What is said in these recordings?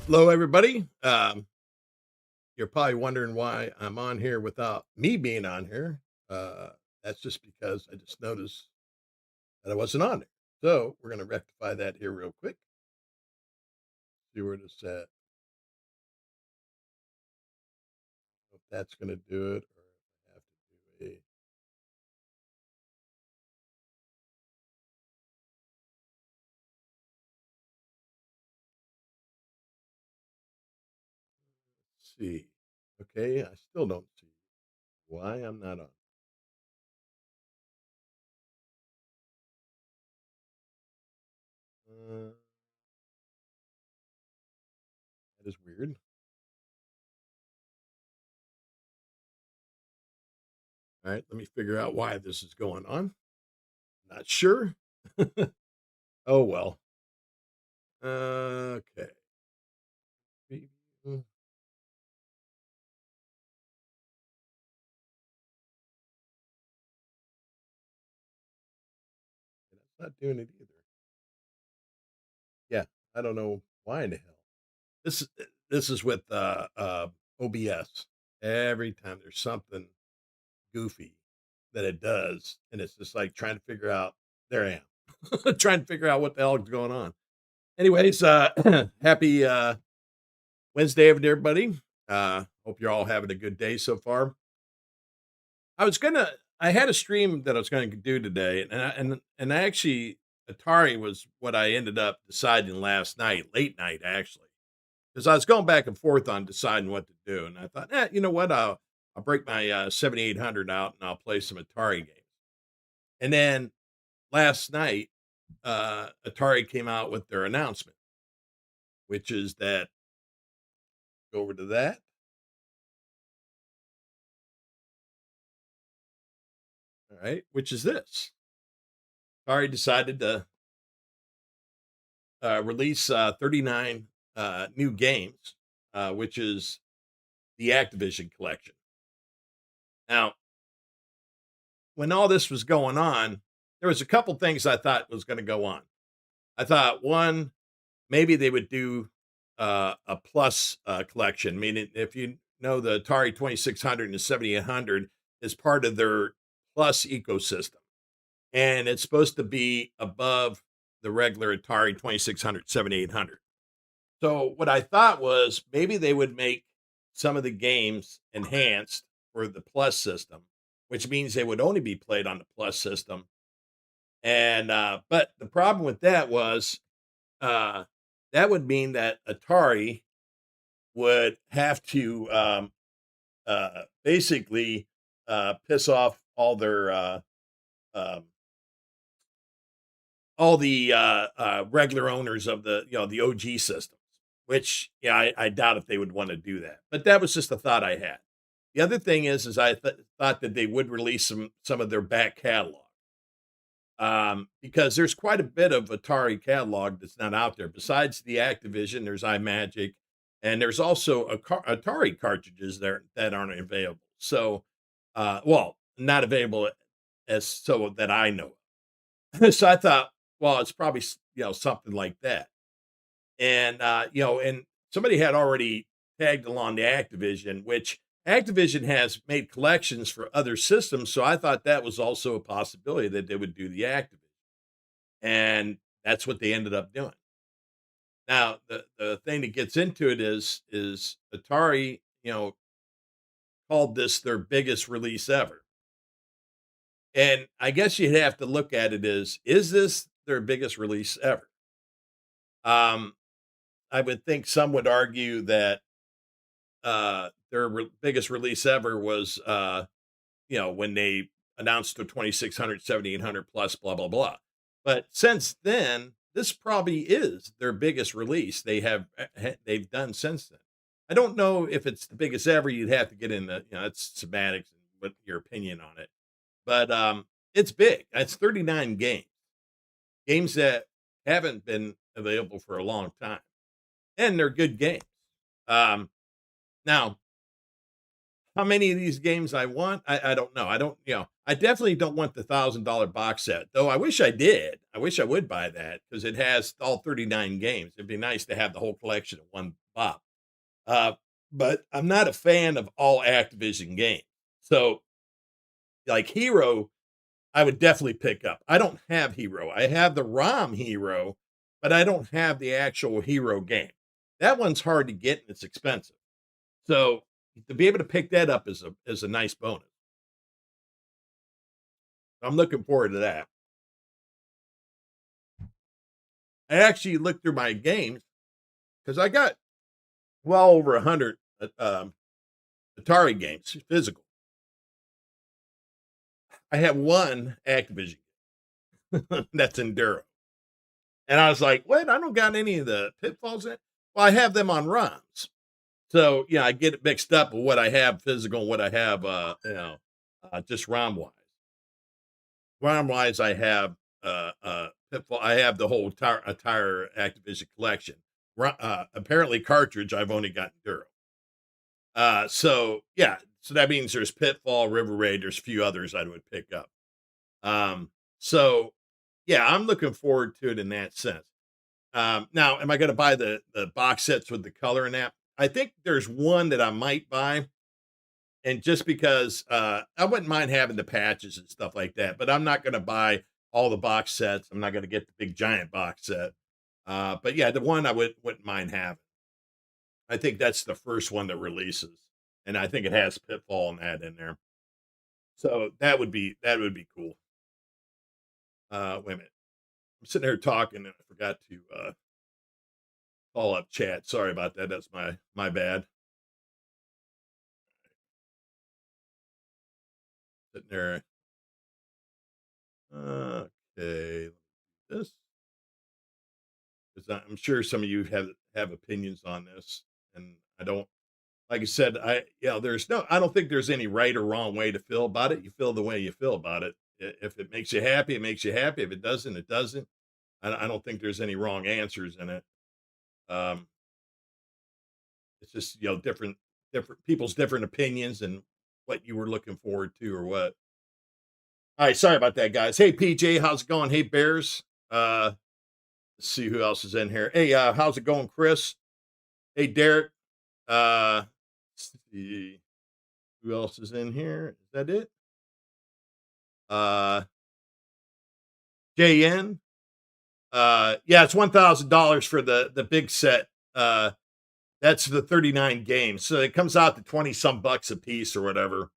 Hello, everybody. You're probably wondering why I'm on here without me being on here. Uh, that's just because I just noticed that I wasn't on there. So we're going to rectify that here real quick. See where it's at. If that's going to do it, or if I have to do a. Let's see. Okay, I still don't see why I'm not on. Uh, that is weird. All right, let me figure out why this is going on. Not sure. Oh well. Okay. Preview. That's not doing it either. Yeah, I don't know why in the hell. This is with, OBS. Every time there's something goofy that it does, and it's just like trying to figure out there I am, trying to figure out what the hell is going on. Anyways, happy, Wednesday, everybody. Hope you're all having a good day so far. I had a stream that I was gonna do today, and I actually Atari was what I ended up deciding last night, late night, actually. 'Cause I was going back and forth on deciding what to do, and I thought, you know what? I'll break my 7800 out and I'll play some Atari games. And then last night, Atari came out with their announcement, which is that go over to that. All right, which is this. Atari decided to release 39 new games, which is the Activision collection. Now, when all this was going on, there was a couple things I thought was going to go on. I thought one, maybe they would do a plus collection. Meaning, if you know the Atari 2600 and 7800 is part of their plus ecosystem, and it's supposed to be above the regular Atari 2600, 7800. So what I thought was maybe they would make some of the games enhanced for the plus system, which means they would only be played on the plus system. And but the problem with that was uh, that would mean that Atari would have to basically piss off um, all the regular owners of the OG systems. Which I doubt if they would want to do that. But that was just a thought I had. The other thing is I thought that they would release some of their back catalog. Because there's quite a bit of Atari catalog that's not out there. Besides the Activision, there's iMagic, and there's also Atari cartridges there that aren't available. So, well, not available as so that I know of. So I thought, well, it's probably something like that. And and somebody had already tagged along the Activision, which Activision has made collections for other systems. So I thought that was also a possibility that they would do the Activision. And that's what they ended up doing. Now, the thing that gets into it is Atari, called this their biggest release ever. And I guess you'd have to look at it as, is this their biggest release ever? Um, I would think some would argue that their biggest release ever was when they announced the 2600, 7800 plus, blah blah blah. But since then, this probably is their biggest release they've done since then. I don't know if it's the biggest ever. You'd have to get into it's semantics and what your opinion on it. But it's big. It's 39 games that haven't been available for a long time, and they're good games. Um, Now, how many of these games I want, I don't know. I don't, I definitely don't want the $1,000 box set, though I wish I did. I wish I would buy that because it has all 39 games. It'd be nice to have the whole collection in bop. Uh, but I'm not a fan of all Activision games. So, like Hero, I would definitely pick up. I don't have Hero. I have the ROM Hero, but I don't have the actual Hero game. That one's hard to get and it's expensive. So to be able to pick that up is a nice bonus. I'm looking forward to that. I actually looked through my games because I got well over 100 Atari games, physical. I have one Activision that's Enduro. And I was like, what? I don't got any of the pitfalls in it. Well, I have them on ROMs. So, yeah, I get it mixed up with what I have physical and what I have, just ROM wise. ROM wise, I have Pitfall. I have the whole entire Activision collection. Apparently, cartridge, I've only got Enduro. So yeah, so that means there's Pitfall, River Raid, there's a few others I would pick up. So yeah, I'm looking forward to it in that sense. Now, am I going to buy the box sets with the color and that? I think there's one that I might buy, and just because I wouldn't mind having the patches and stuff like that, but I'm not going to buy all the box sets. I'm not going to get the big giant box set. But yeah, the one I wouldn't mind having. I think that's the first one that releases, and I think it has Pitfall and that in there. So that would be cool. Wait a minute. I'm sitting here talking and I forgot to call up chat. Sorry about that. That's my bad. Sitting there. Okay. This because I'm sure some of you have opinions on this, and I don't. Like I said, there's no. I don't think there's any right or wrong way to feel about it. You feel the way you feel about it. If it makes you happy, it makes you happy. If it doesn't, it doesn't. I don't think there's any wrong answers in it. Um, it's just different people's different opinions and what you were looking forward to or what. All right, sorry about that, guys. Hey PJ, how's it going? Hey Bears. Let's see who else is in here. Hey, how's it going, Chris? Hey Derek. Let's see who else is in here. Is that it? Uh, JN. Yeah, it's $1,000 for the big set. That's the 39 games. So it comes out to 20 some bucks a piece or whatever.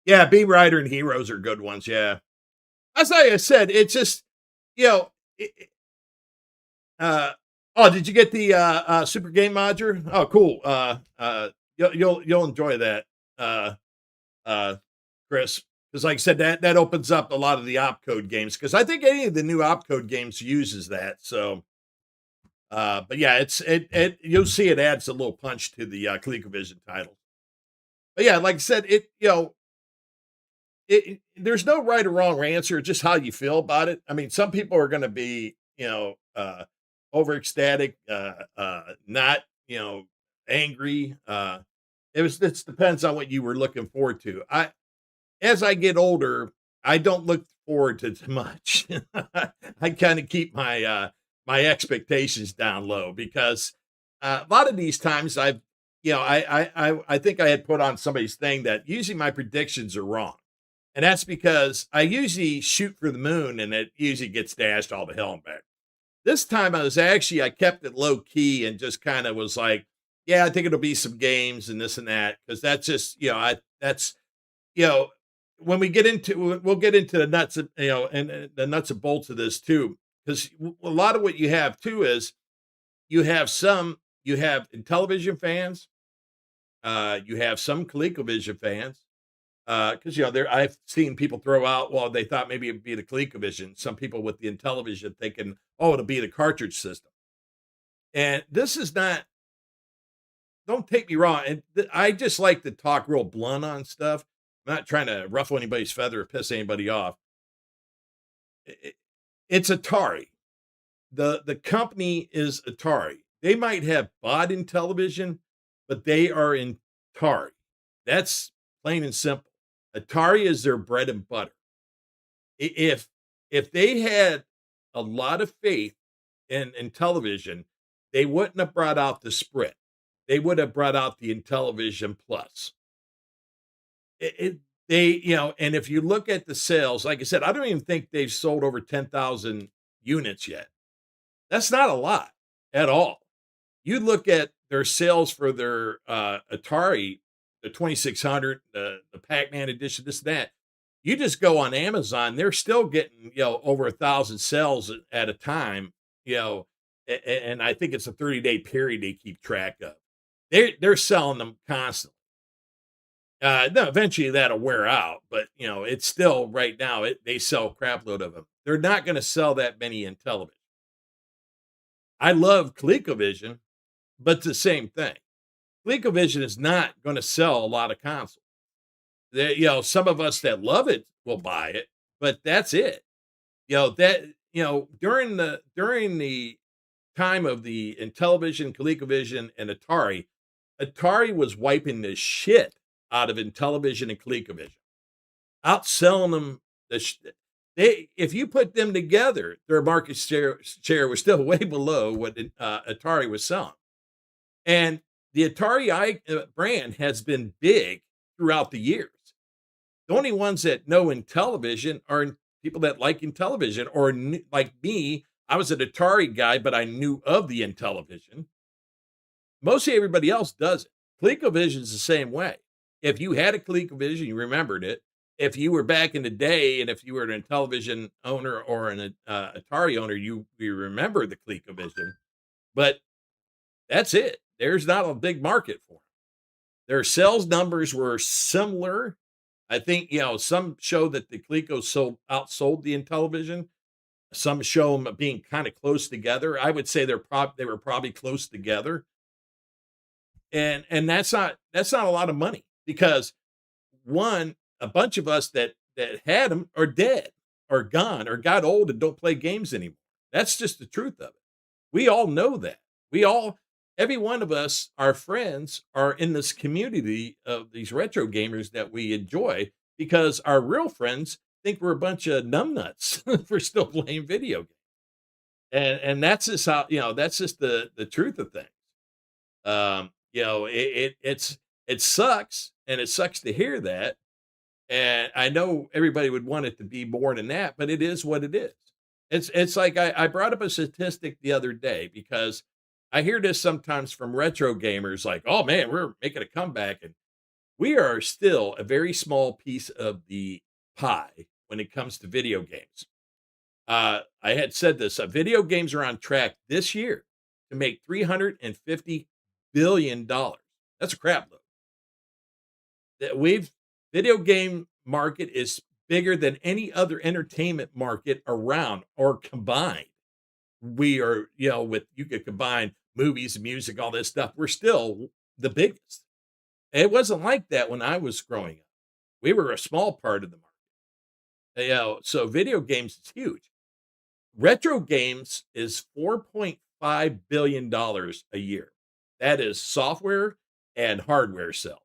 Yeah, Beam Rider and Heroes are good ones. Yeah. As I said, it's just, you know, oh, did you get the Super Game Module? Oh, cool. You'll enjoy that, uh, uh, Chris. Because, like I said, that opens up a lot of the opcode games. Because I think any of the new opcode games uses that. So, but yeah, it you'll see it adds a little punch to the ColecoVision title. But yeah, like I said, there's no right or wrong answer, just how you feel about it. I mean, some people are going to be, over ecstatic, not, angry. It depends on what you were looking forward to. As I get older, I don't look forward to too much. I kind of keep my expectations down low because a lot of these times I think I had put on somebody's thing that usually my predictions are wrong. And that's because I usually shoot for the moon and it usually gets dashed all to hell and back. This time I kept it low key and just kind of was like, yeah, I think it'll be some games and this and that. Cause that's just, you know, when we'll get into the nuts of, and the nuts and bolts of this too. Cause a lot of what you have too is you have television fans, you have some ColecoVision fans, because there I've seen people throw out, well, they thought maybe it'd be the ColecoVision. Some people with the Intellivision thinking, oh, it'll be the cartridge system. And this is not. Don't take me wrong, and I just like to talk real blunt on stuff. I'm not trying to ruffle anybody's feather or piss anybody off. It's Atari. The company is Atari. They might have bought Intellivision, but they are in Atari. That's plain and simple. Atari is their bread and butter. If they had a lot of faith in television, they wouldn't have brought out the Sprint. They would have brought out the Intellivision Plus. It they, and if you look at the sales, like I said, I don't even think they've sold over 10,000 units yet. That's not a lot at all. You look at their sales for their Atari, the 2600, the Pac-Man edition, this, that. You just go on Amazon, they're still getting, over 1,000 sales at a time, and I think it's a 30-day period they keep track of. They're selling them constantly. No, eventually that'll wear out, but it's still right now. They sell a crap load of them. They're not going to sell that many in television. I love ColecoVision, but it's the same thing. ColecoVision is not going to sell a lot of consoles. Some of us that love it will buy it, but that's it. During the time of the Intellivision, ColecoVision, and Atari was wiping the shit out of Intellivision and ColecoVision, outselling them. If you put them together, their market share was still way below what Atari was selling. And the Atari brand has been big throughout the years. The only ones that know Intellivision are people that like Intellivision, or like me. I was an Atari guy, but I knew of the Intellivision. Mostly everybody else doesn't. ColecoVision is the same way. If you had a ColecoVision, you remembered it. If you were back in the day, and if you were an Intellivision owner or an Atari owner, you remember the ColecoVision. But that's it. There's not a big market for them. Their sales numbers were similar. I think, some show that the Coleco outsold the Intellivision. Some show them being kind of close together. I would say they were probably close together. And that's not a lot of money, because one, a bunch of us that had them are dead or gone or got old and don't play games anymore. That's just the truth of it. We all know that. Every one of us, our friends, are in this community of these retro gamers that we enjoy, because our real friends think we're a bunch of numbnuts for still playing video games. And that's just how, that's just the truth of things. It sucks, and it sucks to hear that. And I know everybody would want it to be more than that, but it is what it is. It's like I brought up a statistic the other day, because I hear this sometimes from retro gamers, like, oh man, we're making a comeback. And we are still a very small piece of the pie when it comes to video games. I had said this, video games are on track this year to make $350 billion. That's a crap load. Video game market is bigger than any other entertainment market around or combined. We are, you could combine movies, music, all this stuff. We're still the biggest. It wasn't like that when I was growing up. We were a small part of the market. So video games is huge. Retro games is $4.5 billion a year. That is software and hardware sales.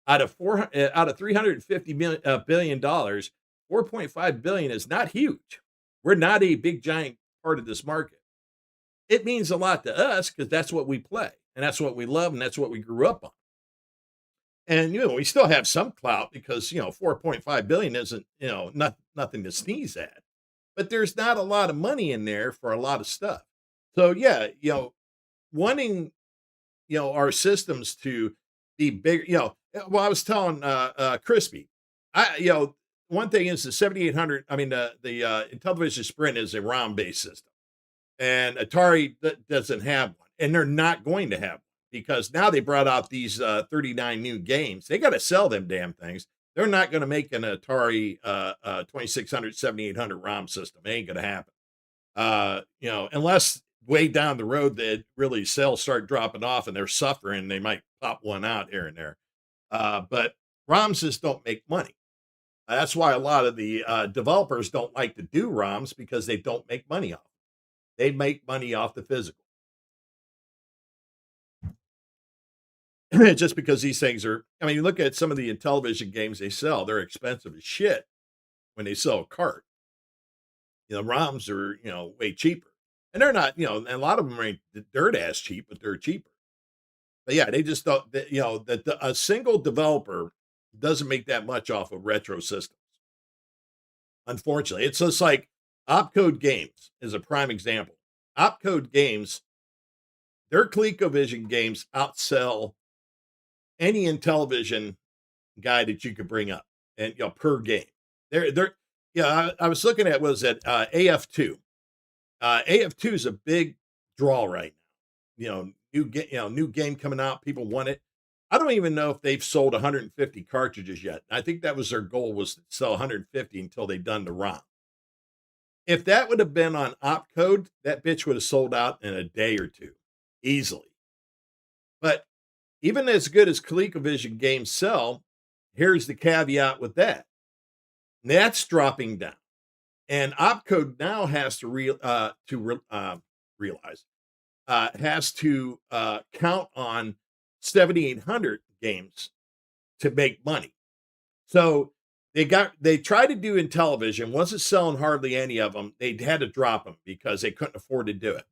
Out of $350 billion, $4.5 billion is not huge. We're not a big giant part of this market. It means a lot to us because that's what we play, and that's what we love, and that's what we grew up on. And we still have some clout, because 4.5 billion isn't nothing to sneeze at. But there's not a lot of money in there for a lot of stuff. So yeah, wanting our systems to be bigger. Well, I was telling Crispy, one thing is the 7800. I mean, the Intellivision Sprint is a ROM-based system, and Atari doesn't have one, and they're not going to have one, because now they brought out these 39 new games. They got to sell them damn things. They're not going to make an Atari 2600, 7800 ROM system. It ain't going to happen. Unless way down the road that really sales start dropping off and they're suffering, they might pop one out here and there. But ROMs just don't make money. That's why a lot of the developers don't like to do ROMs, because they don't make money off. They make money off the physical. Just because these things are, you look at some of the Intellivision games they sell, they're expensive as shit when they sell a cart. ROMs are, way cheaper. And they're not, and a lot of them ain't dirt ass cheap, but they're cheaper. But yeah, they just thought that, a single developer doesn't make that much off of retro systems. Unfortunately, it's just like Opcode Games is a prime example. Opcode Games, their ColecoVision games outsell any Intellivision guy that you could bring up, and per game. They're yeah. I was looking at was at AF2. AF2 is a big draw right now. New game coming out. People want it. I don't even know if they've sold 150 cartridges yet. I think that was their goal, was to sell 150 until they done the ROM. If that would have been on Opcode, that bitch would have sold out in a day or two, easily. But even as good as ColecoVision games sell, here's the caveat with that. That's dropping down. And Opcode now has to realize, has to count on 7,800 games to make money. So they tried to do Intellivision, wasn't selling hardly any of them. They had to drop them because they couldn't afford to do it.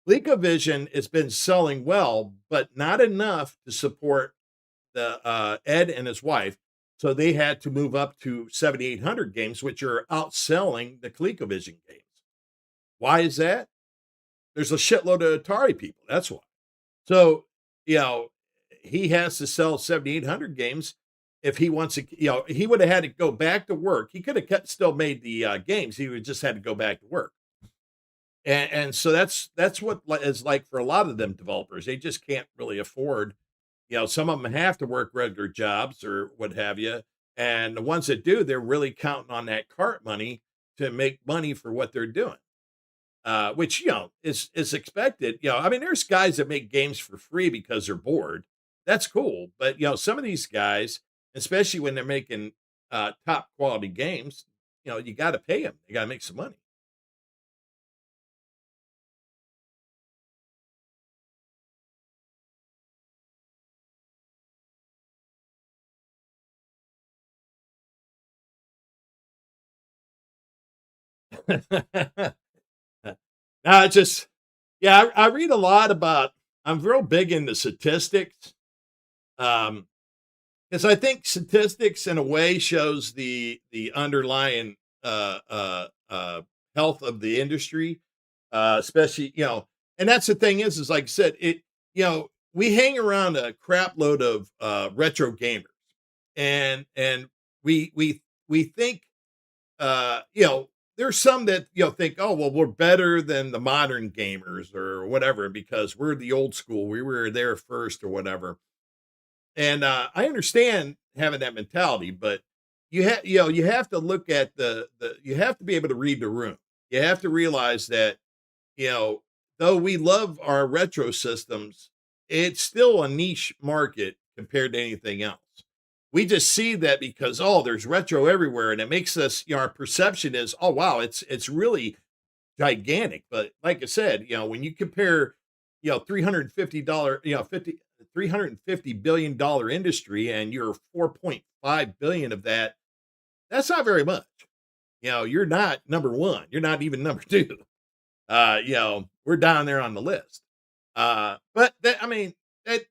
ColecoVision has been selling well, but not enough to support the Ed and his wife. So they had to move up to 7,800 games, which are outselling the ColecoVision games. Why is that? There's a shitload of Atari people. That's why. So, he has to sell 7,800 games if he wants to. He would have had to go back to work. He could have still made the games. He would just had to go back to work. And so that's what it's like for a lot of them developers. They just can't really afford. Some of them have to work regular jobs or what have you. And the ones that do, they're really counting on that cart money to make money for what they're doing. Which, is expected. I mean, there's guys that make games for free because they're bored. That's cool. But, some of these guys, especially when they're making top quality games, you got to pay them. You got to make some money. No, it's just, yeah, I read a lot about, I'm real big into statistics. Because I think statistics in a way shows the underlying health of the industry, especially, and that's the thing is like I said, we hang around a crap load of retro gamers, and we think, there's some that think, oh well, we're better than the modern gamers or whatever because we're the old school, we were there first or whatever. And I understand having that mentality, but you have to look at you have to be able to read the room. You have to realize that, though we love our retro systems, it's still a niche market compared to anything else. We just see that because, oh, there's retro everywhere, and it makes us, our perception is, oh wow, it's really gigantic. But like I said, when you compare, $350, 350 billion industry, and you're 4.5 billion of that, that's not very much. You're not number one. You're not even number two. We're down there on the list. But that, I mean, that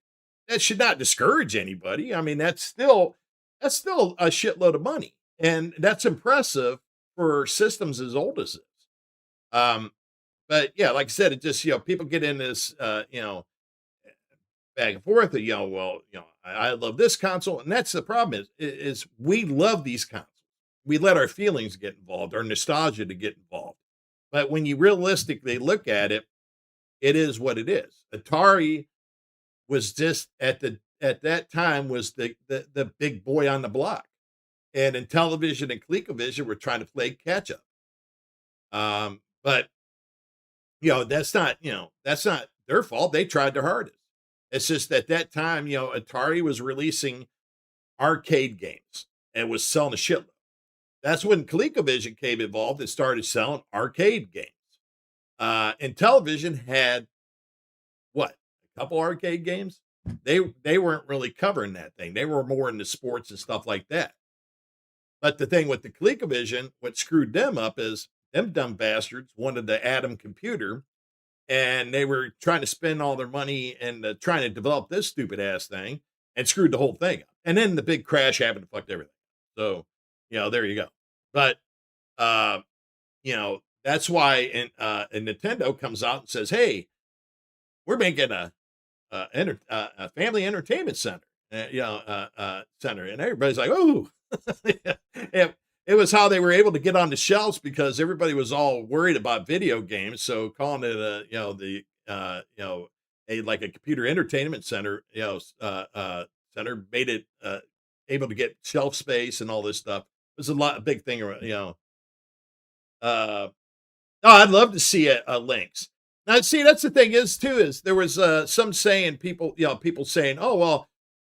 should not discourage anybody. I mean, that's still a shitload of money, and that's impressive for systems as old as this. Um, but yeah, like I said, it just, people get in this, back and forth. Well, I love this console, and that's the problem is we love these consoles. We let our feelings get involved, our nostalgia to get involved. But when you realistically look at it, it is what it is. Atari was just at that time was the big boy on the block, and Intellivision and ColecoVision were trying to play catch up. But that's not their fault. They tried their hardest. It's just at that time, Atari was releasing arcade games and was selling a shitload. That's when ColecoVision came involved and started selling arcade games. Intellivision had what, a couple arcade games? They weren't really covering that thing. They were more into sports and stuff like that. But the thing with the ColecoVision, what screwed them up is them dumb bastards wanted the Atom computer, and they were trying to spend all their money and trying to develop this stupid ass thing and screwed the whole thing up. And then the big crash happened and fucked everything. So, there you go. But uh, that's why and Nintendo comes out and says, "Hey, we're making a family entertainment center, center," and everybody's like, "Oh." it was how they were able to get on the shelves because everybody was all worried about video games. So calling it a like a computer entertainment center, center made it able to get shelf space and all this stuff. It was a big thing, Uh, oh, I'd love to see a Lynx. Now, see, that's the thing is too is there was some saying people saying, oh well,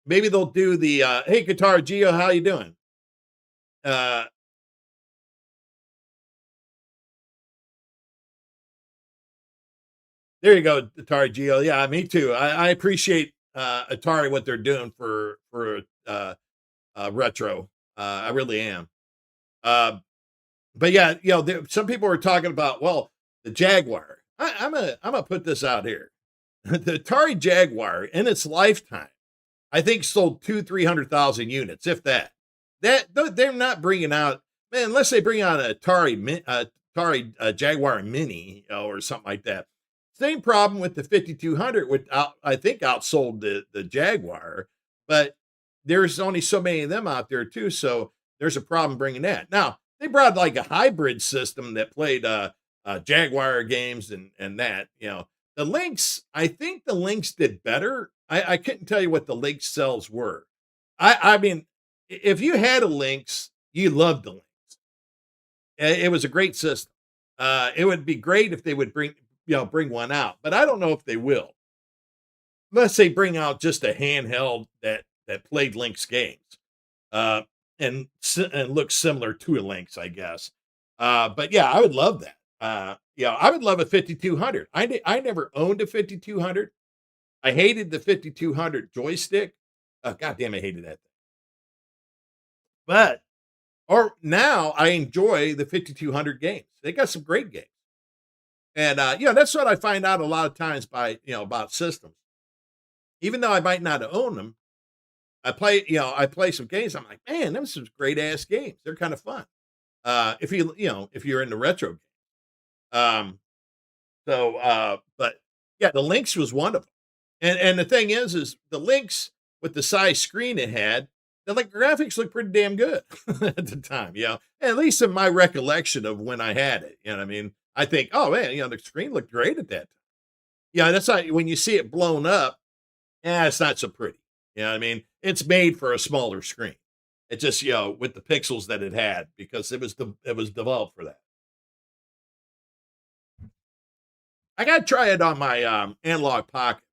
maybe they'll do the hey Guitar Geo, how you doing? Uh, there you go, Atari Geo. Yeah, me too. I appreciate Atari what they're doing for retro. I really am. Uh, but yeah, some people are talking about well the Jaguar. I'm gonna put this out here. The Atari Jaguar in its lifetime, I think sold 300,000 units, if that. They're not bringing out man unless they bring out an Atari Jaguar Mini or something like that. Same problem with the 5200, which I think outsold the Jaguar, but there's only so many of them out there too. So there's a problem bringing that. Now they brought like a hybrid system that played Jaguar games and that the Lynx. I think the Lynx did better. I couldn't tell you what the Lynx cells were. I mean, if you had a Lynx, you loved the Lynx. It was a great system. It would be great if they would bring one out, but I don't know if they will. Unless they bring out just a handheld that played Lynx games, uh, and looks similar to a Lynx, I guess. But yeah, I would love that. I would love a 5200. I never owned a 5200. I hated the 5200 joystick. God damn, I hated that thing. But or now I enjoy the 5200 games. They got some great games. And that's what I find out a lot of times by about systems. Even though I might not own them, I play some games. I'm like, man, them some great ass games. They're kind of fun. If you're into retro games. Um, but yeah, the Lynx was one of them. And the thing is the Lynx with the size screen it had, the like graphics looked pretty damn good at the time. At least in my recollection of when I had it. You know what I mean? I think, oh man, the screen looked great at that time. Yeah, that's not when you see it blown up. Yeah, it's not so pretty. You know what I mean? It's made for a smaller screen. It just with the pixels that it had because it was developed for that. I got to try it on my analog pocket.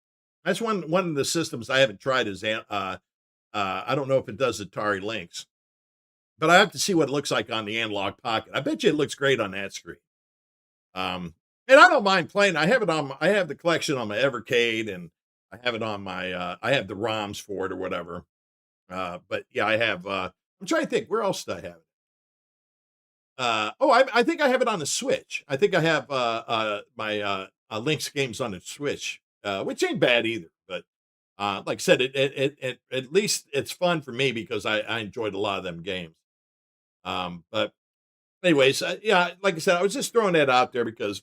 That's one of the systems I haven't tried is I don't know if it does Atari Lynx, but I have to see what it looks like on the analog pocket. I bet you it looks great on that screen. And I don't mind playing. I have the collection on my Evercade and I have it on my I have the ROMs for it or whatever. But yeah, I have I'm trying to think where else did I have it? I think I have it on the Switch. I think I have my Lynx games on the Switch, which ain't bad either. But like I said, it at least it's fun for me because I enjoyed a lot of them games. But anyways, yeah, like I said, I was just throwing that out there because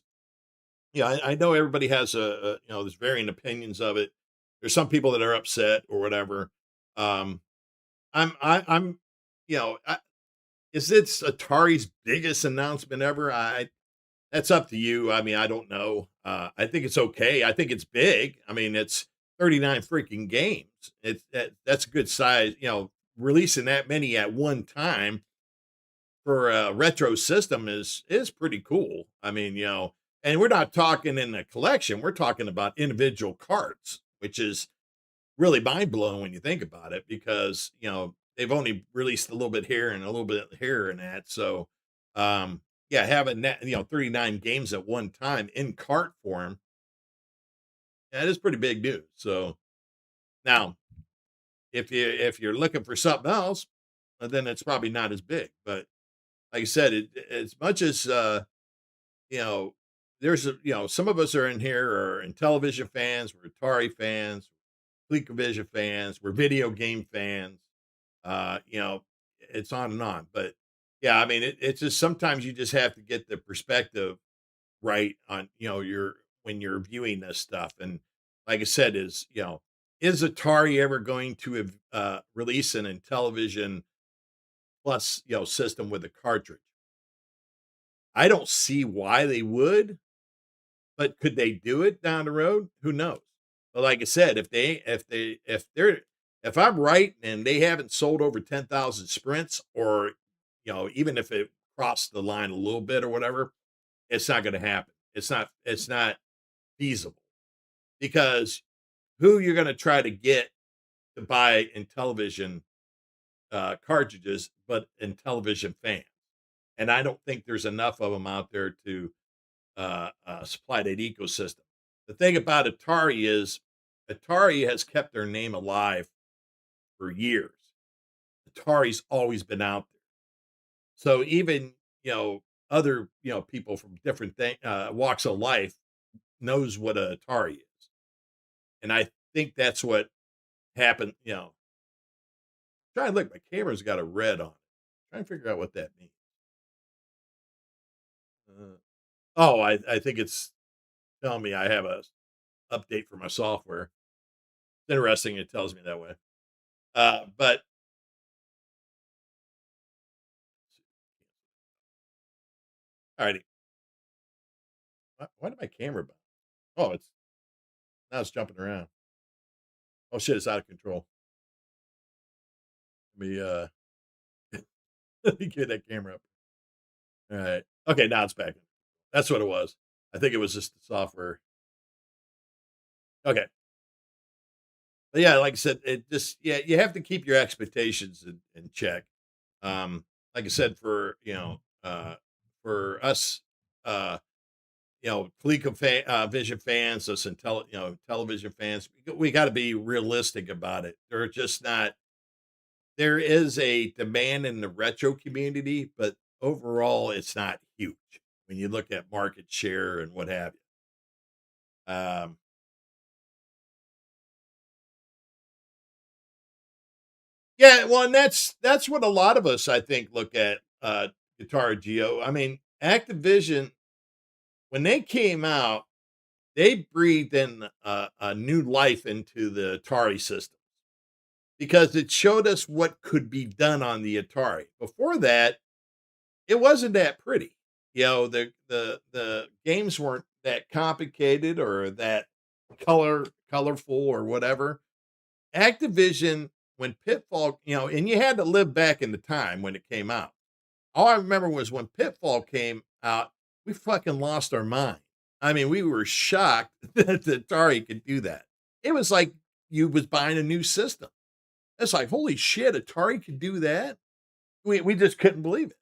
yeah, I know everybody has there's varying opinions of it. There's some people that are upset or whatever. Um, I'm you know I, is this Atari's biggest announcement ever? I That's up to you. I mean, I don't know. I think it's okay. I think it's big. I mean, it's 39 freaking games. That's a good size. Releasing that many at one time for a retro system is pretty cool. I mean, and we're not talking in a collection. We're talking about individual carts, which is really mind blowing when you think about it, because they've only released a little bit here and a little bit here and that. So, yeah, having that 39 games at one time in cart form, that is pretty big news. So now, if you're looking for something else, then it's probably not as big. But like I said, as much as you know, there's some of us are in here are in television fans, we're Atari fans, ColecoVision fans, we're video game fans. You know, it's on and on. But yeah, I mean, it's just sometimes you just have to get the perspective right on, your when you're viewing this stuff. And like I said, is Atari ever going to have release an Intellivision plus, system with a cartridge? I don't see why they would, but could they do it down the road? Who knows? But like I said, if I'm right and they haven't sold over 10,000 sprints, or even if it crossed the line a little bit or whatever, it's not going to happen. It's not feasible, because who you're going to try to get to buy Intellivision cartridges, but Intellivision fans. And I don't think there's enough of them out there to supply that ecosystem. The thing about Atari is Atari has kept their name alive for years. Atari's always been out there. So even, other, people from different walks of life knows what a Atari is. And I think that's what happened, trying to look, my camera's got a red on it. Trying to figure out what that means. Oh, I think it's telling me I have a update for my software. It's interesting it tells me that way. But alrighty. Why did my camera bounce? Oh, it's jumping around. Oh shit, it's out of control. Let me let me get that camera up. All right. Okay, now it's back. That's what it was. I think it was just the software. Okay. But yeah, like I said, it just yeah, you have to keep your expectations in check. Like I said, for us Vision fans, us television fans, we got to be realistic about it. They're just not there is a demand in the retro community, but overall it's not huge when you look at market share and what have you. Yeah, well, and that's what a lot of us I think look at Guitar Geo. I mean, Activision, when they came out, they breathed in a new life into the Atari system, because it showed us what could be done on the Atari. Before that, it wasn't that pretty. The games weren't that complicated or that colorful or whatever. Activision, when Pitfall, and you had to live back in the time when it came out. All I remember was when Pitfall came out, we fucking lost our mind. I mean, we were shocked that the Atari could do that. It was like you was buying a new system. It's like, holy shit, Atari could do that. We just couldn't believe it.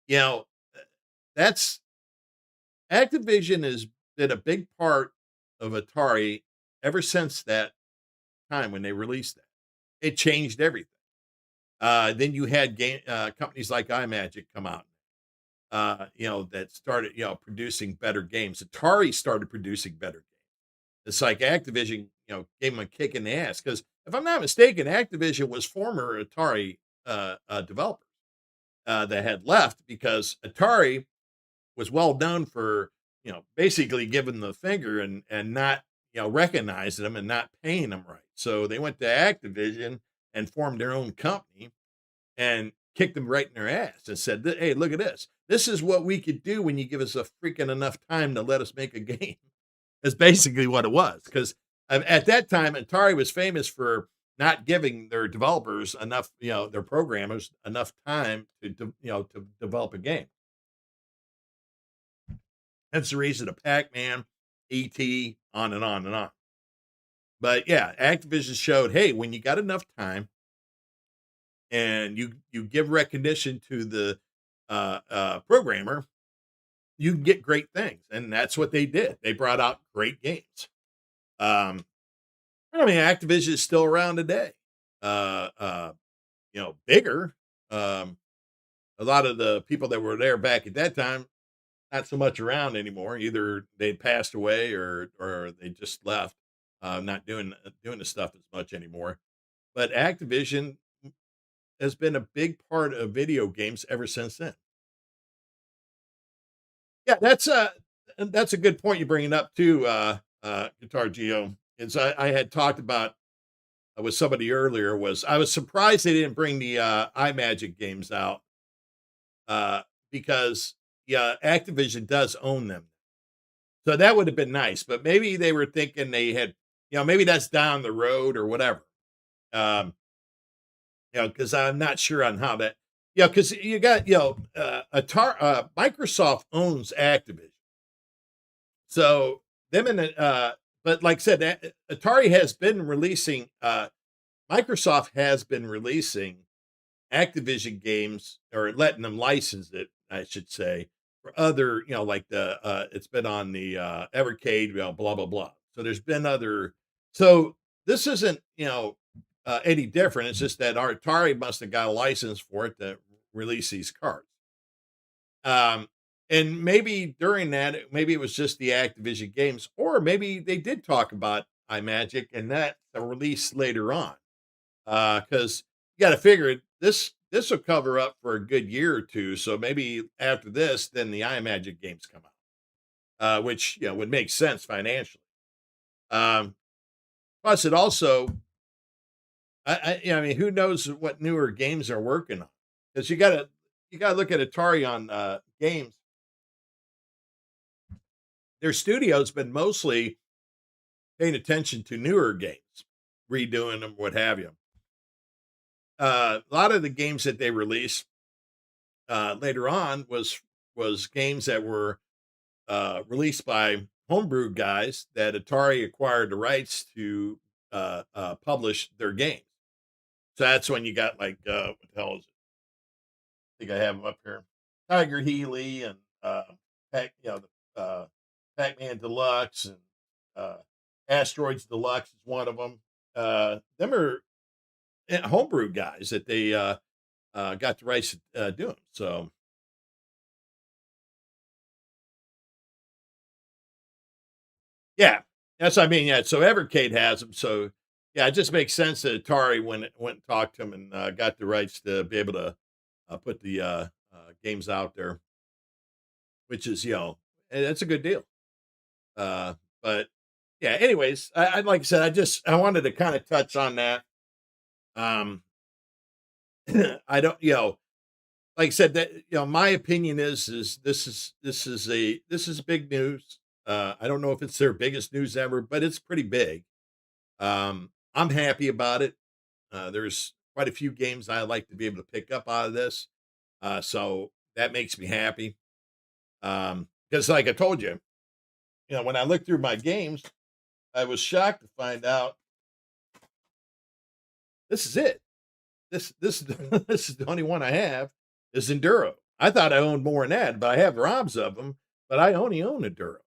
You know, that's Activision has been a big part of Atari ever since that time when they released that. It changed everything. Then you had game companies like iMagic come out, that started, producing better games. Atari started producing better games. It's like Activision, gave them a kick in the ass, because if I'm not mistaken, Activision was former Atari developers that had left because Atari was well known for, basically giving the finger and not, recognizing them and not paying them right. So they went to Activision and formed their own company and kicked them right in their ass and said, "Hey, look at this. This is what we could do when you give us a freaking enough time to let us make a game." Is basically what it was, because at that time Atari was famous for not giving their developers enough, their programmers enough time to develop a game. That's the reason of Pac-Man, ET, on and on and on. But yeah, Activision showed, hey, when you got enough time and you give recognition to the programmer, you can get great things, and that's what they did. They brought out great games. Um, I mean, Activision is still around today. Uh, uh, bigger. A lot of the people that were there back at that time not so much around anymore. Either they'd passed away or they just left, not doing the stuff as much anymore. But Activision has been a big part of video games ever since then. Yeah, that's a good point you bringing up too, Guitar Geo. Is I had talked about with somebody earlier was I was surprised they didn't bring the iMagic games out uh, because yeah, Activision does own them. So that would have been nice, but maybe they were thinking they had, maybe that's down the road or whatever. Um, because I'm not sure on how that, because you got, Microsoft owns Activision. So them and but like I said, Atari has been releasing, Microsoft has been releasing Activision games or letting them license it, I should say, for other, like it's been on the Evercade, blah blah blah. So there's been other. So this isn't, any different. It's just that our Atari must have got a license for it to release these cards. Um, and maybe during that, maybe it was just the Activision games, or maybe they did talk about iMagic and that a release later on. Because you got to figure this will cover up for a good year or two. So maybe after this, then the iMagic games come out, which would make sense financially. Plus, it also, I mean, who knows what newer games they're working on? Because you gotta look at Atari on games. Their studio's been mostly paying attention to newer games, redoing them, what have you. A lot of the games that they release later on was games that were released by homebrew guys that Atari acquired the rights to publish their games. So that's when you got like what the hell is it? I think I have them up here. Tiger Healy and Pac-Man Deluxe and uh, Asteroids Deluxe is one of them. Them are homebrew guys that they got the rights to do them. So yeah, that's what I mean. Yeah, so Evercade has them. So yeah, it just makes sense that Atari went and talked to them and got the rights to be able to put the games out there, which is that's a good deal. But yeah, anyways, I like I said, I wanted to kind of touch on that. Um, I don't, like I said, that my opinion is this is big news. I don't know if it's their biggest news ever, but it's pretty big. I'm happy about it. There's quite a few games I like to be able to pick up out of this, so that makes me happy. Because like I told you, when I looked through my games, I was shocked to find out this is it. This this is the only one I have is Enduro. I thought I owned more than that, but I have ROMs of them, but I only own Enduro.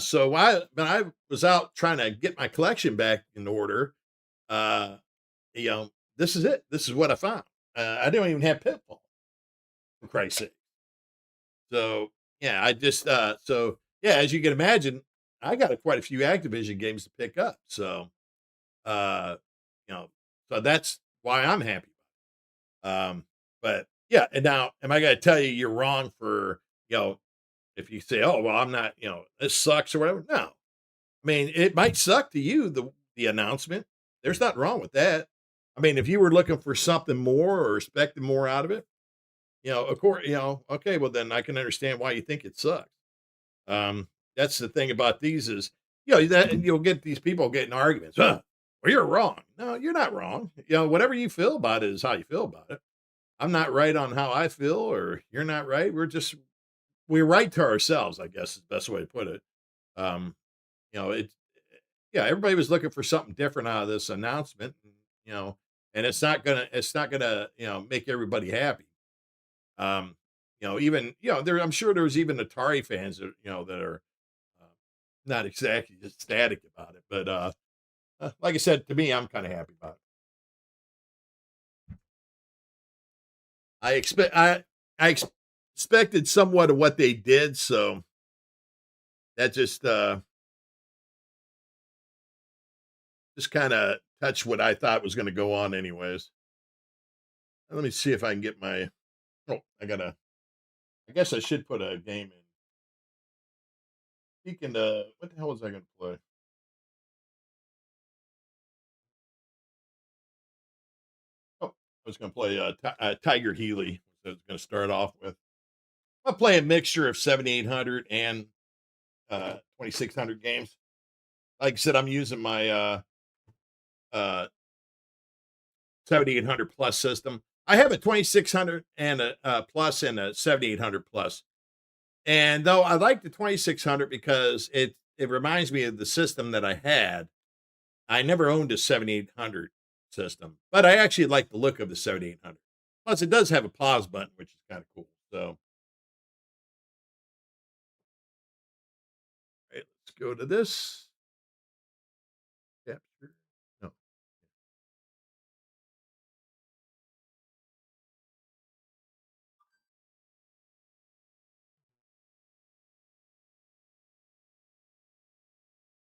So when I was out trying to get my collection back in order, uh, this is it. This is what I found. I don't even have Pitfall, for Christ's sake. So yeah, so yeah, as you can imagine, I got quite a few Activision games to pick up. So uh, you know, so that's why I'm happy. But yeah, and now am I going to tell you you're wrong for if you say, oh well, I'm not, this sucks or whatever? No, I mean, it might suck to you, the announcement. There's nothing wrong with that. I mean, if you were looking for something more or expecting more out of it, of course, okay, well then I can understand why you think it sucks. That's the thing about these is, that you'll get these people getting arguments. Huh, well, you're wrong. No, you're not wrong. Whatever you feel about it is how you feel about it. I'm not right on how I feel, or you're not right. We're right to ourselves, I guess is the best way to put it. Um, it yeah, everybody was looking for something different out of this announcement, and it's not gonna make everybody happy. Um, even I'm sure there's even Atari fans that that are uh, not exactly just static about it, but like I said, to me, I'm kind of happy about it. I expect I expected somewhat of what they did, so that just kinda touched what I thought was gonna go on anyways. Let me see if I can get my oh, I guess I should put a game in. Speaking of what the hell was I gonna play? Oh, I was gonna play, Tiger Healy, so I was gonna start off with. I play a mixture of 7,800 and 2,600 games. Like I said, I'm using my uh 7,800 plus system. I have a 2,600 and a plus and a 7,800 plus. And though I like the 2,600 because it reminds me of the system that I had. I never owned a 7,800 system, but I actually like the look of the 7,800. Plus, it does have a pause button, which is kind of cool. So, right, let's go to this capture. No,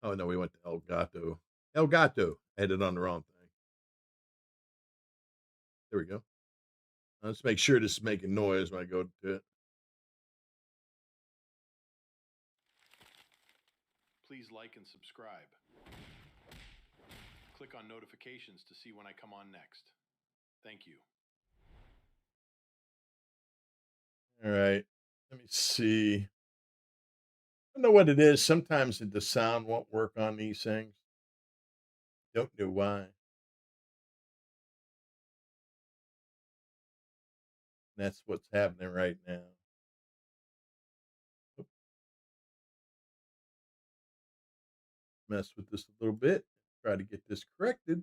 oh no, we went to El Gato. El Gato. I had it on the wrong thing. There we go. Let's make sure this is making noise when I go to it. Please like and subscribe. Click on notifications to see when I come on next. Thank you. All right. Let me see. I don't know what it is. Sometimes the sound won't work on these things. Don't know why. That's what's happening right now. Oop, mess with this a little bit. Try to get this corrected.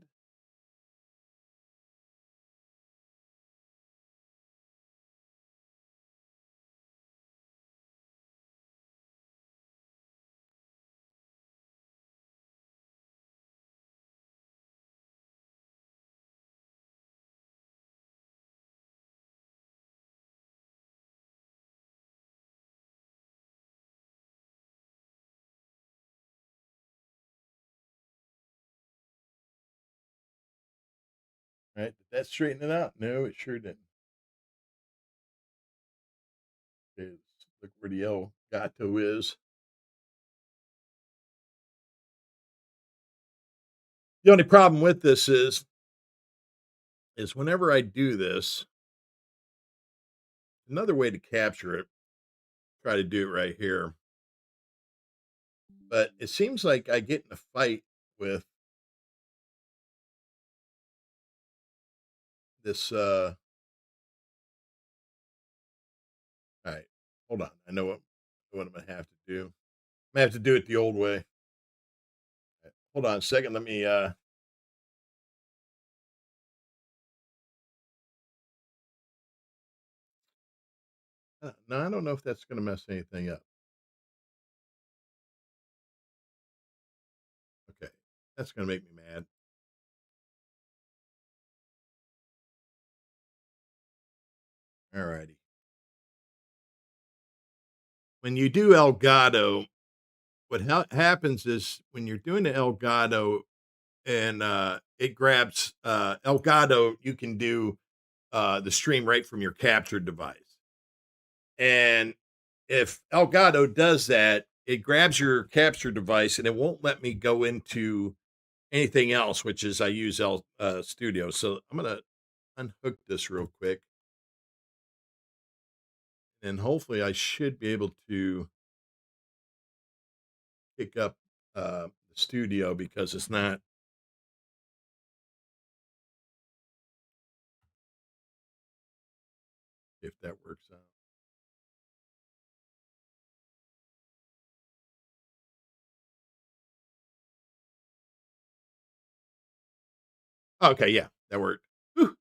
All right. Did that straighten it out? No, it sure didn't. Okay, let's look where the El Gato is. The only problem with this is whenever I do this, another way to capture it, try to do it right here. But it seems like I get in a fight with this all right. Hold on. I know what I'm gonna have to do. I'm gonna have to do it the old way. Hold on a second. Let me no, I don't know if that's gonna mess anything up. Okay. That's gonna make me mad. All righty. When you do Elgato, what happens is when you're doing the Elgato and it grabs Elgato, you can do the stream right from your captured device. And if Elgato does that, it grabs your capture device and it won't let me go into anything else, which is I use L Studio. So I'm gonna unhook this real quick, and hopefully I should be able to pick up the Studio because it's not. If that works out. Okay, yeah, that worked. Whew,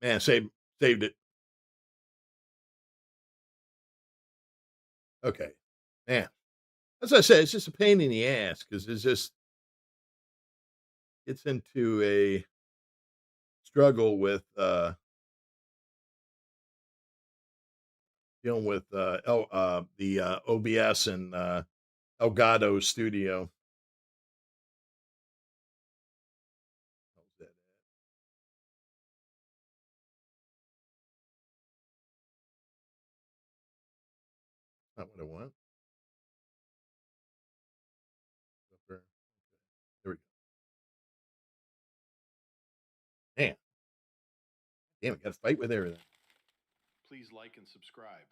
man, saved it. Okay, man. As I said, it's just a pain in the ass because it's just gets into a struggle with dealing with the OBS and Elgato Studio. How's that? Not what I want. There we go. Man, damn it, got to fight with everything. Please like and subscribe.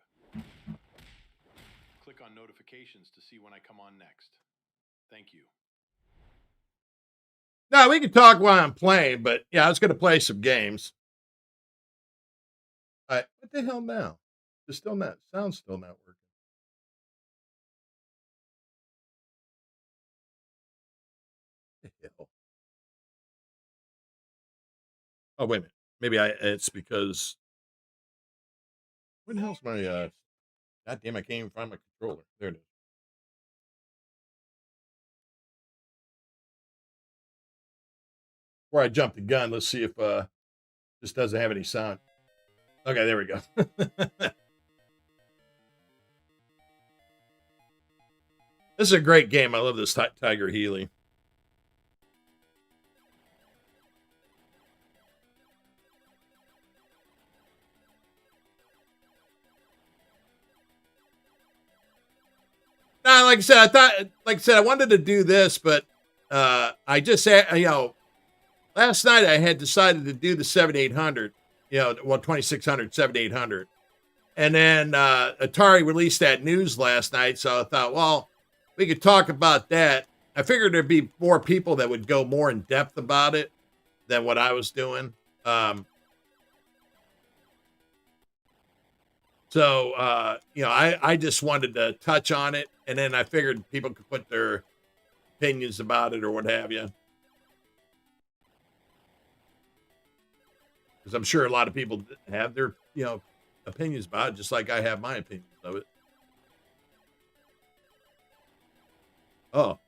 Click on notifications to see when I come on next. Thank you. No, we can talk while I'm playing, but yeah, I was going to play some games. All right, what the hell now? It's still not, sound's still not working. What the hell? Oh, wait a minute. Maybe it's because, where the hell's my, God damn, I can't even find my controller. There it is. Before I jump the gun, let's see if this doesn't have any sound. Okay, there we go. This is a great game. I love this Tiger Healy. Now, like I said, I wanted to do this, but I just said, last night I had decided to do the 7800, 2600, 7800. And then Atari released that news last night. So I thought, well, we could talk about that. I figured there'd be more people that would go more in depth about it than what I was doing. So, I just wanted to touch on it, and then I figured people could put their opinions about it or what have you. Because I'm sure a lot of people have their, opinions about it, just like I have my opinions of it. Oh.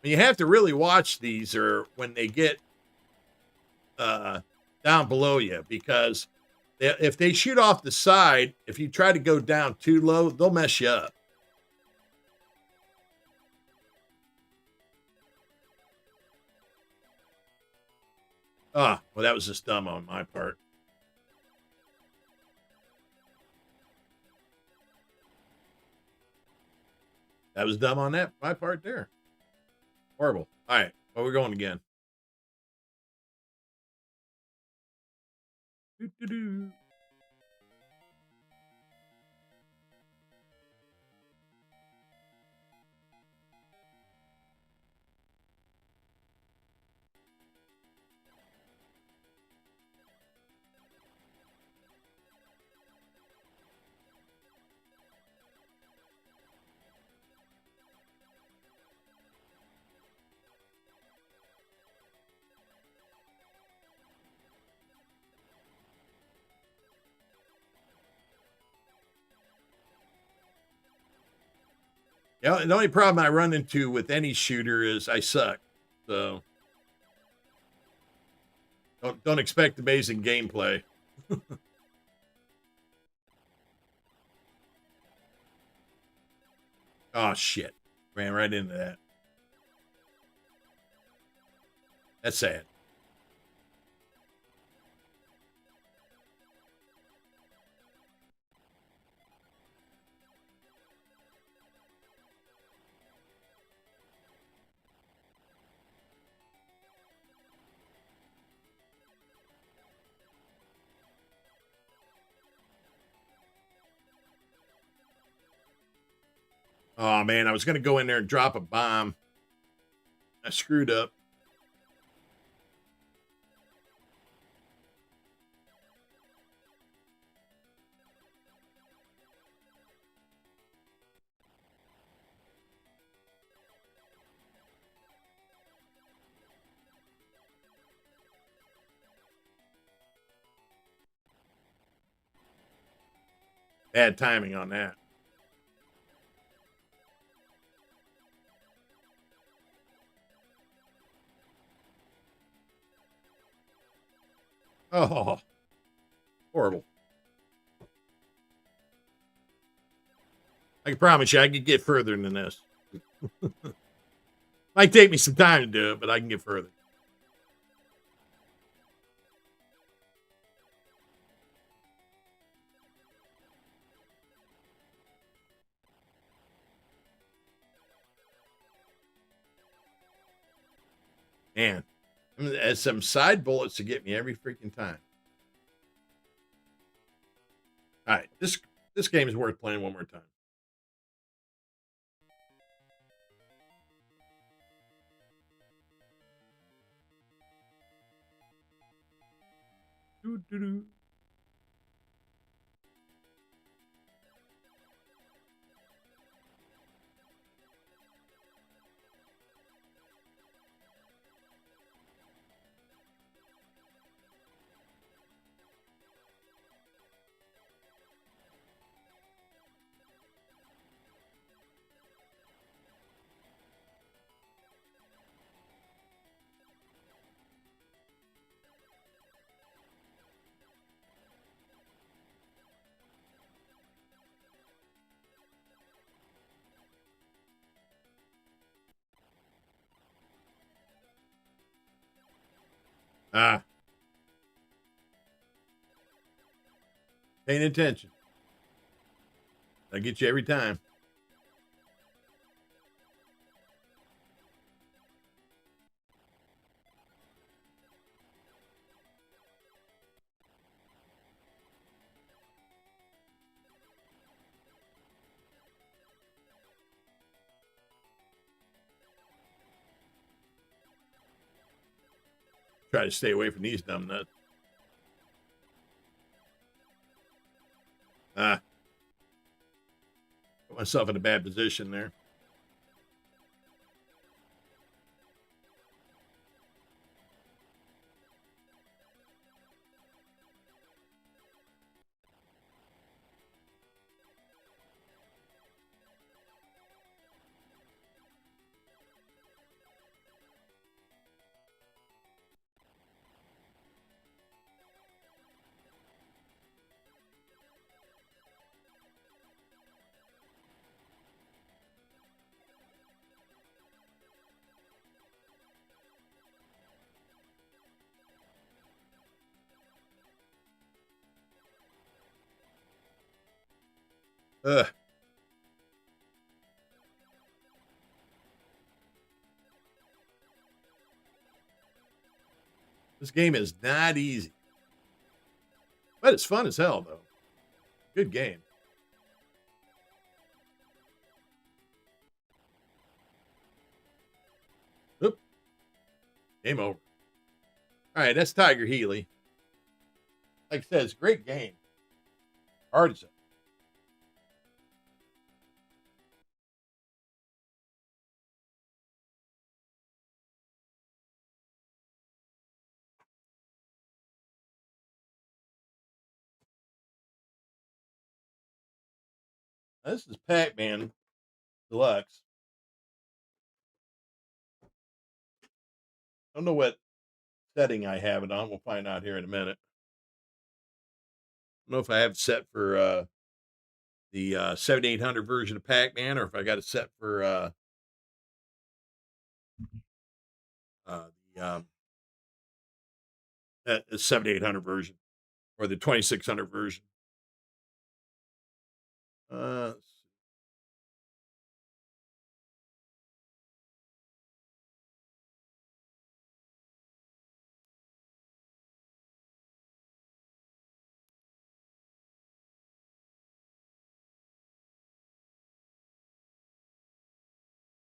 You have to really watch these or when they get down below you, because if they shoot off the side, if you try to go down too low, they'll mess you up. Well, that was just dumb on my part. That was dumb on my part there. Horrible. All right, well, we're going again. Doo-doo-doo. Yeah, the only problem I run into with any shooter is I suck. So don't expect amazing gameplay. Oh shit. Ran right into that. That's sad. Oh man, I was gonna go in there and drop a bomb. I screwed up. Bad timing on that. Oh, horrible. I can promise you I can get further than this. Might take me some time to do it, but I can get further. Man, there's some side bullets to get me every freaking time. All right, this game is worth playing one more time. Doo-doo-doo. Ah, paying attention. I get you every time. Try to stay away from these dumb nuts. Ah, put myself in a bad position there. Ugh. This game is not easy, but it's fun as hell, though. Good game. Oop, game over. All right, that's Tiger Healy. Like I said, it's a great game. Hard as hell. This is Pac-Man Deluxe. I don't know what setting I have it on. We'll find out here in a minute. I don't know if I have it set for the 7800 version of Pac-Man or if I got it set for the 7800 version or the 2600 version. Uh,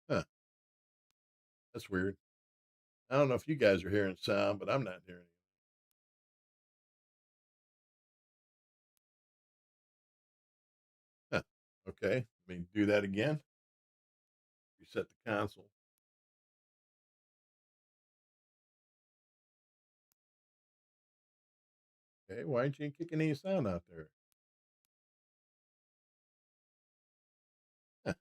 huh, that's weird. I don't know if you guys are hearing sound, but I'm not hearing it. Huh. Okay, let me do that again. Reset the console. Okay, why aren't you kicking any sound out there? Huh,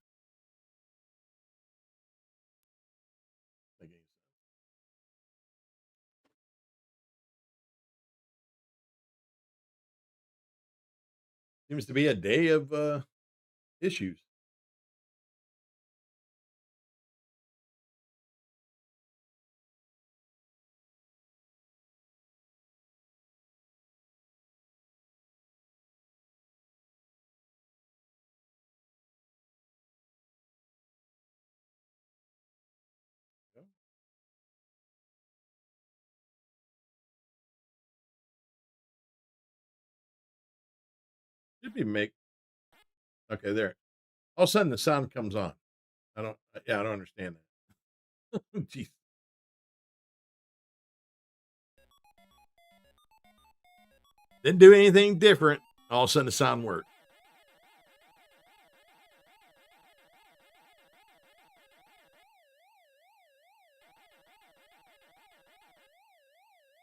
Seems to be a day of issues. Should be make okay there. All of a sudden the sound comes on. I don't. Yeah, I don't understand that. Jeez. Didn't do anything different. All of a sudden the sound worked.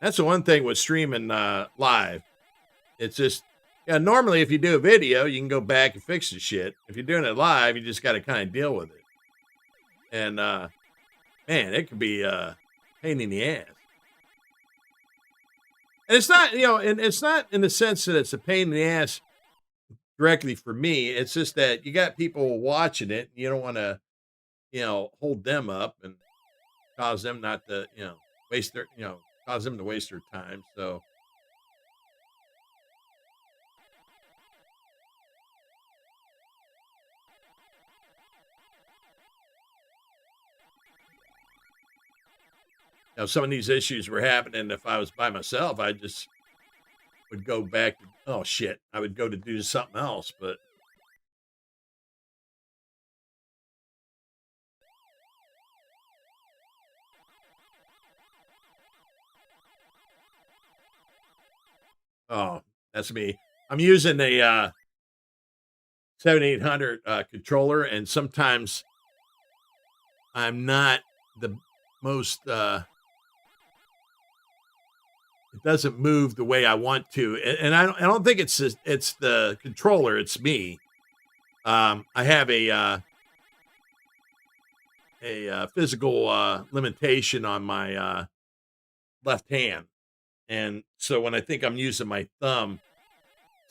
That's the one thing with streaming live. It's just, yeah, normally if you do a video, you can go back and fix the shit. If you're doing it live, you just got to kind of deal with it. And man, it could be a pain in the ass. And it's not, and it's not in the sense that it's a pain in the ass directly for me. It's just that you got people watching it. And you don't want to, hold them up and cause them not to, waste their, cause them to waste their time. So, some of these issues were happening. If I was by myself, I just would go back to, oh shit, I would go to do something else. But oh, that's me. I'm using a 7800 controller, and sometimes I'm not the most it doesn't move the way I want to, and I don't think it's the controller, it's me. I have a physical limitation on my left hand, and so when I think I'm using my thumb,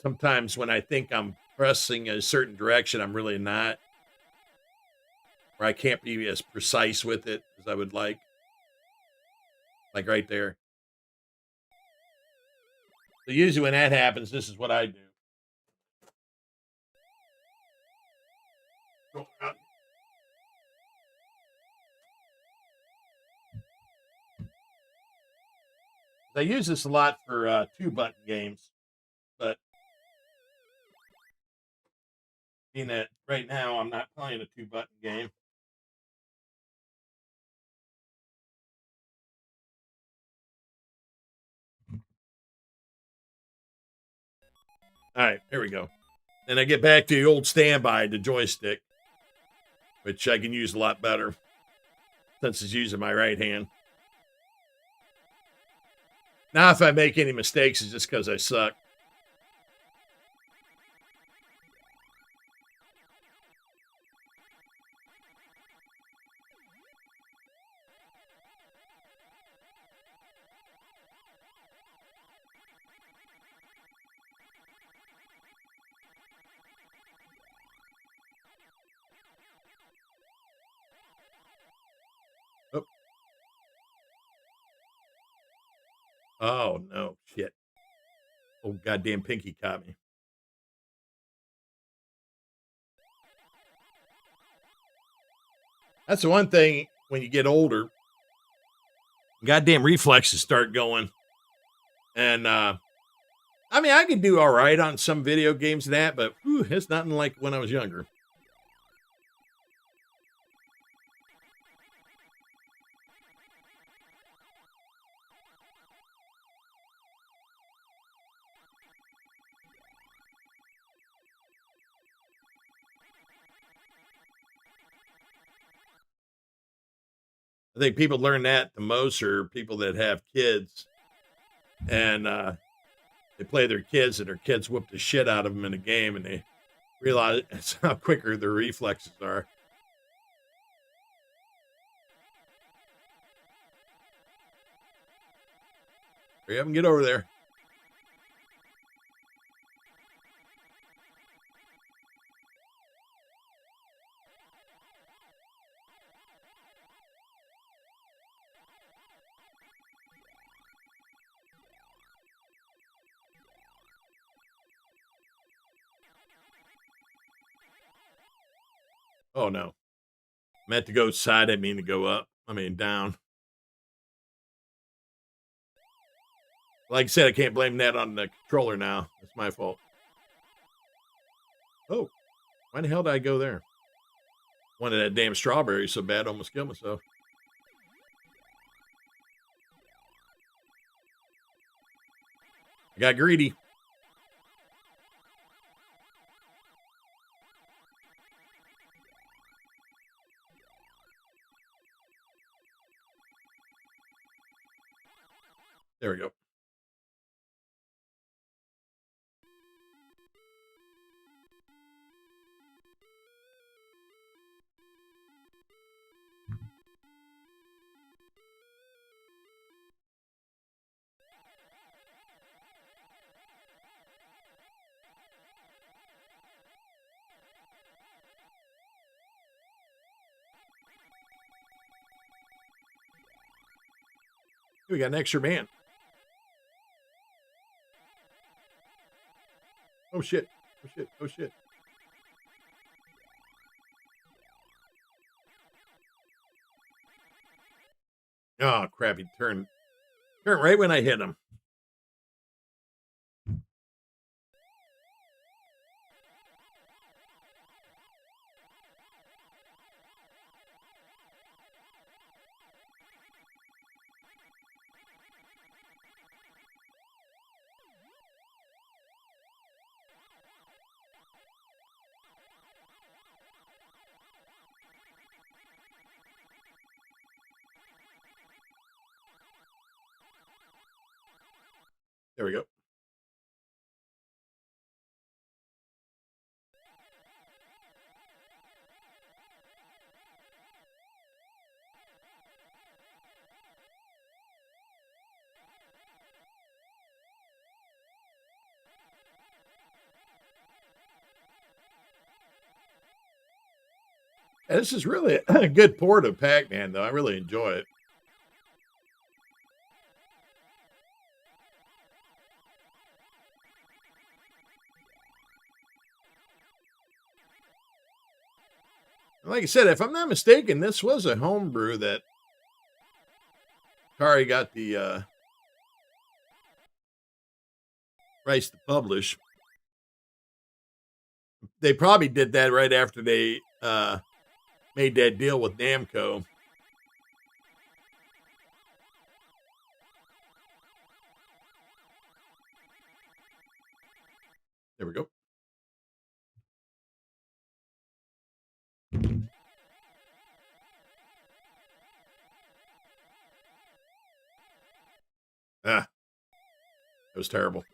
sometimes when I think I'm pressing a certain direction, I'm really not, or I can't be as precise with it as I would like right there. So usually when that happens, this is what I do. So, I use this a lot for two button games, but being that right now I'm not playing a two button game. All right, here we go. And I get back to the old standby, the joystick, which I can use a lot better since it's using my right hand. Now, if I make any mistakes, it's just because I suck. Oh, oh no, shit. Oh, goddamn Pinky caught me. That's the one thing when you get older, goddamn reflexes start going. And I mean, I can do all right on some video games and that, but whew, it's nothing like when I was younger. I think people learn that the most are people that have kids and they play their kids and their kids whoop the shit out of them in a game and they realize how quicker their reflexes are. Hurry up and get over there. Oh, no. Meant to go side, I mean to go up. I mean down. Like I said, I can't blame that on the controller now. It's my fault. Oh, why the hell did I go there? Wanted that damn strawberry so bad, almost killed myself. I got greedy. There we go. We got an extra man. Oh shit. Oh shit. Oh shit. Oh crap, he turned right when I hit him. There we go. Yeah, this is really a good port of Pac-Man, though. I really enjoy it. Like I said, if I'm not mistaken, this was a homebrew that Atari got the rights to publish. They probably did that right after they made that deal with Namco. There we go. Ah, it was terrible.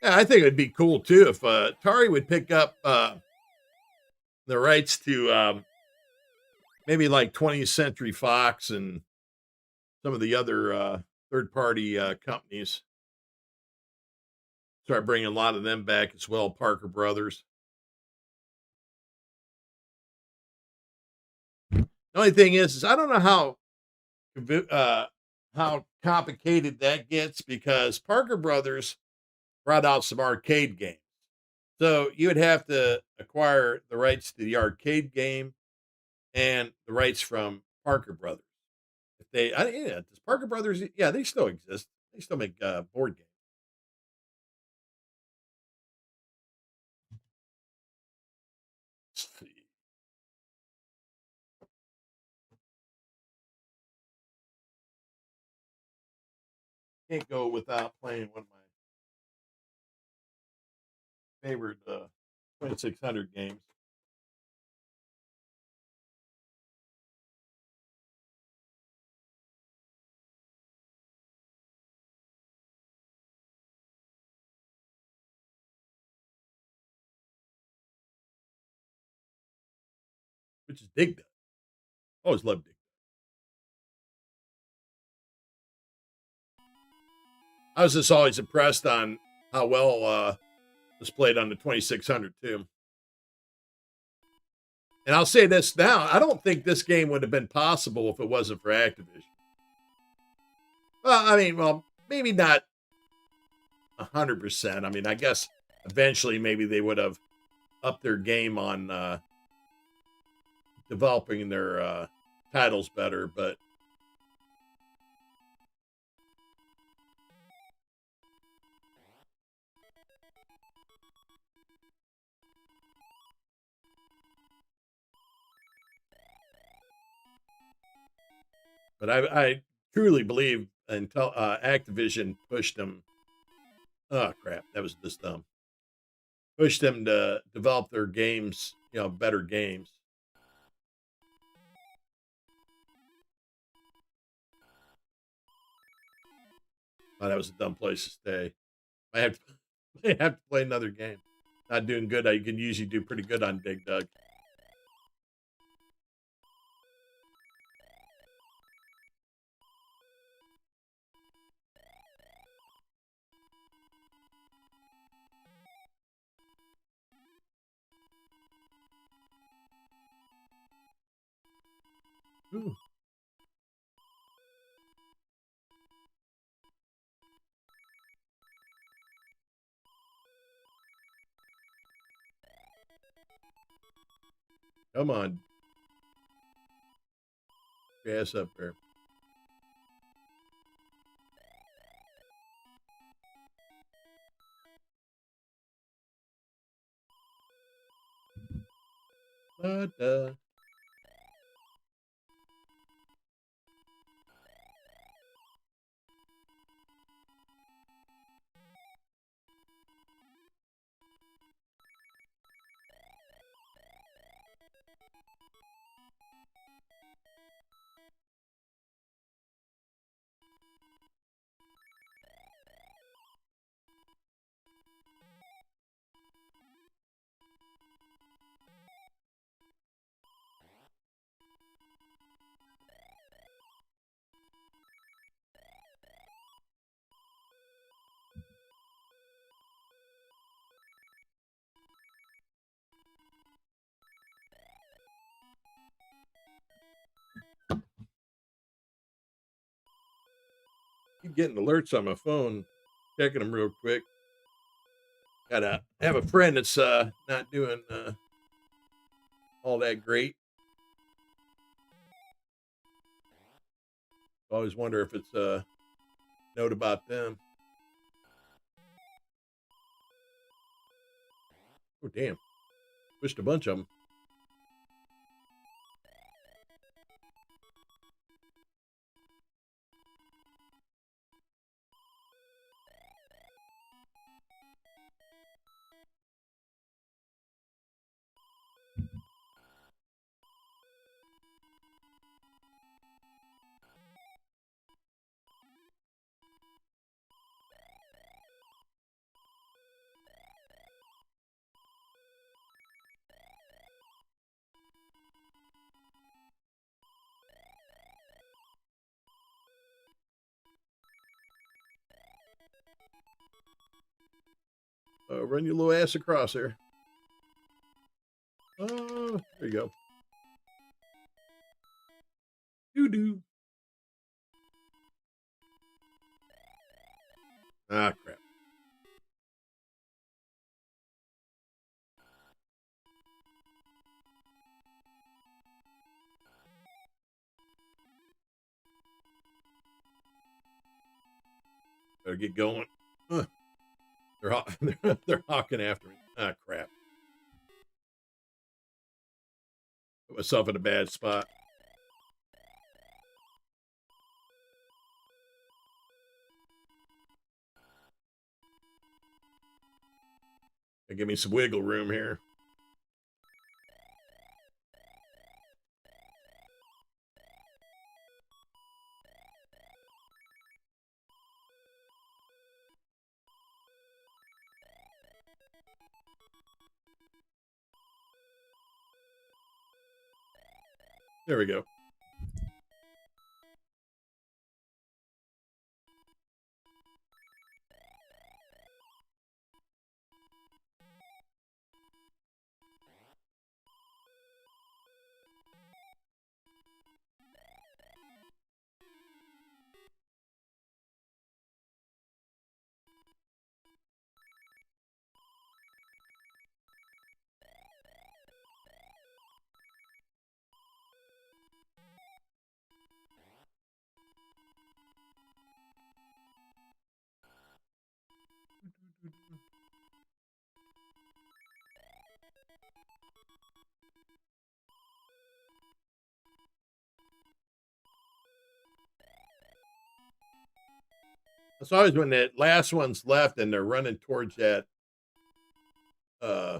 Yeah, I think it'd be cool too if Atari would pick up the rights to maybe like 20th Century Fox and some of the other third-party companies. Start bringing a lot of them back as well. Parker Brothers. The only thing is I don't know how complicated that gets because Parker Brothers brought out some arcade games. So you would have to acquire the rights to the arcade game and the rights from Parker Brothers. If yeah, does Parker Brothers? Yeah, they still exist. They still make board games. Let's see. Can't go without playing one of my favorite 2600 games. Which is Dig Dug. Always loved Dig Dug. I was just always impressed on how well was played on the 2600 too. And I'll say this now: I don't think this game would have been possible if it wasn't for Activision. Well, I mean, well, maybe not 100%. I mean, I guess eventually maybe they would have upped their game on developing their titles better, but I truly believe until Activision pushed them. Oh crap, that was just dumb. Pushed them to develop their games, better games. Oh, that was a dumb place to stay. I have to, I have to play another game. Not doing good. I can usually do pretty good on Dig Dug. Ooh. Come on, gas up there. Da. Keep getting alerts on my phone. Checking them real quick. Gotta have a friend that's not doing all that great. Always wonder if it's a note about them. Oh damn! Pushed a bunch of them. Run your little ass across there. Oh, there you go. Doo doo. Ah, crap. Better get going. Huh. They're hawking after me. Ah, crap. Put myself in a bad spot. Give me some wiggle room here. There we go. It's always when that last one's left and they're running towards that. Uh,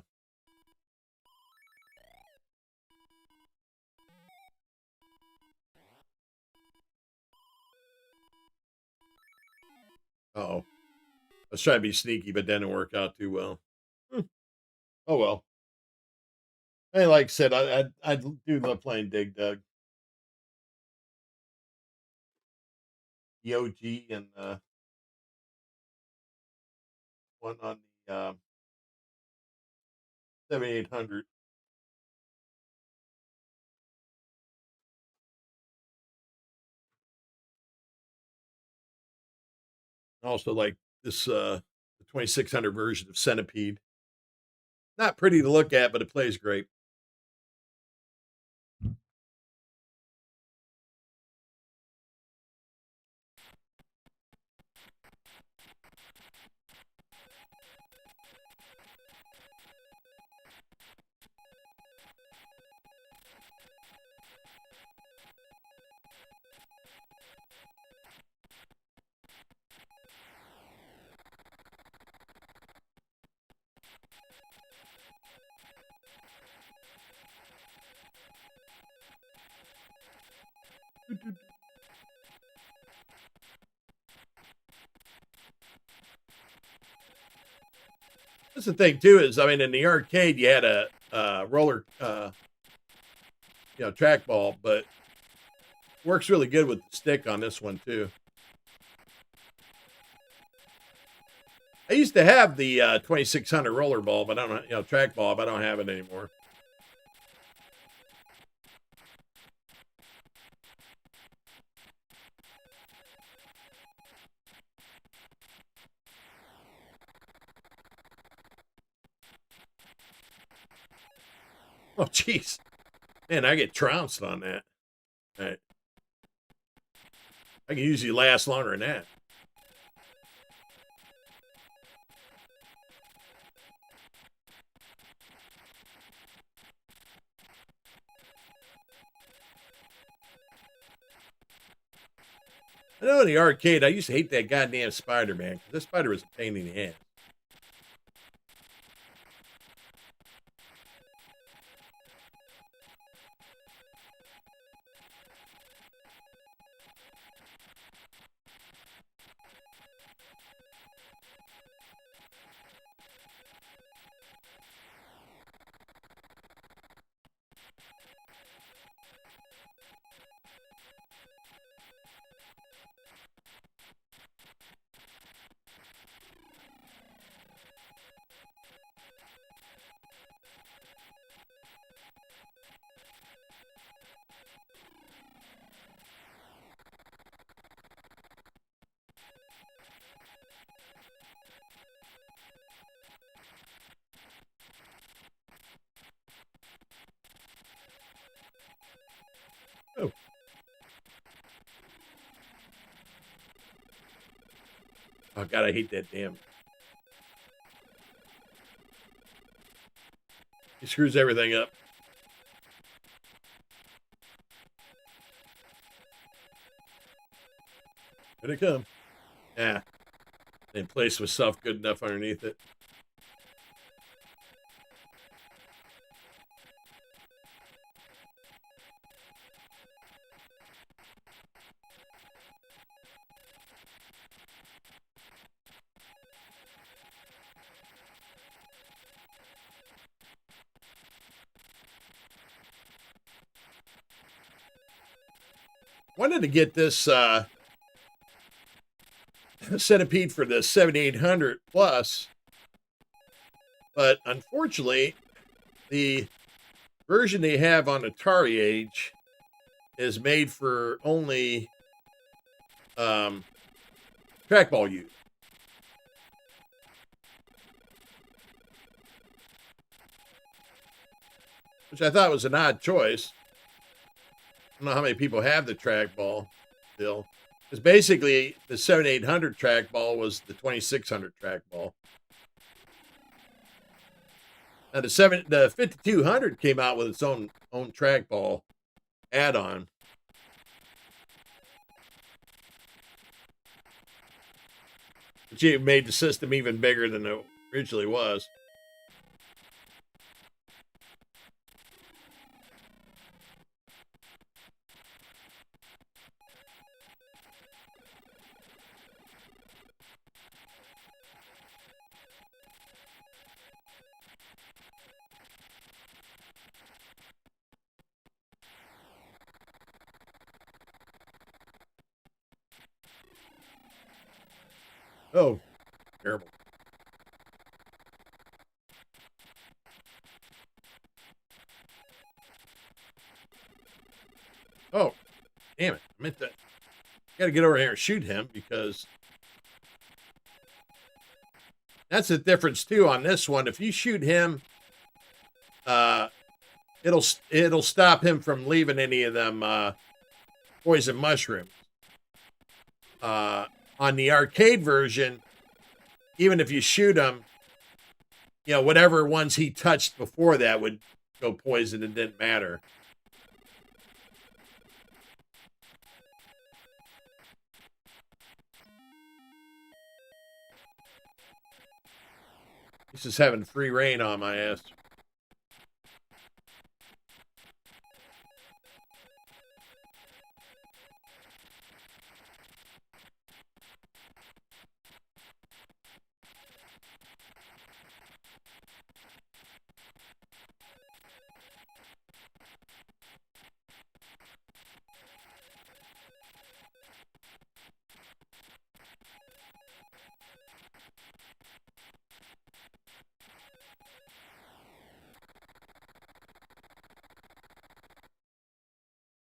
oh, I was trying to be sneaky, but didn't work out too well. Oh well. Hey, like I said, I do love playing Dig Dug. The OG and one on the 7800. Also like this the 2600 version of Centipede. Not pretty to look at, but it plays great. That's the thing too is I mean in the arcade you had a roller trackball, but works really good with the stick on this one too. I used to have the 2600 rollerball, but I don't trackball, but I don't have it anymore. Oh jeez. Man, I get trounced on that. Right. I can usually last longer than that. I know in the arcade, I used to hate that goddamn spider, man, because this spider was a pain in the ass. Oh. Oh god, I hate that damn. He screws everything up. Here they come. Yeah. They place with stuff good enough underneath it. Wanted to get this Centipede for the 7800 plus, but unfortunately, the version they have on Atari Age is made for only trackball use. Which I thought was an odd choice. I don't know how many people have the trackball still. Because basically, the 7800 trackball was the 2600 trackball. Now the 5200 came out with its own trackball add-on. But you made the system even bigger than it originally was. Oh, terrible. Oh, damn it. I meant that. Got to get over here and shoot him because that's the difference too on this one. If you shoot him, it'll stop him from leaving any of them poison mushrooms. On the arcade version, even if you shoot him, you know, whatever ones he touched before that would go poison. It didn't matter. He's just having free reign on my ass.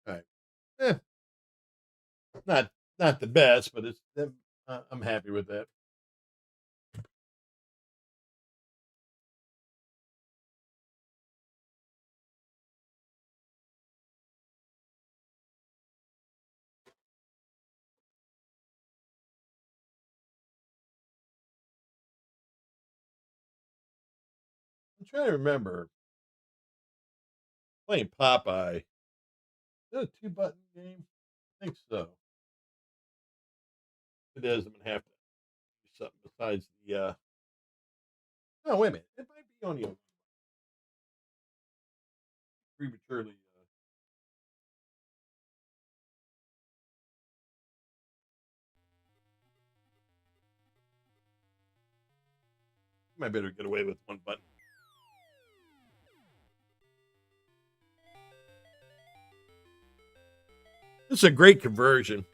All right. Eh, not the best, but it's I'm happy with that. I'm trying to remember playing Popeye. Is that a 2-button game? I think so. It is. I'm gonna have to do something besides the. No, wait a minute. It might be on you prematurely. You might better get away with one button. This is a great conversion.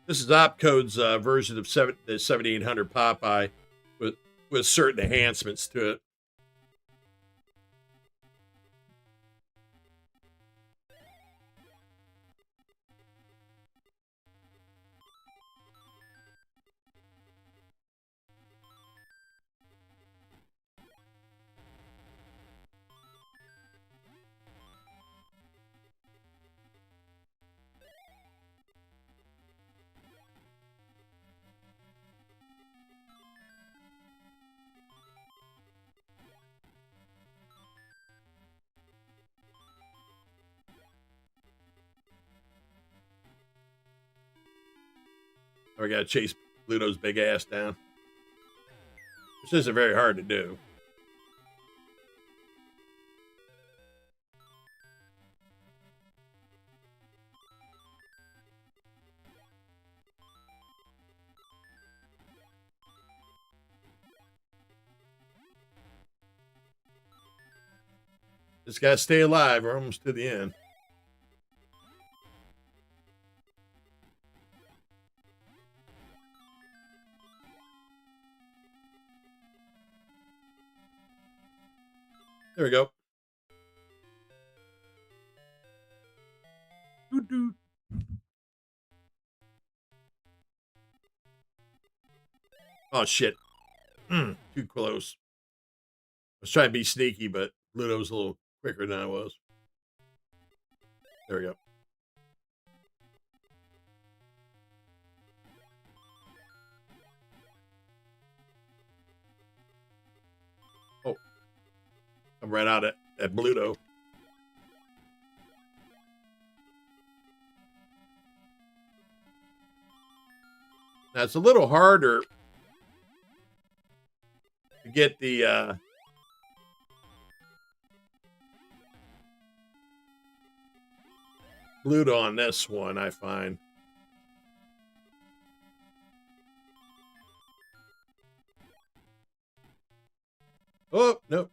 This is Opcode's version of the 7800 Popeye with certain enhancements to it. Or we got to chase Pluto's big ass down, which isn't very hard to do. Just got to stay alive. We're almost to the end. There we go. Doo-doo. Oh, shit. Too close. I was trying to be sneaky, but Ludo's a little quicker than I was. There we go. Oh. I'm right out at Bluto. it's a little harder to get the Bluto on this one, I find. Oh, nope.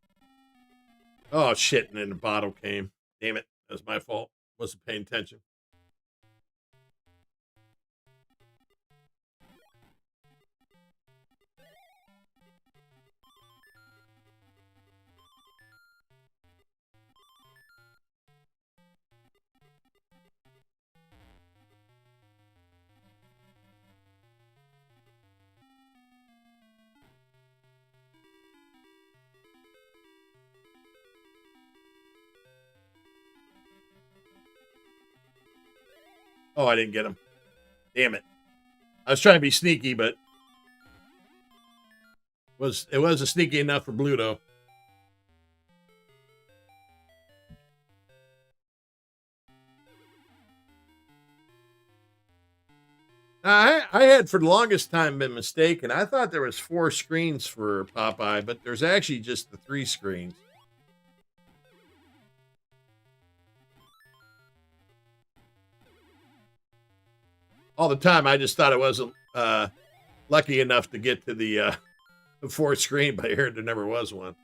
Oh, shit. And then the bottle came. Damn it. That was my fault. Wasn't paying attention. Oh, I didn't get him. Damn it. I was trying to be sneaky, but it wasn't sneaky enough for Bluto. I had for the longest time been mistaken. I thought there was 4 screens for Popeye, but there's actually just the 3 screens. All the time, I just thought I wasn't lucky enough to get to the 4th screen, but I heard there never was one.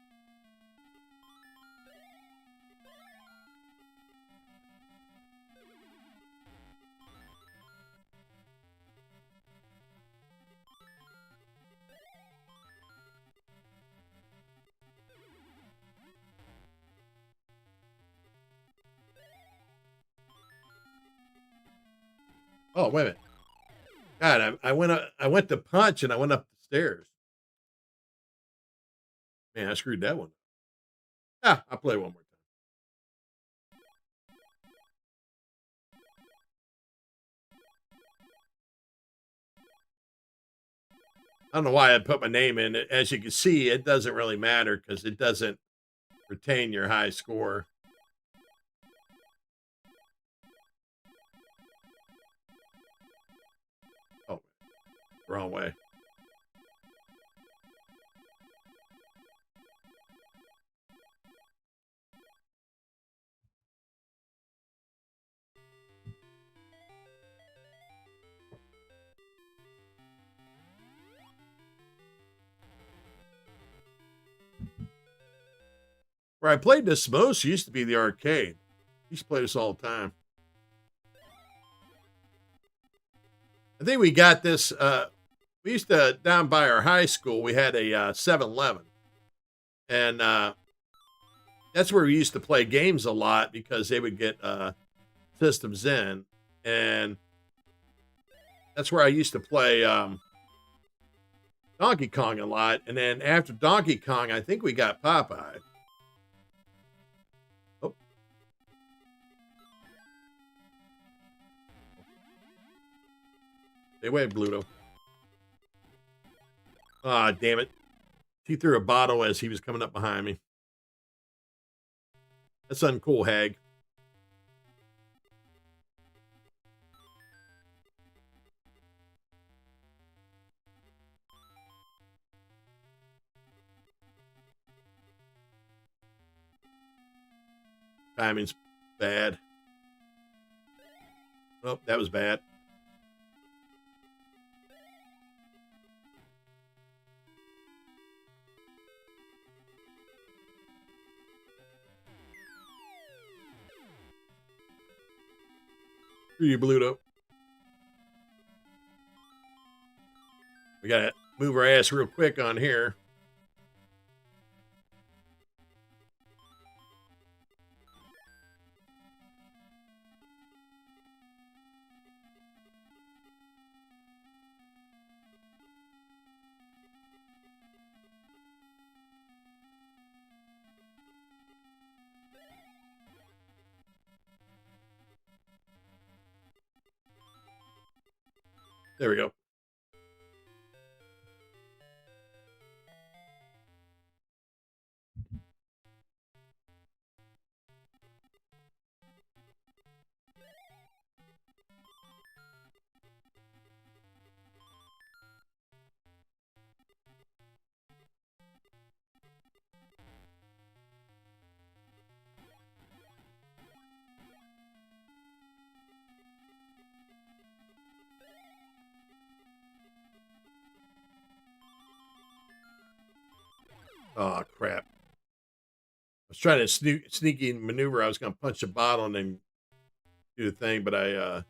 Oh, wait a minute. God, I went to punch and I went up the stairs. Man, I screwed that one. I'll play one more time. I don't know why I put my name in it. As you can see, it doesn't really matter because it doesn't retain your high score. Oh, wrong way. Where I played this most used to be the arcade. I used to play this all the time. I think we got this. We used to, down by our high school, we had a 7-Eleven. And that's where we used to play games a lot because they would get systems in. And that's where I used to play Donkey Kong a lot. And then after Donkey Kong, I think we got Popeye. Oh. Stay away, Bluto. Ah, damn it. He threw a bottle as he was coming up behind me. That's uncool, Hag. Timing's bad. Oh, that was bad. Screw you, Bluto. We gotta move our ass real quick on here. There we go. Oh, crap. I was trying to sneaky maneuver. I was going to punch the bottle and then do the thing, but I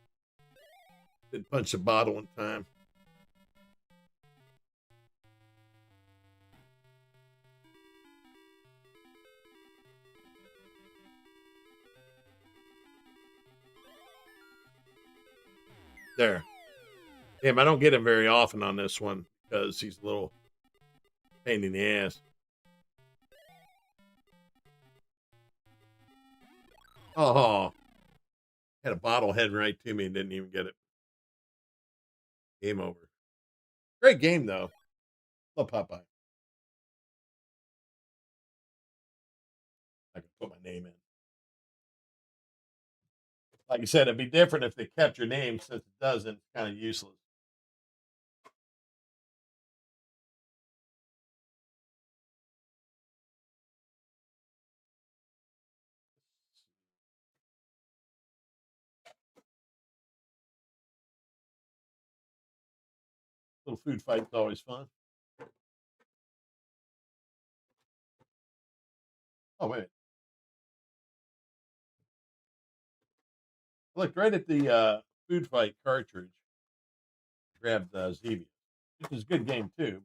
didn't punch the bottle in time. There. Damn, I don't get him very often on this one because he's a little pain in the ass. Oh, had a bottle head right to me and didn't even get it. Game over. Great game, though. Love Popeye. I can put my name in. Like I said, it'd be different if they kept your name. Since it doesn't, it's kind of useless. Little food fight's always fun. Oh, wait. I looked right at the food fight cartridge. Grabbed Zevia, which is a good game, too.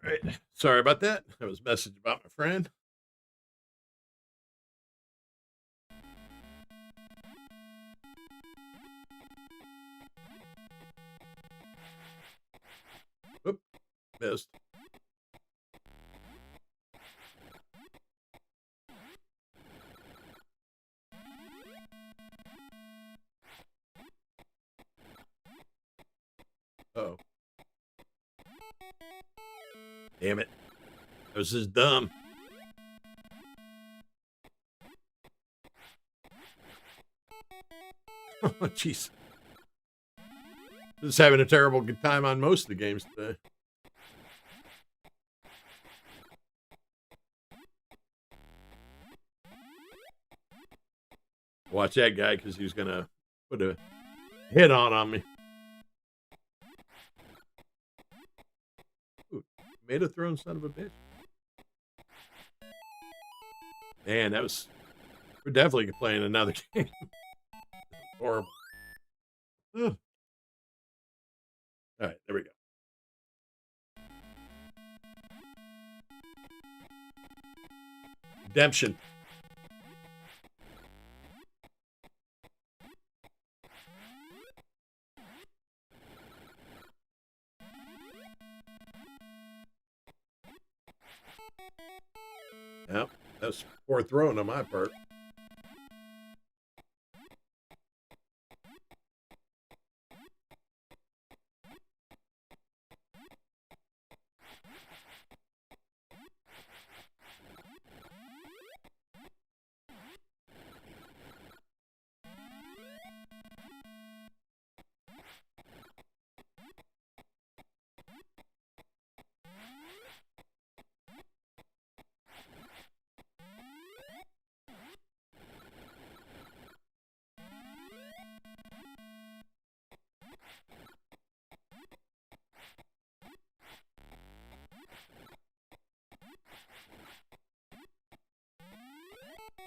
All right. Sorry about that. That was a message about my friend. Whoop. Missed. Oh. Damn it. I was just dumb. Oh, jeez. Just having a terrible good time on most of the games today. Watch that guy because he's going to put a hit on me. Ooh, tomato throne son of a bitch. Man, that was. We're definitely playing another game. Horrible. Ugh. All right, there we go. Redemption. Yep, that's poor throwing on my part.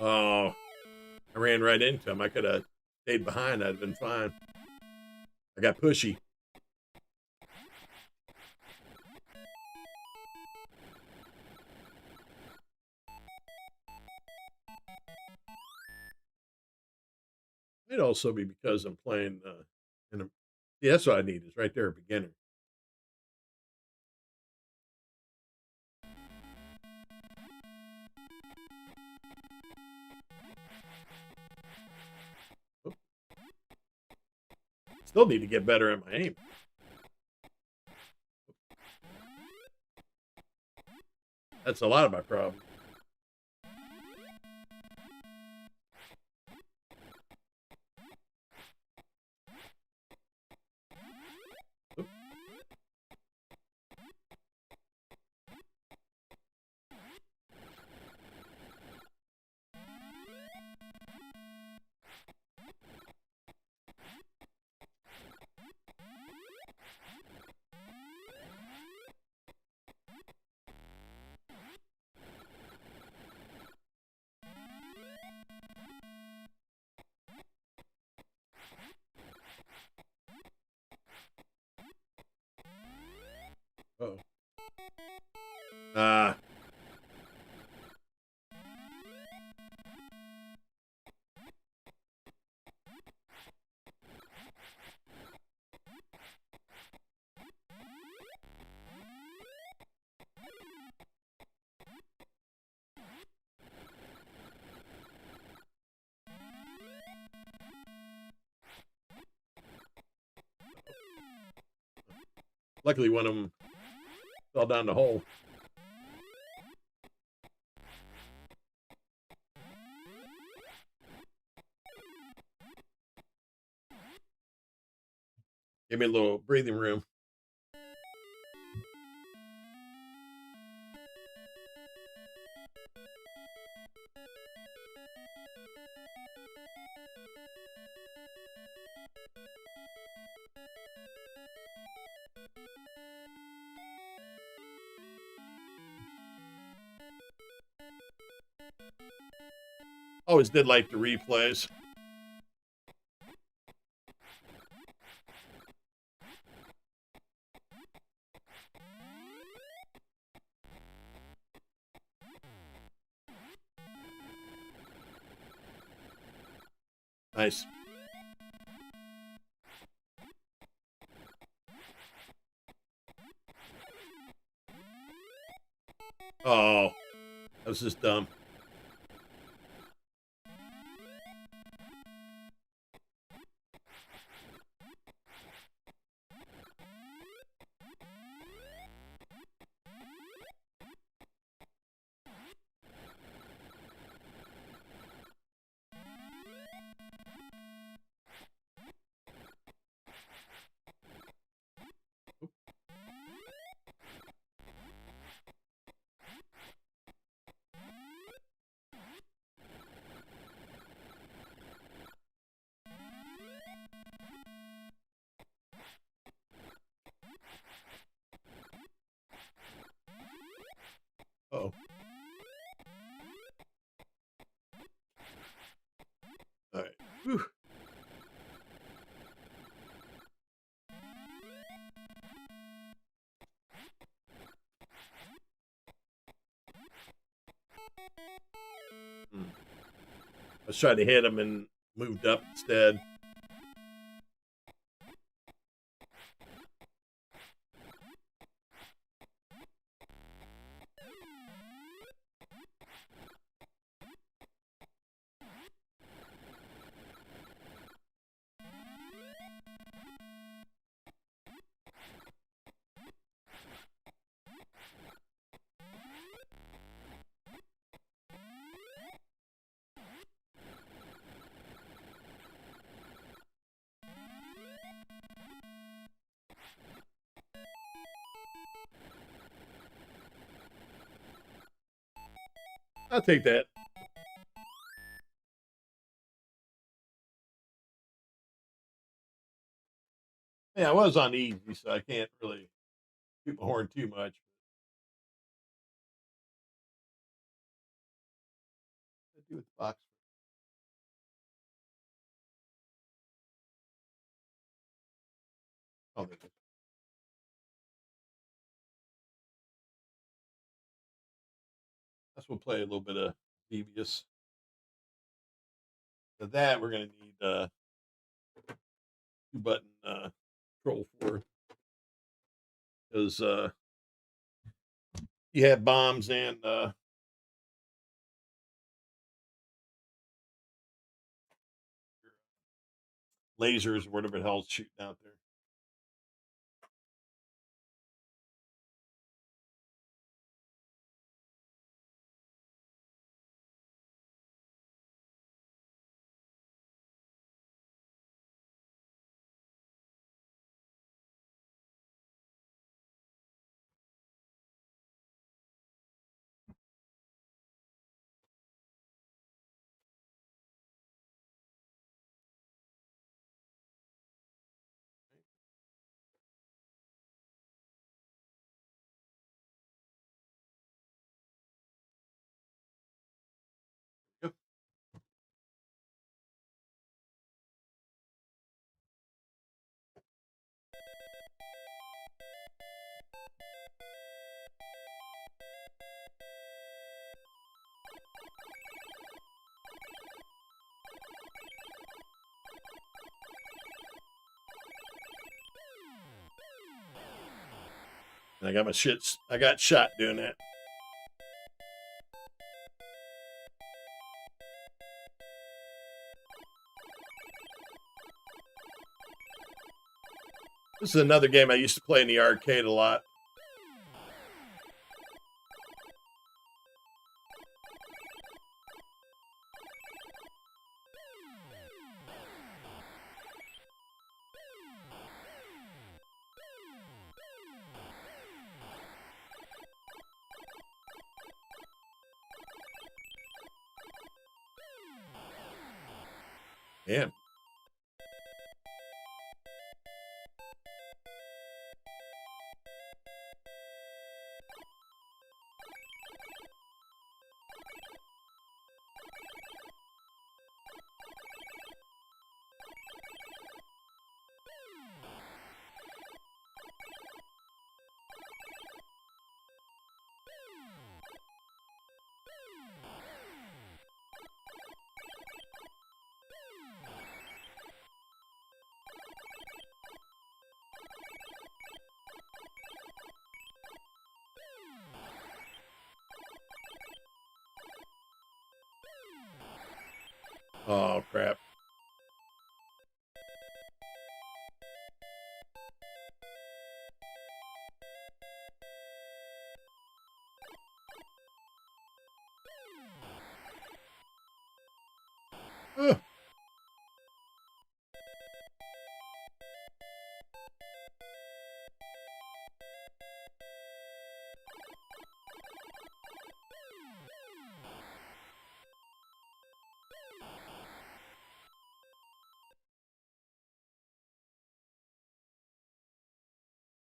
Oh, I ran right into him. I could have stayed behind. I'd have been fine. I got pushy. Might also be because I'm playing in a. Yeah, that's what I need is right there, a beginner. Still need to get better at my aim. That's a lot of my problem. Uh-oh. Ah. Luckily, one of them fell down the hole. Give me a little breathing room. Always did like the replays. Nice. Oh, that was just dumb. Uh-oh. All right. Whew. I was trying to hit him and moved up instead. I'll take that. Yeah, I was on easy, so I can't really toot my horn too much. What do with the box? Oh, there it is. Guess we'll play a little bit of Devious. For that, we're going to need 2-button control for, because you have bombs and lasers, whatever the hell's shooting out there. Yep. And I got my shits. I got shot doing that. This is another game I used to play in the arcade a lot. Damn. Oh, crap. Ugh.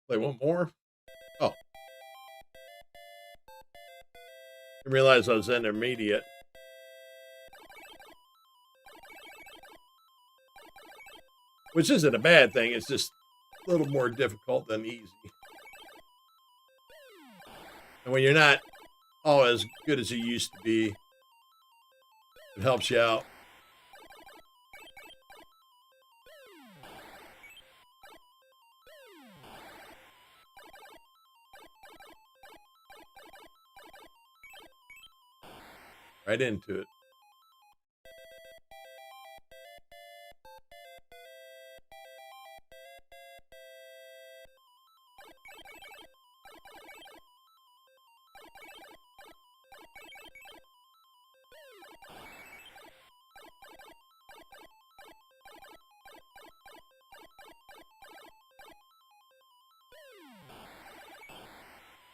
Play one more. Oh. Didn't realize I was intermediate. Which isn't a bad thing. It's just a little more difficult than easy. And when you're not all as good as you used to be, it helps you out. Right into it.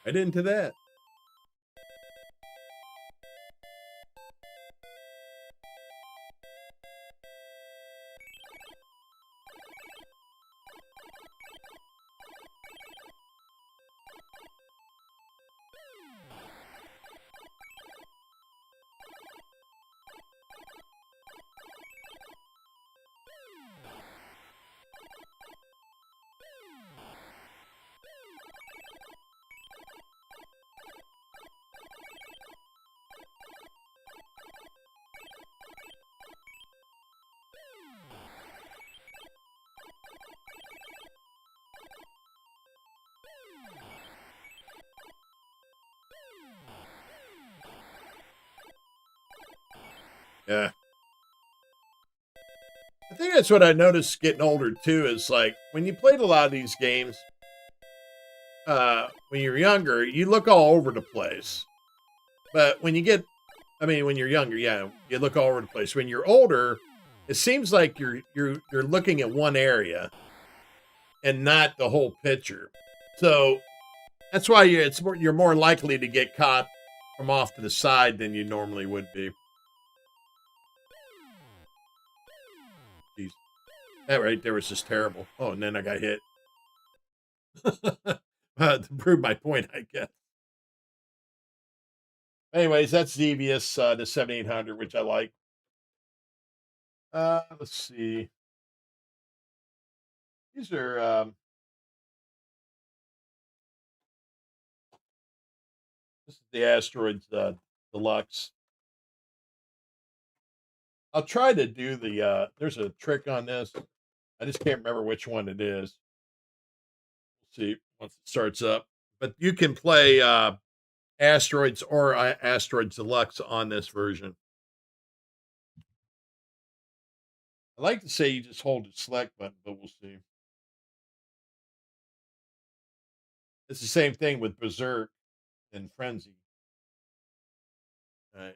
Right into that. Yeah. I think think that's what I noticed getting older too. Is like when you played a lot of these games, when you're younger, you look all over the place. But when you get, I mean, when you're younger, yeah, you look all over the place. When you're older, it seems like you're looking at one area and not the whole picture. So that's why you're more likely to get caught from off to the side than you normally would be. Jeez. That right there was just terrible. Oh, and then I got hit. To prove my point, I guess. Anyways, that's Xevious, the 7800, which I like. Let's see. These are this is the Asteroids Deluxe. I'll try to do the there's a trick on this. I just can't remember which one it is. We'll see once it starts up. But you can play Asteroids or Asteroids Deluxe on this version. I like to say you just hold the select button, but we'll see. It's the same thing with Berserk and Frenzy. All right.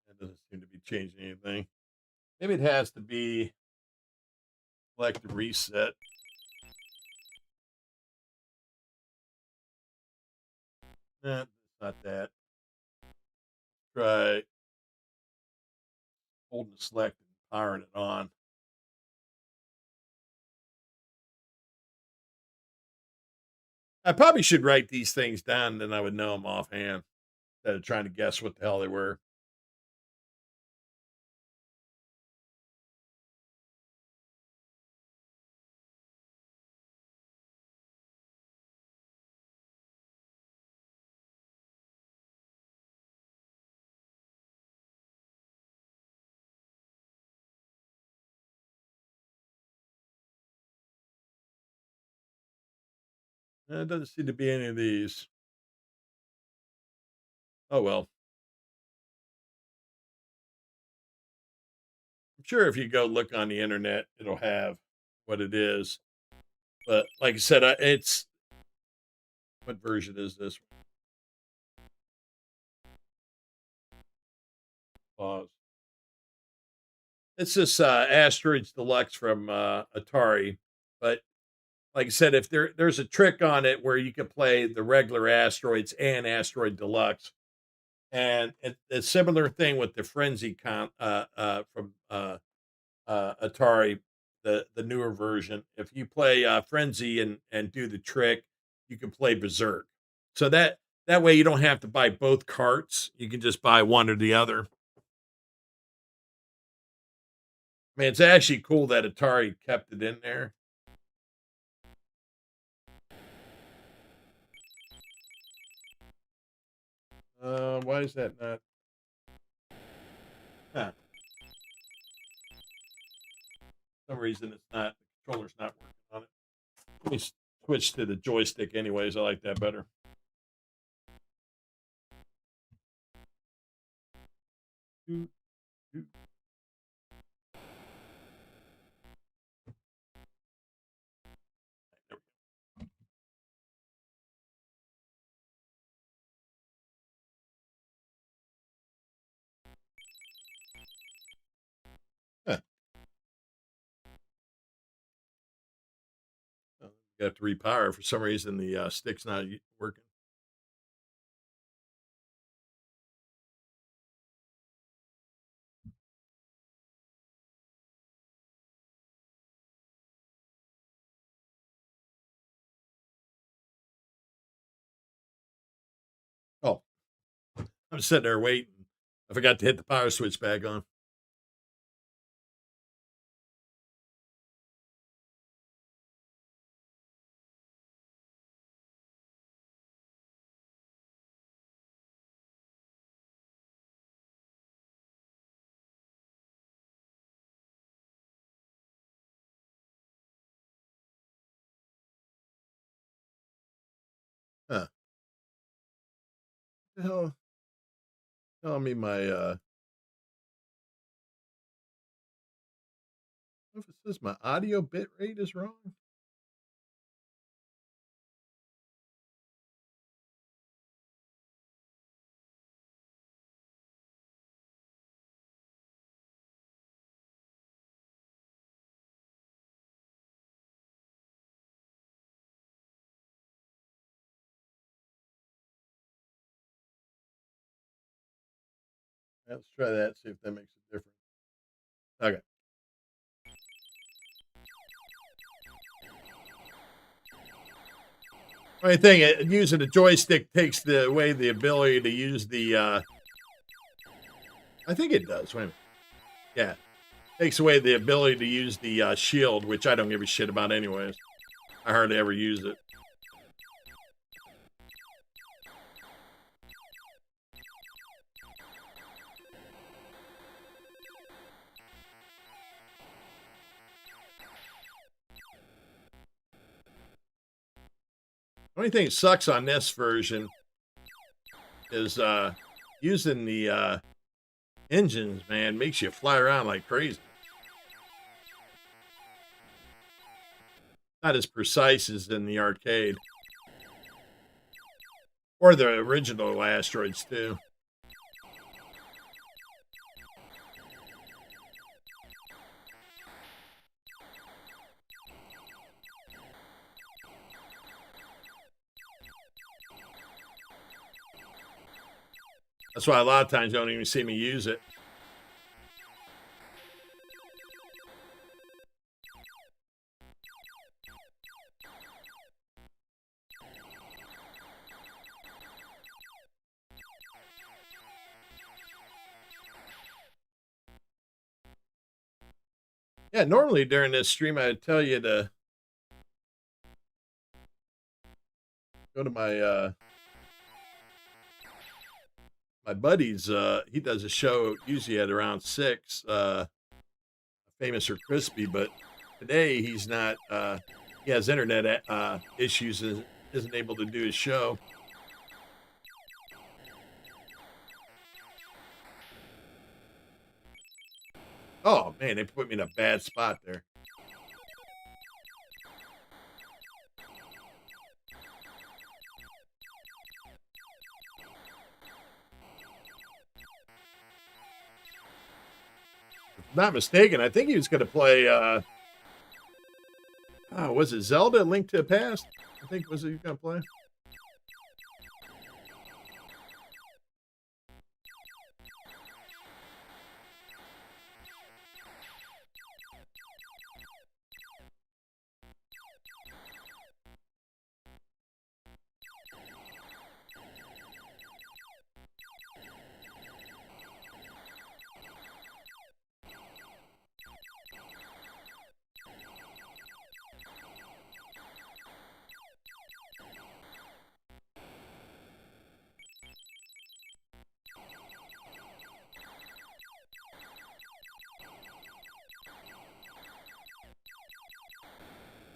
That doesn't seem to be changing anything. Maybe it has to be select the reset. Nah, it's not that. Try holding the select and powering it on. I probably should write these things down, then I would know them offhand instead of trying to guess what the hell they were. It doesn't seem to be any of these. Oh well. I'm sure if you go look on the internet, it'll have what it is. But like I said, it's what version is this? Pause. It's this Asteroids Deluxe from Atari. But like I said, if there's a trick on it where you can play the regular Asteroids and Asteroid Deluxe, and a similar thing with the Frenzy from Atari, the newer version. If you play Frenzy and do the trick, you can play Berserk. So that way you don't have to buy both carts. You can just buy one or the other. I mean, it's actually cool that Atari kept it in there. Why is that not? Huh. For some reason it's not. The controller's not working on it. Let me switch to the joystick, anyways. I like that better. Doo, doo. Huh. You have to repower. For some reason, the stick's not working. Oh, I'm sitting there waiting. I forgot to hit the power switch back on. the hell telling me my what if it says my audio bit rate is wrong? Let's try that, see if that makes a difference. Okay. Only thing, using a joystick takes away the ability to use the. I think it does. Wait a minute. Yeah, takes away the ability to use the shield, which I don't give a shit about, anyways. I hardly ever use it. Only thing that sucks on this version is using the engines, man, makes you fly around like crazy. Not as precise as in the arcade. Or the original Asteroids, too. That's why a lot of times you don't even see me use it. Yeah, normally during this stream, I'd tell you to go to my buddy's. He does a show usually at around 6, Famous or Crispy, but today he's not. He has internet issues and isn't able to do his show. Oh man, they put me in a bad spot there. If I'm not mistaken, I think he was going to play. Was it Zelda: Link to the Past? I think was he going to play.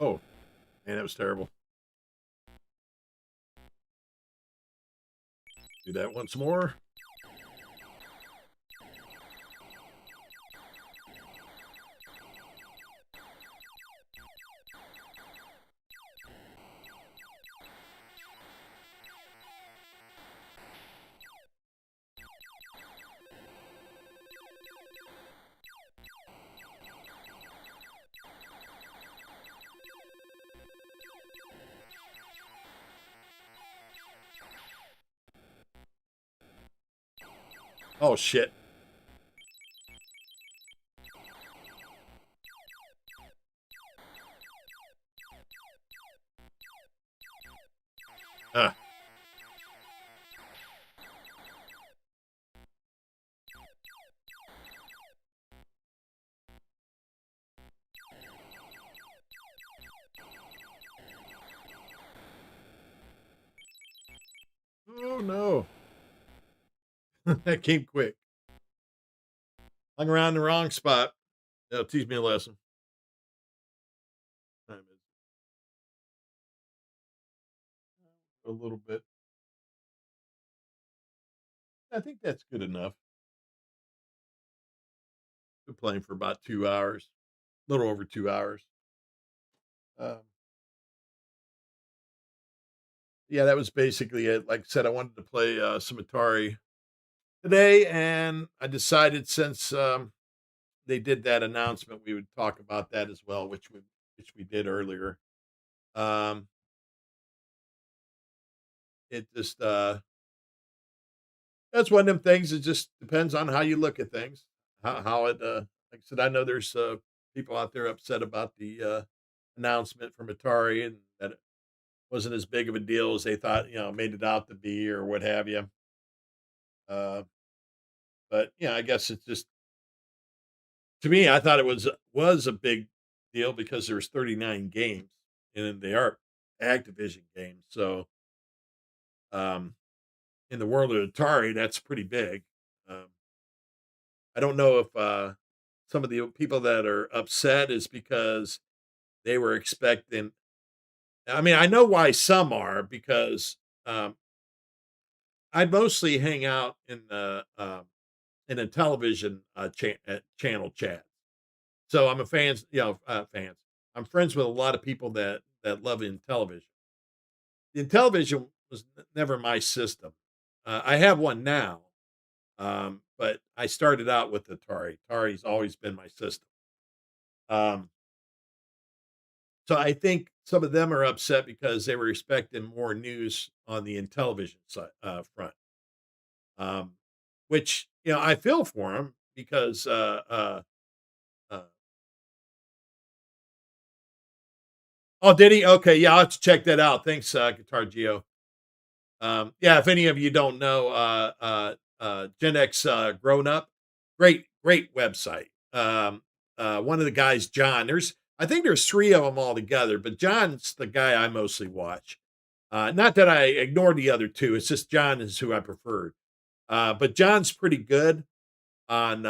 Oh, man, that was terrible. Do that once more. Oh shit. Ah. Oh no. That came quick. Hung around the wrong spot. That'll teach me a lesson. Time is a little bit. I think that's good enough. Been playing for about 2 hours, a little over 2 hours. Um, yeah, that was basically it. Like I said, I wanted to play, some Atari today, and I decided since, they did that announcement, we would talk about that as well, which we did earlier. Um, it just, that's one of them things. It just depends on how you look at things. How it, like I said, I know there's people out there upset about the announcement from Atari and that it wasn't as big of a deal as they thought, made it out to be or what have you. Uh, but yeah, I guess it's just to me, I thought it was a big deal because there's 39 games and they are Activision games. So um, in the world of Atari, that's pretty big. Um, I don't know if some of the people that are upset is because they were expecting. I mean, I know why some are because um, I mostly hang out in a television channel chat. So I'm a fans. I'm friends with a lot of people that love in television. In television was never my system. I have one now, but I started out with Atari. Atari's always been my system. Um, so I think some of them are upset because they were expecting more news on the Intellivision side front, um, which I feel for them because uh, oh, did he? Okay, yeah, I'll have to check that out. Thanks, Guitar Geo. Yeah, if any of you don't know, Gen X Grown Up, great website. One of the guys, John. I think there's three of them all together, but John's the guy I mostly watch. Not that I ignore the other two; it's just John is who I preferred. But John's pretty good on.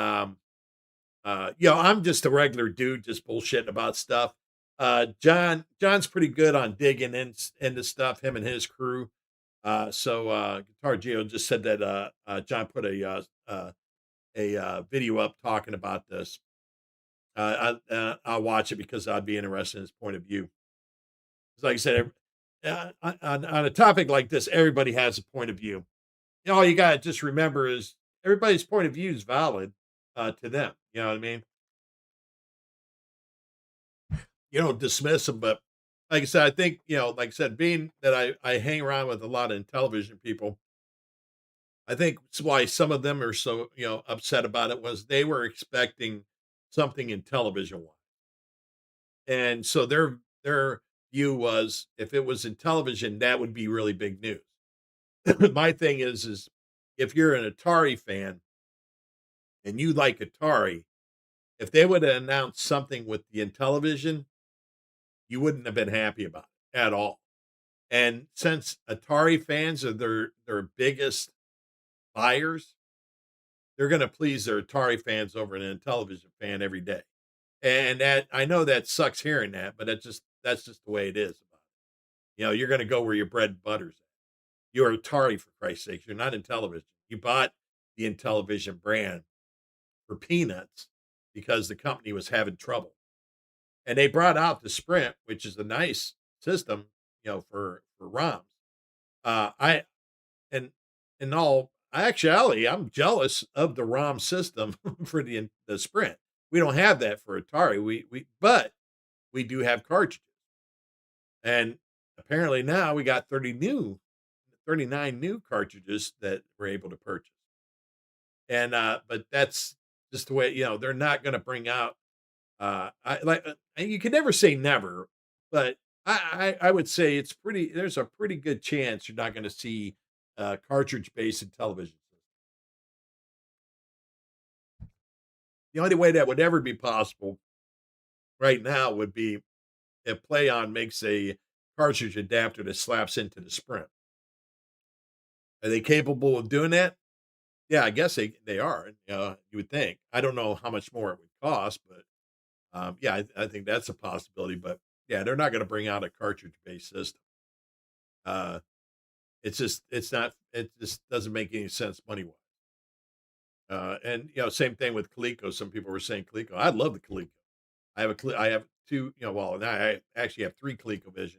I'm just a regular dude, just bullshitting about stuff. John's pretty good on digging into stuff. Him and his crew. Guitar Geo just said that John put a video up talking about this. I'll watch it because I'd be interested in his point of view. 'Cause like I said, on a topic like this, everybody has a point of view. All you gotta just remember is everybody's point of view is valid to them. You know what I mean? You don't dismiss them, but like I said, I think like I said, being that I hang around with a lot of television people, I think it's why some of them are so, upset about it was they were expecting something in television wise. And so their view was if it was in television, that would be really big news. My thing is if you're an Atari fan and you like Atari, if they would have announced something with the Intellivision, you wouldn't have been happy about it at all. And since Atari fans are their biggest buyers, they're gonna please their Atari fans over an Intellivision fan every day. And that I know that sucks hearing that, but that's just the way it is. You're gonna go where your bread and butter's at. You're Atari for Christ's sake. You're not in television. You bought the Intellivision brand for peanuts because the company was having trouble. And they brought out the Sprint, which is a nice system, for ROMs. I and in all actuality, I'm jealous of the ROM system for the Sprint. We don't have that for Atari. But we do have cartridges. And apparently now we got 39 new cartridges that we're able to purchase. And but that's just the way, they're not going to bring out I like you can never say never, but I would say there's a pretty good chance you're not going to see cartridge based in television. The only way that would ever be possible right now would be if PlayOn makes a cartridge adapter that slaps into the Sprint. Are they capable of doing that? Yeah, I guess they are. You would think. I don't know how much more it would cost, but yeah, I think that's a possibility. But yeah, they're not going to bring out a cartridge based system. Uh, it's just doesn't make any sense money wise. And same thing with Coleco. Some people were saying Coleco. I love the Coleco. I have two. Well, now I actually have three ColecoVision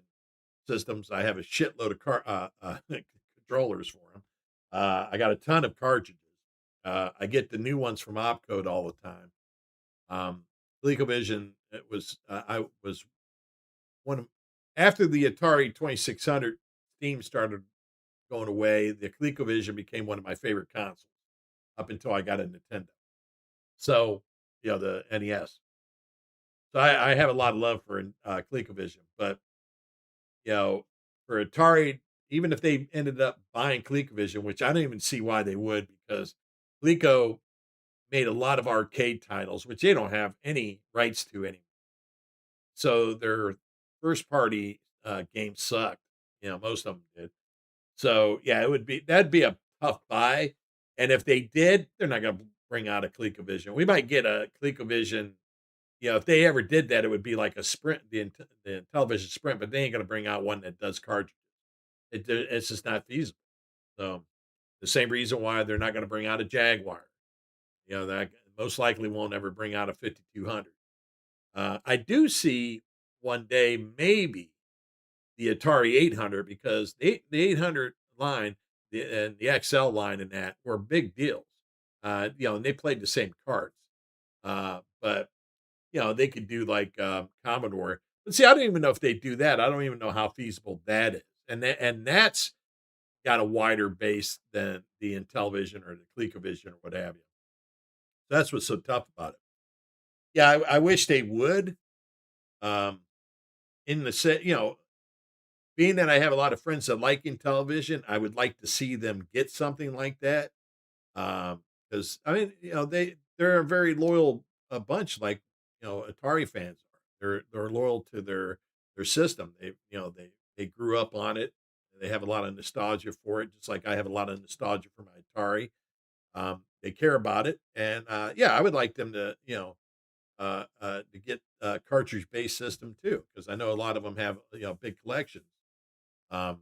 systems. I have a shitload of controllers for them. I got a ton of cartridges. I get the new ones from Opcode all the time. ColecoVision. I was one of after the Atari 2600 Steam started going away. The ColecoVision became one of my favorite consoles up until I got a Nintendo. So the NES. So I have a lot of love for ColecoVision, but you know, for Atari, even if they ended up buying ColecoVision, which I don't even see why they would, because Coleco made a lot of arcade titles, which they don't have any rights to anymore. So their first party games sucked. Most of them did. So yeah, that'd be a tough buy. And if they did, they're not going to bring out a ColecoVision. We might get a ColecoVision. If they ever did that, it would be like a Sprint, the television Sprint, but they ain't going to bring out one that does cartridges. It's just not feasible. So the same reason why they're not going to bring out a Jaguar. That most likely won't ever bring out a 5200. I do see one day maybe the Atari 800 because the 800 line and the XL line and that were big deals. And they played the same cards. But they could do like Commodore. But see, I don't even know if they do that. I don't even know how feasible that is. And that's got a wider base than the Intellivision or the ColecoVision or what have you. That's what's so tough about it. Yeah, I wish they would. Um, in the set, being that I have a lot of friends that like Intellivision, I would like to see them get something like that. Because I mean, they're a very loyal bunch, like Atari fans are. They're loyal to their system. They grew up on it. They have a lot of nostalgia for it, just like I have a lot of nostalgia for my Atari. They care about it, and yeah, I would like them to get a cartridge based system too, because I know a lot of them have big collections. Um,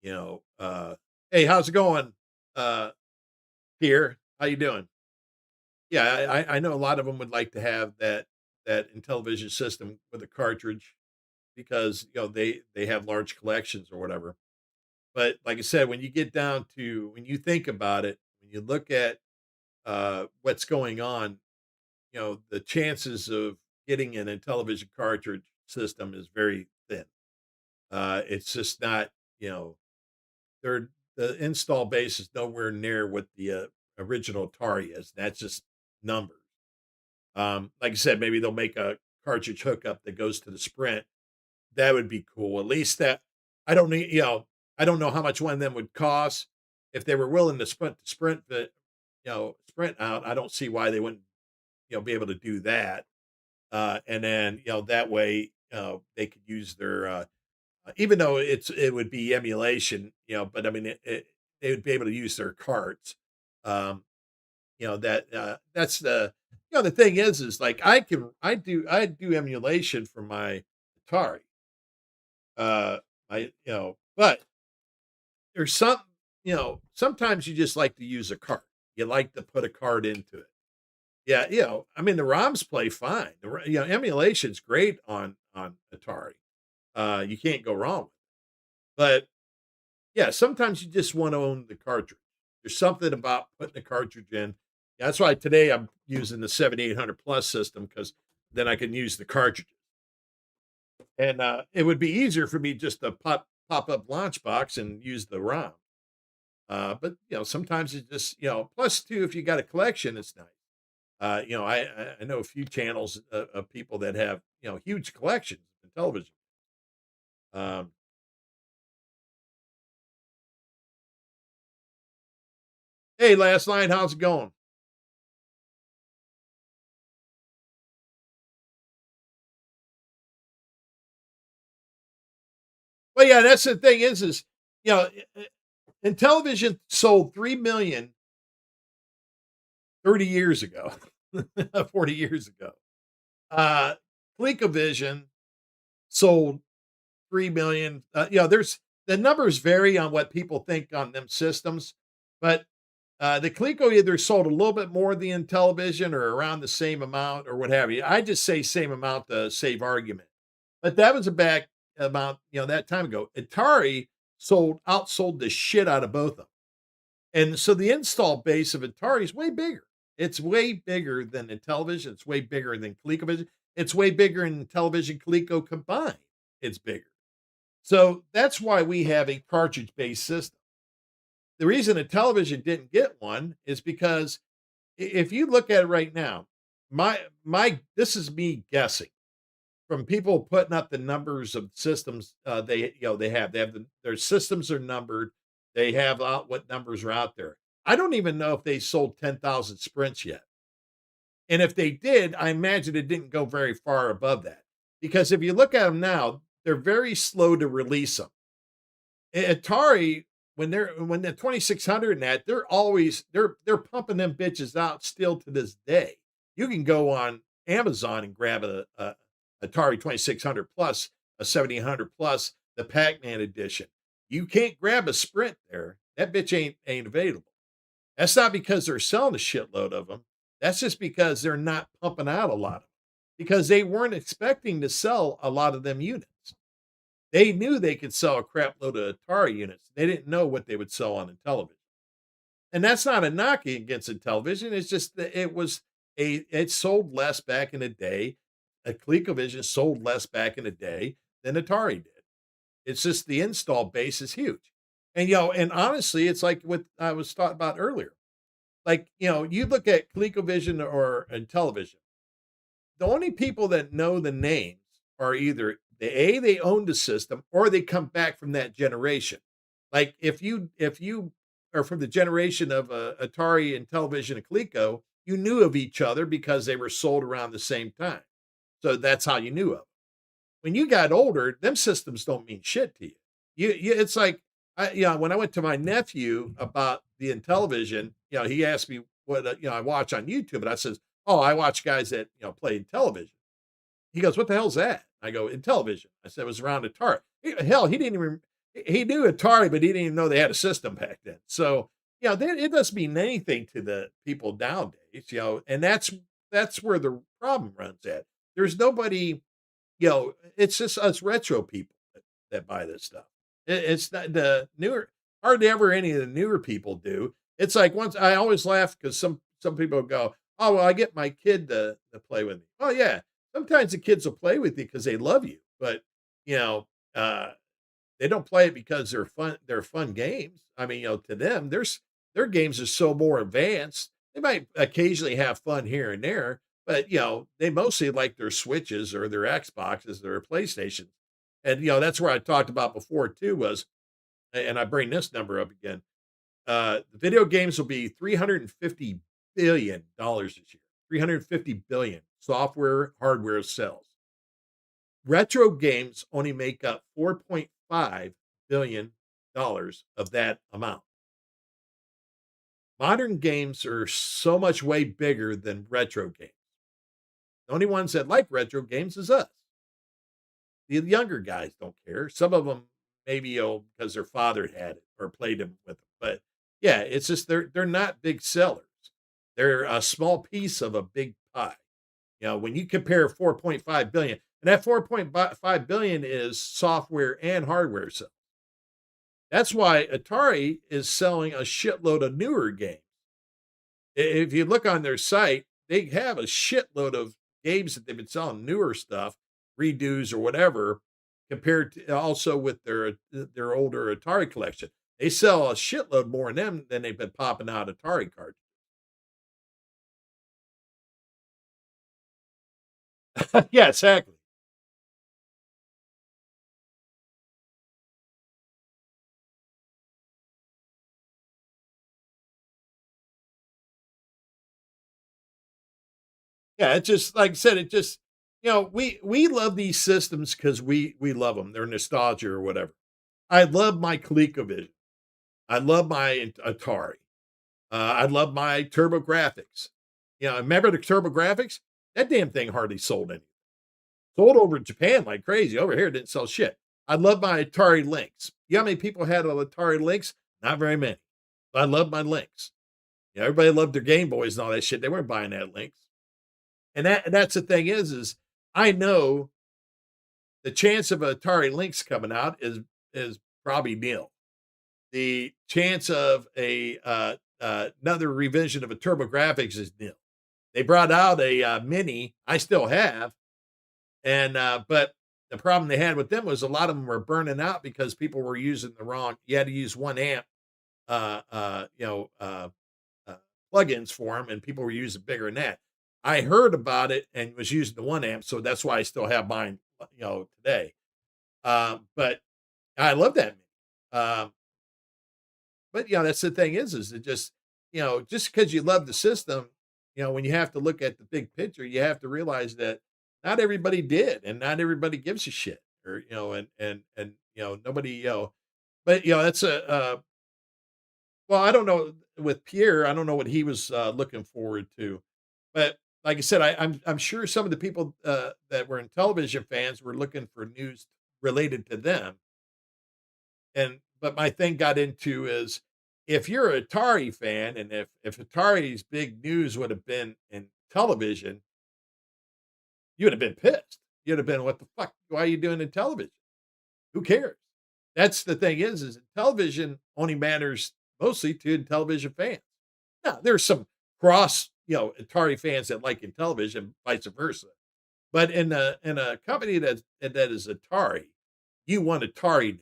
hey, how's it going, uh, here? How you doing? Yeah, I know a lot of them would like to have that Intellivision system with a cartridge because they have large collections or whatever. But like I said, when you get down to when you think about it, when you look at what's going on, the chances of getting an Intellivision cartridge system is very thin. It's just not, they're the install base is nowhere near what the original Atari is. That's just numbers. Like I said, maybe they'll make a cartridge hookup that goes to the Sprint. That would be cool. At least that I don't need, I don't know how much one of them would cost. If they were willing to sprint out, I don't see why they wouldn't, be able to do that. And then, that way, they could use their, even though it would be emulation, but I mean, they would be able to use their carts. Um, that's the thing is like I do emulation for my Atari. But there's sometimes you just like to use a cart. You like to put a card into it. Yeah, I mean the ROMs play fine. Emulation's great on Atari. You can't go wrong with it. But yeah, sometimes you just want to own the cartridge. There's something about putting a cartridge in. Yeah, that's why today I'm using the 7800 plus system because then I can use the cartridges. And it would be easier for me just to pop up launch box and use the ROM. But sometimes it's just plus too if you got a collection, it's nice. I know a few channels of people that have huge collections in television. Um, hey, last night, how's it going? Well, yeah, that's the thing is you know, and television sold 3 million 30 years ago, 40 years ago. Uh, ColecoVision sold 3 million. There's the numbers vary on what people think on them systems, but The Coleco either sold a little bit more than the Intellivision or around the same amount or what have you. I just say same amount to save argument. But that was a back about, that time ago. Atari outsold the shit out of both of them. And so the install base of Atari is way bigger. It's way bigger than Intellivision. It's way bigger than ColecoVision. It's way bigger than Intellivision Coleco combined. It's bigger. So that's why we have a cartridge based system. The reason a television didn't get one is because if you look at it right now, my this is me guessing from people putting up the numbers of systems. Their systems are numbered. They have out what numbers are out there. I don't even know if they sold 10,000 sprints yet. And if they did, I imagine it didn't go very far above that. Because if you look at them now, they're very slow to release them. Atari, when the 2600 and that, they're pumping them bitches out still to this day. You can go on Amazon and grab a Atari 2600 plus, a 1700 plus, the Pac-Man edition. You can't grab a Sprint there. That bitch ain't available. That's not because they're selling a shitload of them. That's just because they're not pumping out a lot of them because they weren't expecting to sell a lot of them units. They knew they could sell a crap load of Atari units. They didn't know what they would sell on Intellivision. And that's not a knock against Intellivision. It's just that it sold less back in the day. A ColecoVision sold less back in the day than Atari did. It's just the install base is huge. And honestly, it's like what I was talking about earlier. Like, you look at ColecoVision or Intellivision. The only people that know the names are either they owned the system or they come back from that generation. Like if you are from the generation of Atari, Intellivision, and Coleco, you knew of each other because they were sold around the same time. So that's how you knew of them. When you got older, them systems don't mean shit to you. It's like when I went to my nephew about the Intellivision, he asked me what I watch on YouTube, and I says, "Oh, I watch guys that play Intellivision." He goes, "What the hell's that?" I go, "Intellivision." I said, "It was around Atari." He didn't even he knew Atari, but he didn't even know they had a system back then. So it doesn't mean anything to the people nowadays, and that's where the problem runs at. There's nobody, it's just us retro people that buy this stuff. It's not the newer, hardly ever any of the newer people do. It's like once I always laugh because some people go, "Oh, well, I get my kid to play with me." Oh yeah, sometimes the kids will play with you because they love you, but you know, uh, they don't play it because they're fun. They're fun games. I mean, to them, their games are so more advanced. They might occasionally have fun here and there, but they mostly like their Switches or their Xboxes or their PlayStations. And that's where I talked about before too was, and I bring this number up again. The video games will be $350 billion this year. 350 billion software, hardware sales. Retro games only make up $4.5 billion of that amount. Modern games are so much way bigger than retro games. The only ones that like retro games is us. The younger guys don't care. Some of them maybe because their father had it or played them with them. But yeah, it's just they're not big sellers. They're a small piece of a big pie. When you compare 4.5 billion, and that 4.5 billion is software and hardware sales. That's why Atari is selling a shitload of newer games. If you look on their site, they have a shitload of games that they've been selling, newer stuff, redos or whatever, compared to also with their older Atari collection. They sell a shitload more in them than they've been popping out Atari cards. Yeah, exactly. Yeah, it just like I said, it just we love these systems because we love them. They're nostalgia or whatever. I love my ColecoVision. I love my Atari. I love my Turbo Graphics. Remember the Turbo Graphics? That damn thing hardly sold any. Sold over in Japan like crazy. Over here, it didn't sell shit. I love my Atari Lynx. You know how many people had an Atari Lynx? Not very many. I love my Lynx. Everybody loved their Game Boys and all that shit. They weren't buying that Lynx. And that's the thing is I know the chance of an Atari Lynx coming out is probably nil. The chance of a another revision of a TurboGrafx is nil. They brought out a mini. I still have, and but the problem they had with them was a lot of them were burning out because people were using the wrong. You had to use 1 amp, uh, uh, you know, uh, uh, plugins for them, and people were using bigger than that. I heard about it and was using the 1 amp, so that's why I still have mine, today. But I love that. Um, but that's the thing is it just just because you love the system, when you have to look at the big picture, you have to realize that not everybody did, and not everybody gives a shit, or and nobody but that's well, I don't know with Pierre, I don't know what he was looking forward to, but like I said, I'm sure some of the people that were in television fans were looking for news related to them. And but my thing got into is if you're an Atari fan, and if Atari's big news would have been in television, you would have been pissed. You'd have been, what the fuck? Why are you doing in television? Who cares? That's the thing is that television only matters mostly to television fans. Now, there's some cross, Atari fans that like in television, vice versa. But in a company that is Atari, you want Atari.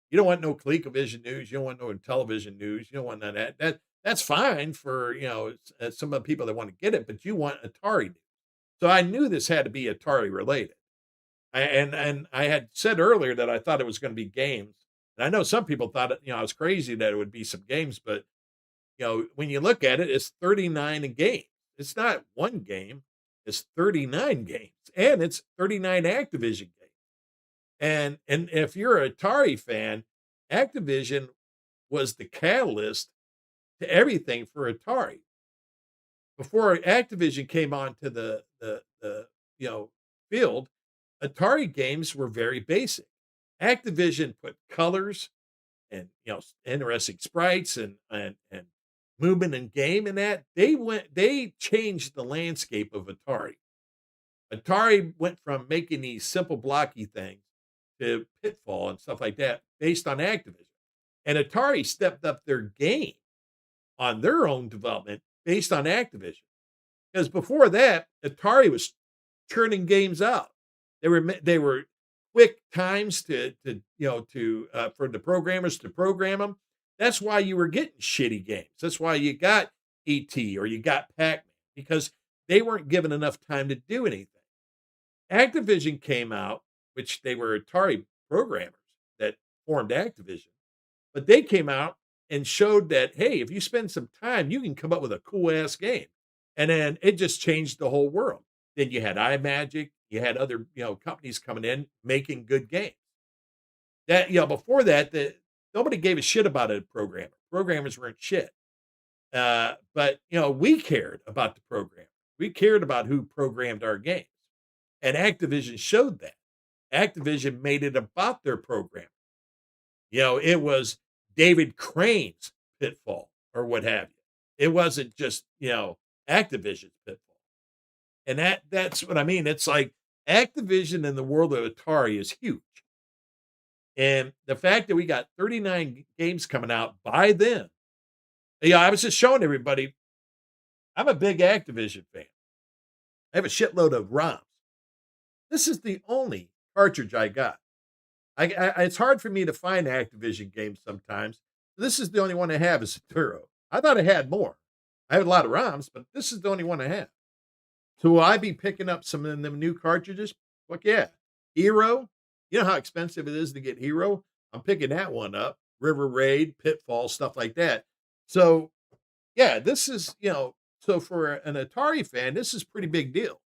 You don't want no ColecoVision news. You don't want no television news. You don't want none of that. That's fine for some of the people that want to get it, but you want Atari news. So I knew this had to be Atari related. And I had said earlier that I thought it was going to be games. And I know some people thought I was crazy that it would be some games, but when you look at it, it's 39 a game. It's not one game. It's 39 games, and it's 39 Activision games. And if you're an Atari fan, Activision was the catalyst to everything for Atari. Before Activision came onto the field, Atari games were very basic. Activision put colors and interesting sprites and movement and game, and that they changed the landscape of Atari. Atari went from making these simple blocky things to Pitfall and stuff like that based on Activision. And Atari stepped up their game on their own development based on Activision. Because before that, Atari was churning games out. They were quick times to for the programmers to program them. That's why you were getting shitty games. That's why you got ET or you got Pac-Man, because they weren't given enough time to do anything. Activision came out, which they were Atari programmers that formed Activision, but they came out and showed that, hey, if you spend some time, you can come up with a cool ass game. And then it just changed the whole world. Then you had iMagic, you had other, companies coming in making good games. That, before that, nobody gave a shit about a programmer. Programmers weren't shit. But we cared about the program. We cared about who programmed our games. And Activision showed that. Activision made it about their program. It was David Crane's Pitfall or what have you. It wasn't just, Activision's Pitfall. And that's what I mean. It's like Activision in the world of Atari is huge. And the fact that we got 39 games coming out by them. I was just showing everybody, I'm a big Activision fan. I have a shitload of ROMs. This is the only cartridge I got. It's hard for me to find Activision games sometimes. This is the only one I have is Saturo. I thought I had more. I have a lot of ROMs, but this is the only one I have. So will I be picking up some of them new cartridges? Fuck yeah. Hero. You know how expensive it is to get Hero? I'm picking that one up. River Raid, Pitfall, stuff like that. So yeah, this is, so for an Atari fan, this is pretty big deal.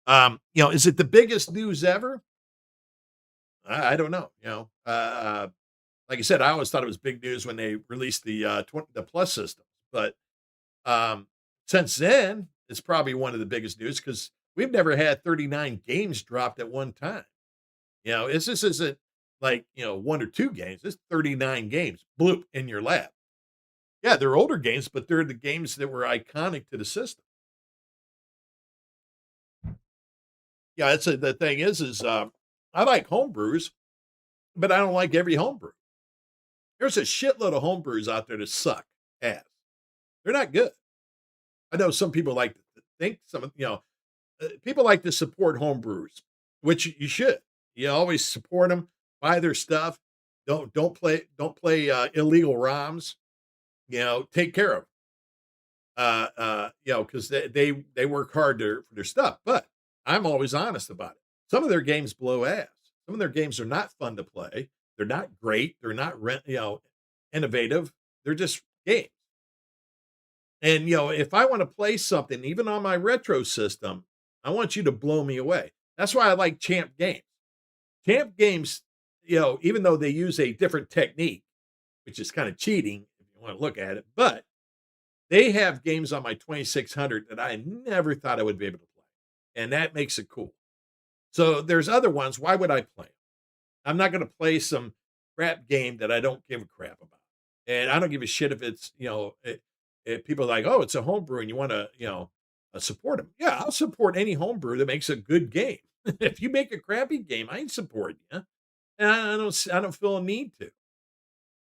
Is it the biggest news ever? I don't know. Like I said, I always thought it was big news when they released the Plus system, but since then, it's probably one of the biggest news because we've never had 39 games dropped at one time. This isn't like one or two games. It's 39 games, bloop in your lap. Yeah, they're older games, but they're the games that were iconic to the system. Yeah, that's the thing is, I like homebrews, but I don't like every homebrew. There's a shitload of homebrews out there that suck ass. They're not good. I know some people like to think people like to support homebrewers, which you should. You always support them, buy their stuff. Don't play illegal ROMs. Take care of 'em. Because they work hard for their stuff. But I'm always honest about it. Some of their games blow ass. Some of their games are not fun to play. They're not great. They're not innovative. They're just games. And if I want to play something, even on my retro system, I want you to blow me away. That's why I like Champ Games. Champ Games, even though they use a different technique, which is kind of cheating if you want to look at it, but they have games on my 2600 that I never thought I would be able to play. And that makes it cool. So there's other ones. Why would I play 'em? I'm not going to play some crap game that I don't give a crap about. And I don't give a shit if it's, if people are like, oh, it's a homebrew and you want to, support them. Yeah, I'll support any homebrew that makes a good game. If you make a crappy game, I ain't supporting you. And I don't feel a need to.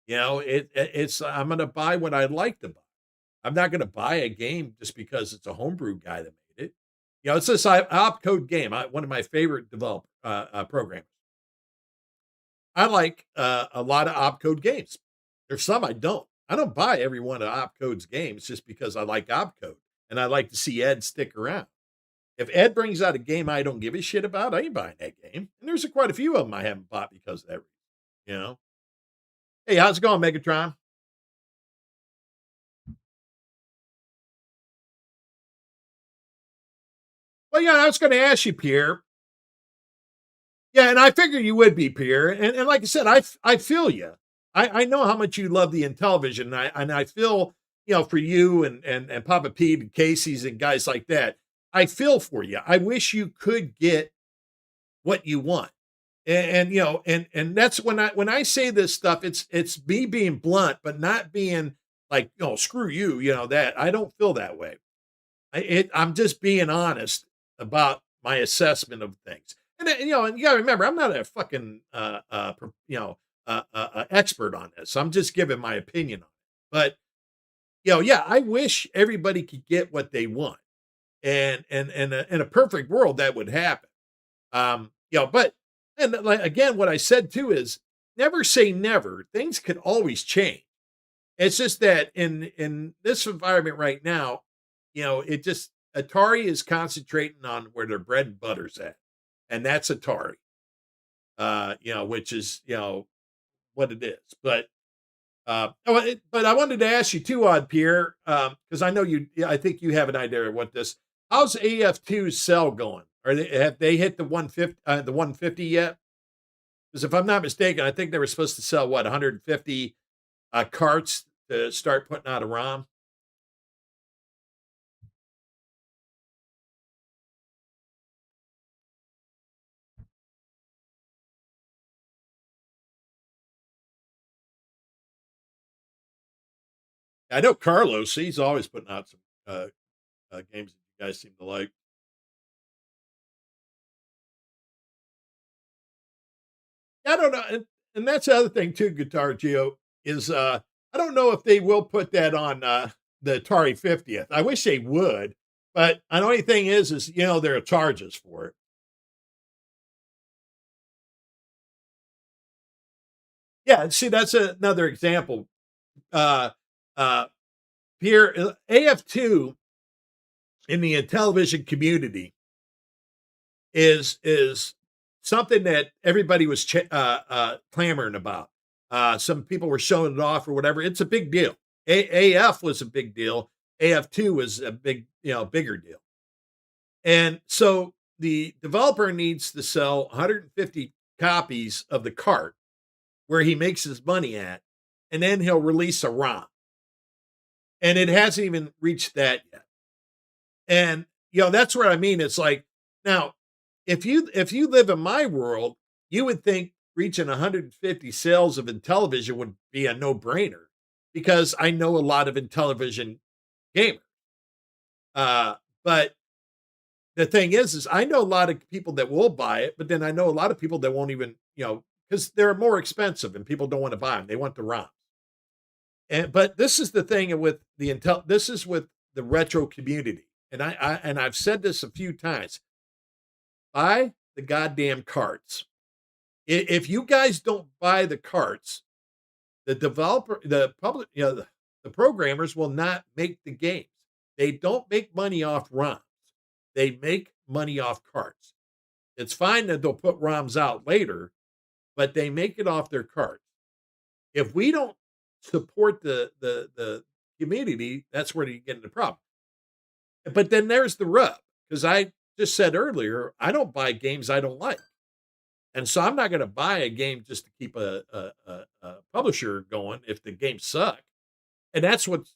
It's I'm going to buy what I'd like to buy. I'm not going to buy a game just because it's a homebrew guy that made it. It's this opcode game. One of my favorite developer programmers. I like a lot of opcode games. There's some I don't. I don't buy every one of opcode's games just because I like opcode and I like to see Ed stick around. If Ed brings out a game I don't give a shit about, I ain't buying that game. And there's quite a few of them I haven't bought because of that reason. You know. Hey, how's it going, Megatron? Well, yeah, I was going to ask you, Pierre. Yeah, and I figured you would be, Pierre. And like I said, I feel you. I know how much you love the Intellivision, and I feel for you and Papa Pete and Casey's and guys like that. I feel for you. I wish you could get what you want, and that's when I say this stuff. It's me being blunt, but not being like screw you. That I don't feel that way. I'm just being honest about my assessment of things. And you got to remember, I'm not a fucking expert on this. I'm just giving my opinion on it. But yeah, I wish everybody could get what they want, and in a perfect world that would happen. But and like again, what I said too is never say never. Things could always change. It's just that in this environment right now, it just Atari is concentrating on where their bread and butter's at, and that's Atari. Which is what it is. But I wanted to ask you too, Odd Pierre, because I know you. I think you have an idea of what this. How's AF2's sell going? Have they hit the 150 yet? Because if I'm not mistaken, I think they were supposed to sell 150 carts to start putting out a ROM. I know Carlos. He's always putting out some games that you guys seem to like. I don't know, and that's the other thing too. Guitar Geo is I don't know if they will put that on the Atari 50th. I wish they would, but the only thing is there are charges for it. Yeah, see, that's another example. Uh, uh, Here, AF2 in the Intellivision community is something that everybody was clamoring about. Some people were showing it off or whatever. It's a big deal. AF was a big deal. AF2 was a bigger deal. And so the developer needs to sell 150 copies of the cart where he makes his money at, and then he'll release a ROM. And it hasn't even reached that yet. And that's what I mean. It's like now, if you live in my world, you would think reaching 150 sales of Intellivision would be a no-brainer because I know a lot of Intellivision gamers. But the thing is I know a lot of people that will buy it, but then I know a lot of people that won't even, because they're more expensive and people don't want to buy them. They want the ROM. And but this is the thing with the Intel. This is with the retro community, and I've said this a few times. Buy the goddamn carts. If you guys don't buy the carts, the developer, the public, the programmers will not make the games. They don't make money off ROMs. They make money off carts. It's fine that they'll put ROMs out later, but they make it off their carts. If we don't support the community, that's where you get into the problem. But then there's the rub, because I just said earlier, I don't buy games I don't like. And so I'm not going to buy a game just to keep a publisher going if the games suck. And that's what's,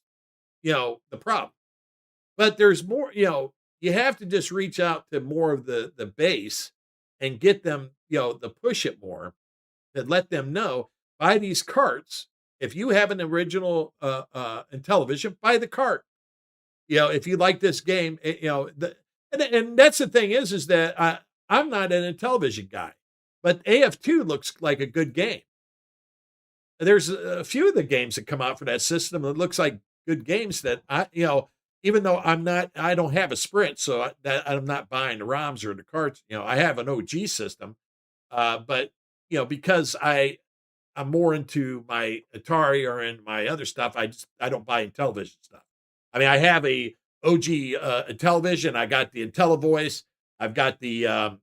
the problem. But there's more, you have to just reach out to more of the base and get them, to push it more, to let them know, buy these carts. If you have an original Intellivision, buy the cart. If you like this game, and that's the thing is that I'm not an Intellivision guy, but AF2 looks like a good game. There's a few of the games that come out for that system that looks like good games that even though I don't have a Sprint, so I'm not buying the ROMs or the carts. I have an OG system, but because I'm more into my Atari or in my other stuff, I don't buy Intellivision stuff. I mean, I have a OG Intellivision. I got the IntelliVoice. I've got the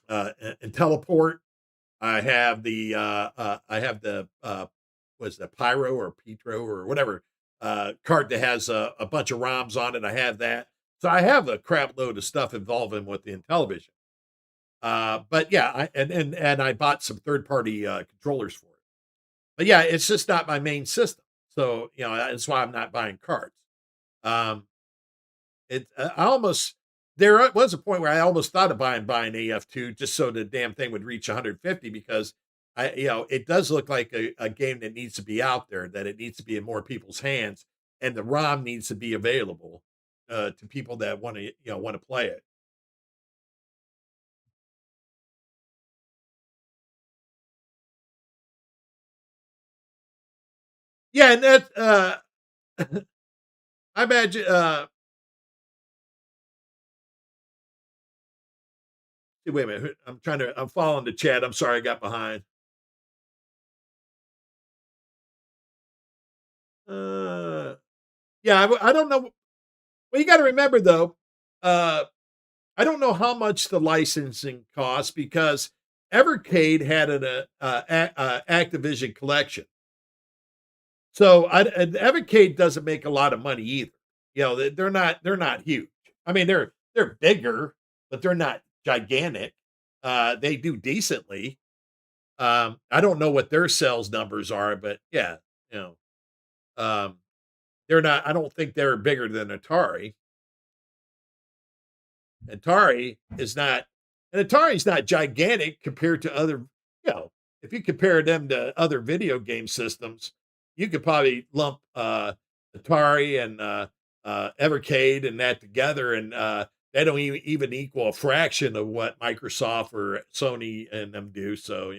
IntelliPort. I have the what's that, Pyro or Petro or whatever card that has a bunch of ROMs on it. I have that. So I have a crap load of stuff involving with the Intellivision. But yeah, and I bought some third-party controllers for it. But yeah, it's just not my main system. So, that's why I'm not buying cards. There was a point where I almost thought of buying AF2 just so the damn thing would reach 150, because it does look like a game that needs to be out there, that it needs to be in more people's hands, and the ROM needs to be available to people that want to play it. Yeah, and that I imagine wait a minute. I'm following the chat. I'm sorry I got behind. Yeah, I don't know. Well, you got to remember though, I don't know how much the licensing costs, because Evercade had an Activision collection. So Evercade doesn't make a lot of money either. They're not huge. I mean, they're bigger, but they're not gigantic. They do decently. I don't know what their sales numbers are, but yeah, you know, um, they're not. I don't think they're bigger than Atari. Atari is not, and Atari's not gigantic compared to other. If you compare them to other video game systems, you could probably lump Atari and Evercade and that together, and they don't even equal a fraction of what Microsoft or Sony and them do. So,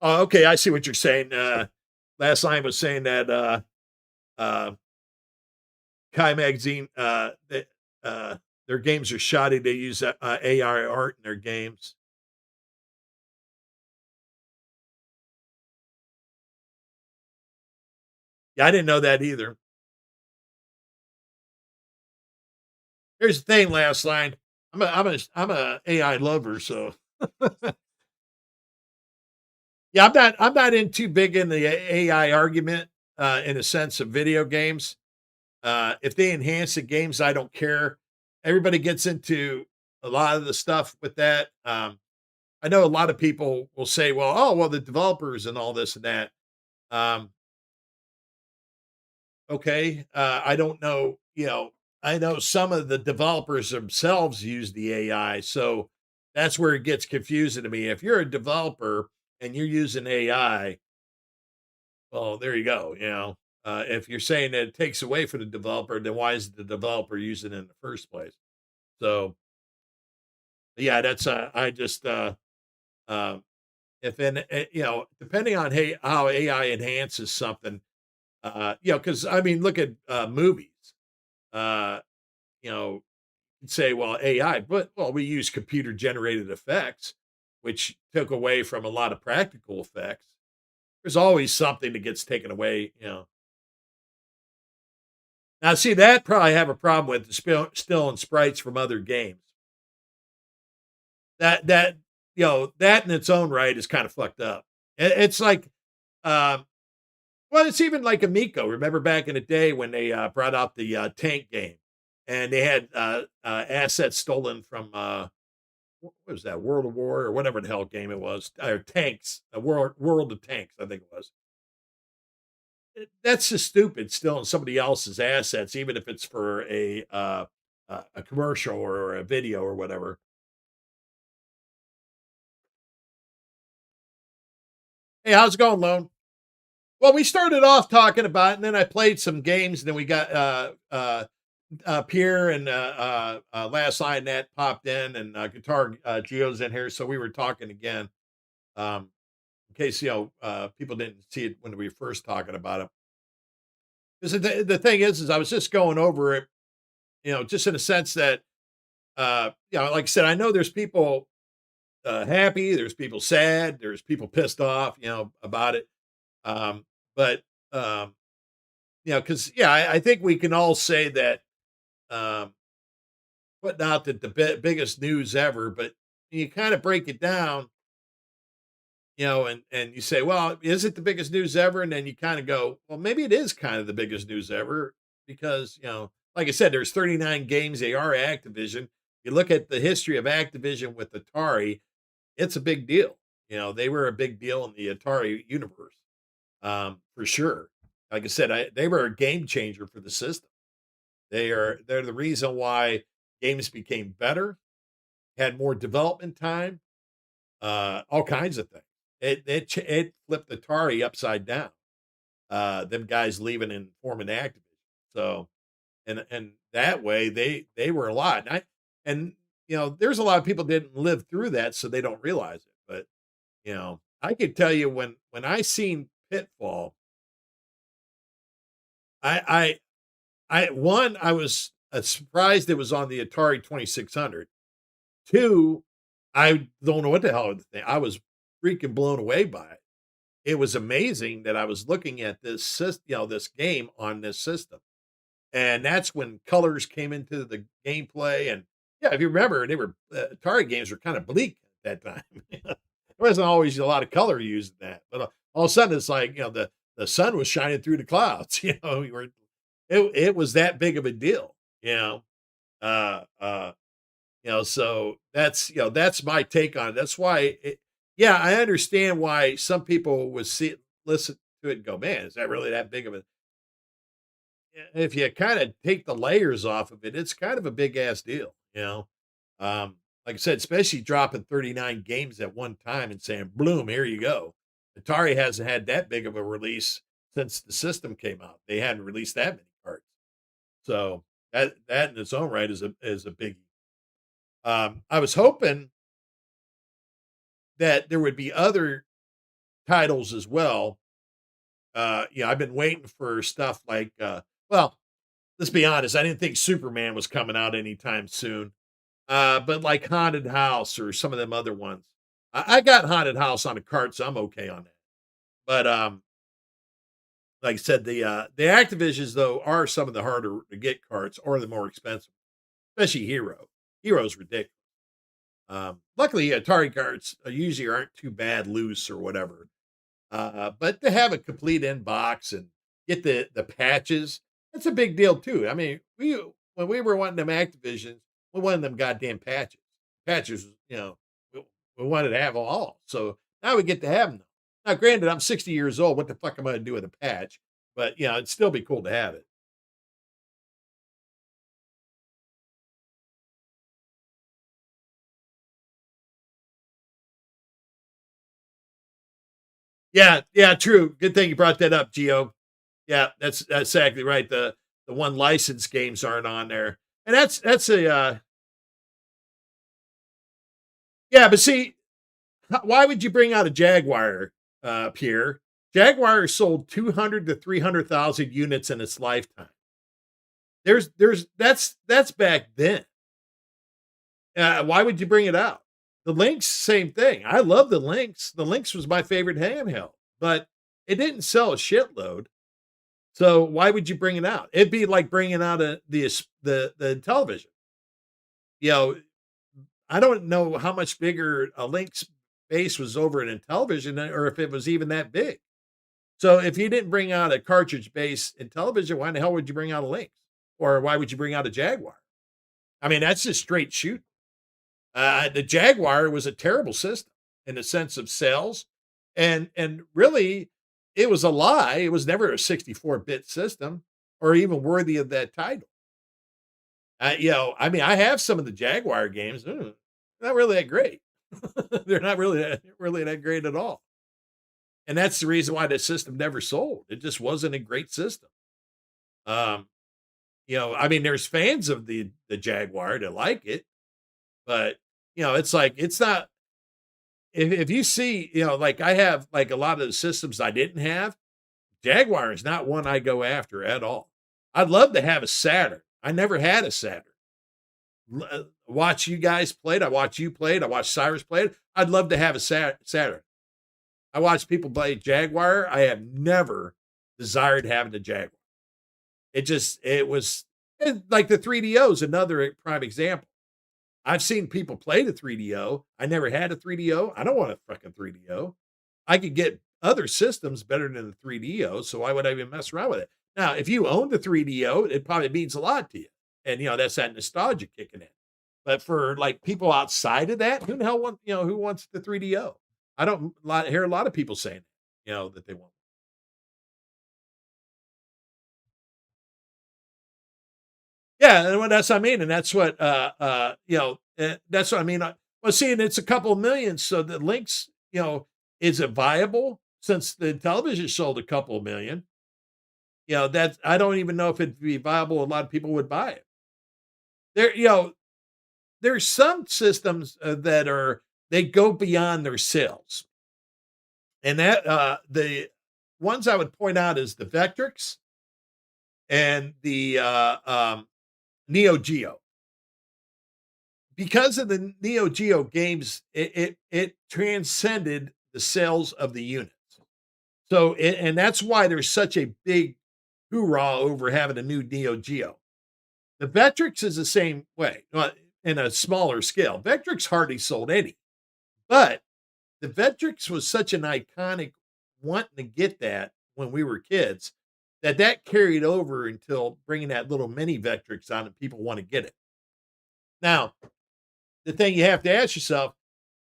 oh, okay, I see what you're saying. Last line was saying that uh, Kai Magazine, their games are shoddy. They use AI art in their games. Yeah, I didn't know that either. Here's the thing, last line. I'm a AI lover, so yeah, I'm not in too big in the AI argument in a sense of video games. If they enhance the games, I don't care. everybody gets into a lot of the stuff with that. I know a lot of people will say, well, oh, well, the developers and all this and that. Um, okay. I don't know, I know some of the developers themselves use the AI. So that's where it gets confusing to me. If you're a developer and you're using AI, well, there you go. If you're saying that it takes away from the developer, then why is the developer using it in the first place? So yeah, that's I just uh if in depending on hey how AI enhances something, because I mean, look at movies. Uh, you know, you'd say, well, AI, but well, we use computer generated effects, which took away from a lot of practical effects. There's always something that gets taken away. Now, see that probably have a problem with the still and sprites from other games. That in its own right is kind of fucked up. It's like, um, well, it's even like Amico. Remember back in the day when they brought out the tank game, and they had assets stolen from what was that, World of War or whatever the hell game it was, or tanks, a World of Tanks, I think it was. That's just stupid. Stealing somebody else's assets, even if it's for a commercial or a video or whatever. Hey, how's it going, Lone? Well, we started off talking about it, and then I played some games, and then we got Pierre and Last Line Net popped in, and Guitar Geo's in here, so we were talking again. In case people didn't see it when we were first talking about it. Because the thing is I was just going over it, just in a sense that like I said, I know there's people happy, there's people sad, there's people pissed off, about it. But because I think we can all say that um, putting out the biggest news ever, but you kind of break it down, and you say, well, is it the biggest news ever? And then you kind of go, well, maybe it is kind of the biggest news ever because like I said, there's 39 games. They are Activision. You look at the history of Activision with Atari, it's a big deal. They were a big deal in the Atari universe, for sure. Like I said, they were a game changer for the system. They're the reason why games became better, had more development time, all kinds of things. It flipped Atari upside down. Them guys leaving and forming Activision. So and that way they were a lot. And there's a lot of people didn't live through that, so they don't realize it. But I could tell you when I seen Pitfall, I one, I was surprised it was on the Atari 2600. Two, I don't know what the hell to think. I was freaking blown away by it. It was amazing that I was looking at this game on this system, and that's when colors came into the gameplay. And yeah, if you remember, they were Atari games were kind of bleak at that time. There wasn't always a lot of color used in that, but all of a sudden it's like the sun was shining through the clouds. We were it was that big of a deal. Uh, uh, so that's my take on it. That's why yeah, I understand why some people would listen to it and go, "Man, is that really that big of a?" If you kind of take the layers off of it, it's kind of a big ass deal. Like I said, especially dropping 39 games at one time and saying, "Bloom, here you go." Atari hasn't had that big of a release since the system came out. They hadn't released that many cards, so that in its own right is a biggie. I was hoping that there would be other titles as well. I've been waiting for stuff like, well, let's be honest, I didn't think Superman was coming out anytime soon. But like Haunted House or some of them other ones. I got Haunted House on a cart, so I'm okay on that. But like I said, the Activisions though are some of the harder to get carts or the more expensive, especially Hero. Hero's ridiculous. Luckily, Atari carts usually aren't too bad loose or whatever. But to have a complete inbox and get the patches, that's a big deal too. I mean, when we were wanting them Activisions, We wanted them goddamn patches. Patches, we, we wanted to have them all. So now we get to have them. Now, granted, I'm 60 years old. What the fuck am I going to do with a patch? But, it'd still be cool to have it. Yeah, yeah, true. Good thing you brought that up, Geo. Yeah, that's exactly right. The one licensed games aren't on there. And that's a yeah, but see, why would you bring out a Jaguar, Pierre? Jaguar sold 200 to 300,000 units in its lifetime. That's back then. Why would you bring it out? The Lynx, same thing. I love the Lynx. The Lynx was my favorite handheld, but it didn't sell a shitload. So why would you bring it out? It'd be like bringing out the television. You know, I don't know how much bigger a Lynx base was over in a television or if it was even that big. So if you didn't bring out a cartridge base in television, why the hell would you bring out a Lynx? Or why would you bring out a Jaguar? I mean, that's just straight shoot. The Jaguar was a terrible system in the sense of sales, and really, it was a lie. It was never a 64-bit system or even worthy of that title. I mean, I have some of the Jaguar games. Not really that great. They're not really that great at all. And that's the reason why the system never sold. It just wasn't a great system. Um, I mean, there's fans of the Jaguar that like it, but it's like it's not. If you see, like I have like a lot of the systems I didn't have. Jaguar is not one I go after at all. I'd love to have a Saturn. I never had a Saturn. Watch you guys play it. I watch you play it. I watch Cyrus play it. I'd love to have a Saturn. I watch people play Jaguar. I have never desired having a Jaguar. It was like the 3DO is another prime example. I've seen people play the 3DO. I never had a 3DO. I don't want a fucking 3DO. I could get other systems better than the 3DO, so why would I even mess around with it? Now, if you own the 3DO, it probably means a lot to you. And that's that nostalgia kicking in. But for like people outside of that, who the hell who wants the 3DO? I don't hear a lot of people saying, that they want. Yeah, and that's what I mean, and that's what that's what I mean. Well, see, and it's a couple of millions, so the Lynx, is it viable since the television sold a couple of million? That I don't even know if it'd be viable. A lot of people would buy it. There, there's some systems that they go beyond their sales, and that the ones I would point out is the Vectrix and the Neo Geo. Because of the Neo Geo games, it transcended the sales of the units. So, and that's why there's such a big hoorah over having a new Neo Geo. The Vectrix is the same way, in a smaller scale. Vectrix hardly sold any, but the Vectrix was such an iconic wanting to get that when we were kids that carried over until bringing that little mini Vectrix on and people want to get it. Now, the thing you have to ask yourself,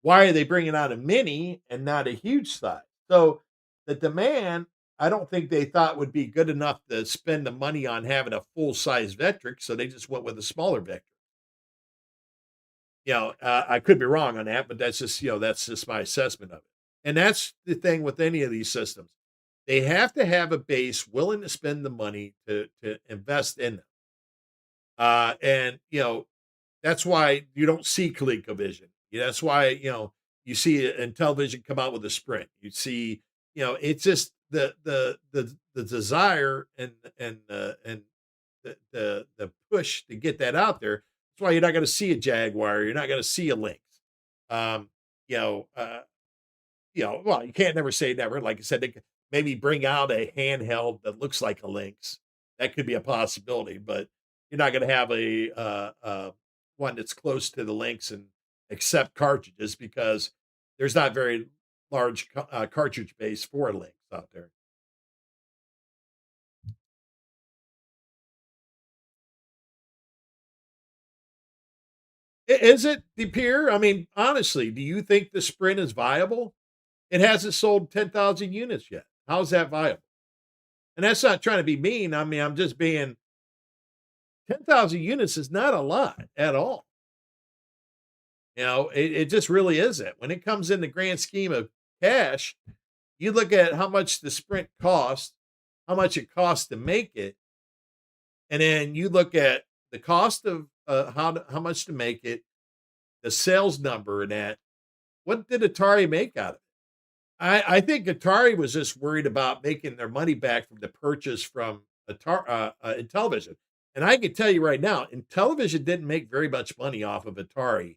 why are they bringing out a mini and not a huge size? So the demand, I don't think they thought would be good enough to spend the money on having a full size Vectrix, so they just went with a smaller Vectrix. I could be wrong on that, but that's just my assessment of it. And that's the thing with any of these systems. They have to have a base willing to spend the money to invest in them. And that's why you don't see ColecoVision. That's why you see Intellivision come out with a Sprint. You see, it's just the desire and the push to get that out there. That's why you're not going to see a Jaguar. You're not going to see a Lynx. Um, you know, uh, well, you can't never say never. Like I said, they could maybe bring out a handheld that looks like a Lynx. That could be a possibility, but you're not going to have a one that's close to the Lynx and accept cartridges because there's not very large cartridge base for Lynx out there. Is it the peer? I mean, honestly, do you think the Sprint is viable? It hasn't sold 10,000 units yet. How is that viable? And that's not trying to be mean. I mean, I'm just being 10,000 units is not a lot at all. It just really isn't. When it comes in the grand scheme of cash, you look at how much the Sprint cost, how much it costs to make it, and then you look at the cost of how much to make it, the sales number, and that. What did Atari make out of it? I think Atari was just worried about making their money back from the purchase from Intellivision. And I can tell you right now, Intellivision didn't make very much money off of Atari.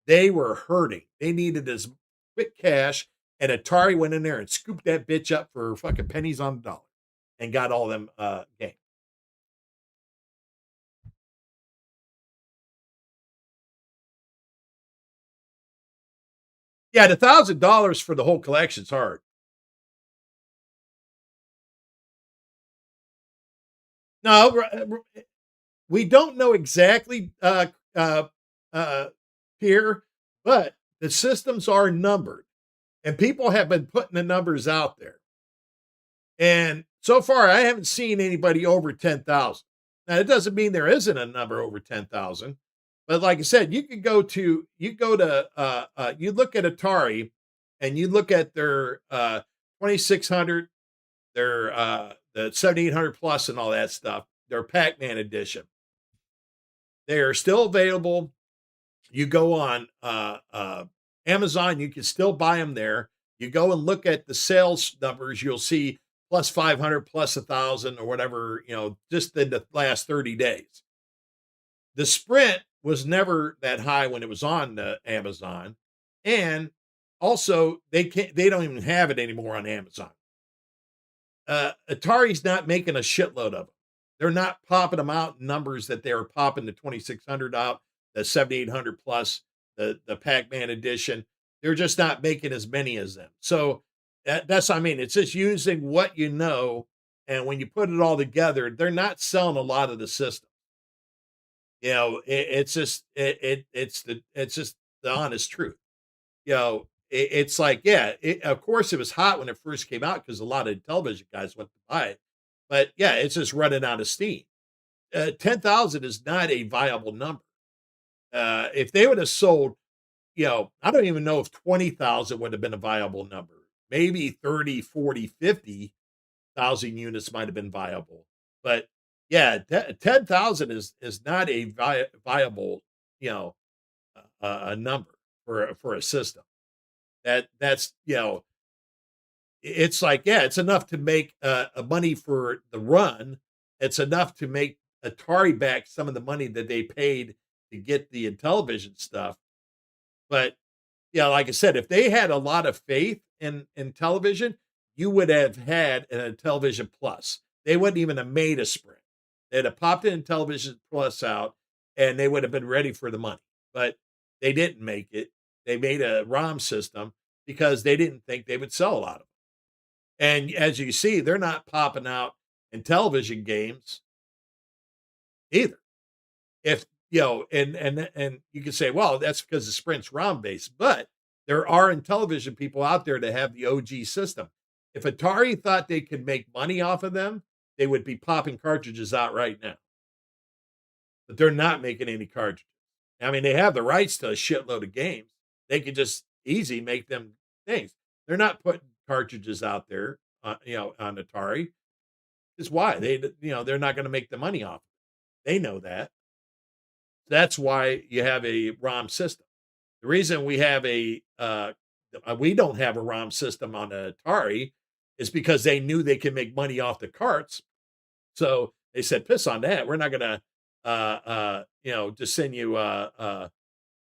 They were hurting. They needed as quick cash, and Atari went in there and scooped that bitch up for fucking pennies on the dollar and got all them games. Yeah, the $1,000 for the whole collection's hard. No, we don't know exactly uh, here, but the systems are numbered, and people have been putting the numbers out there. And so far, I haven't seen anybody over 10,000. Now, it doesn't mean there isn't a number over 10,000, but like I said, you look at Atari, and you look at their 2600, their the 7800 plus, and all that stuff. Their Pac-Man edition. They are still available. You go on Amazon, you can still buy them there. You go and look at the sales numbers, you'll see plus 500, plus 1,000, or whatever, just in the last 30 days. The Sprint was never that high when it was on Amazon. And also, they don't even have it anymore on Amazon. Atari's not making a shitload of them. They're not popping them out in numbers that they were popping the 2600 out, the 7800 plus, the Pac-Man edition. They're just not making as many as them. So that's I mean, it's just using what you know, and when you put it all together, they're not selling a lot of the system. It's just the honest truth. It's like, yeah, of course it was hot when it first came out because a lot of television guys went to buy it, but yeah, it's just running out of steam. 10,000 is not a viable number. If they would have sold, I don't even know if 20,000 would have been a viable number. Maybe 30, 40, 50,000 units might have been viable. But yeah, 10,000 is not a viable, a number for a system. That's it's like, yeah, it's enough to make a money for the run. It's enough to make Atari back some of the money that they paid to get the Intellivision stuff. But yeah, like I said, if they had a lot of faith in television, you would have had a Intellivision Plus. They wouldn't even have made a Sprint. They'd have popped an Intellivision Plus out, and they would have been ready for the money. But they didn't make it. They made a ROM system because they didn't think they would sell a lot of them. And as you see, they're not popping out Intellivision games either. If and you can say, well, that's because the Sprint's ROM based, but there are Intellivision people out there that have the OG system. If Atari thought they could make money off of them, they would be popping cartridges out right now. But they're not making any cartridges. I mean, they have the rights to a shitload of games. They could just easy make them things. They're not putting cartridges out there, on Atari. Is why they're not going to make the money off. They know that. That's why you have a ROM system. The reason we don't have a ROM system on Atari is because they knew they could make money off the carts. So they said, piss on that. We're not going to, just send you, we're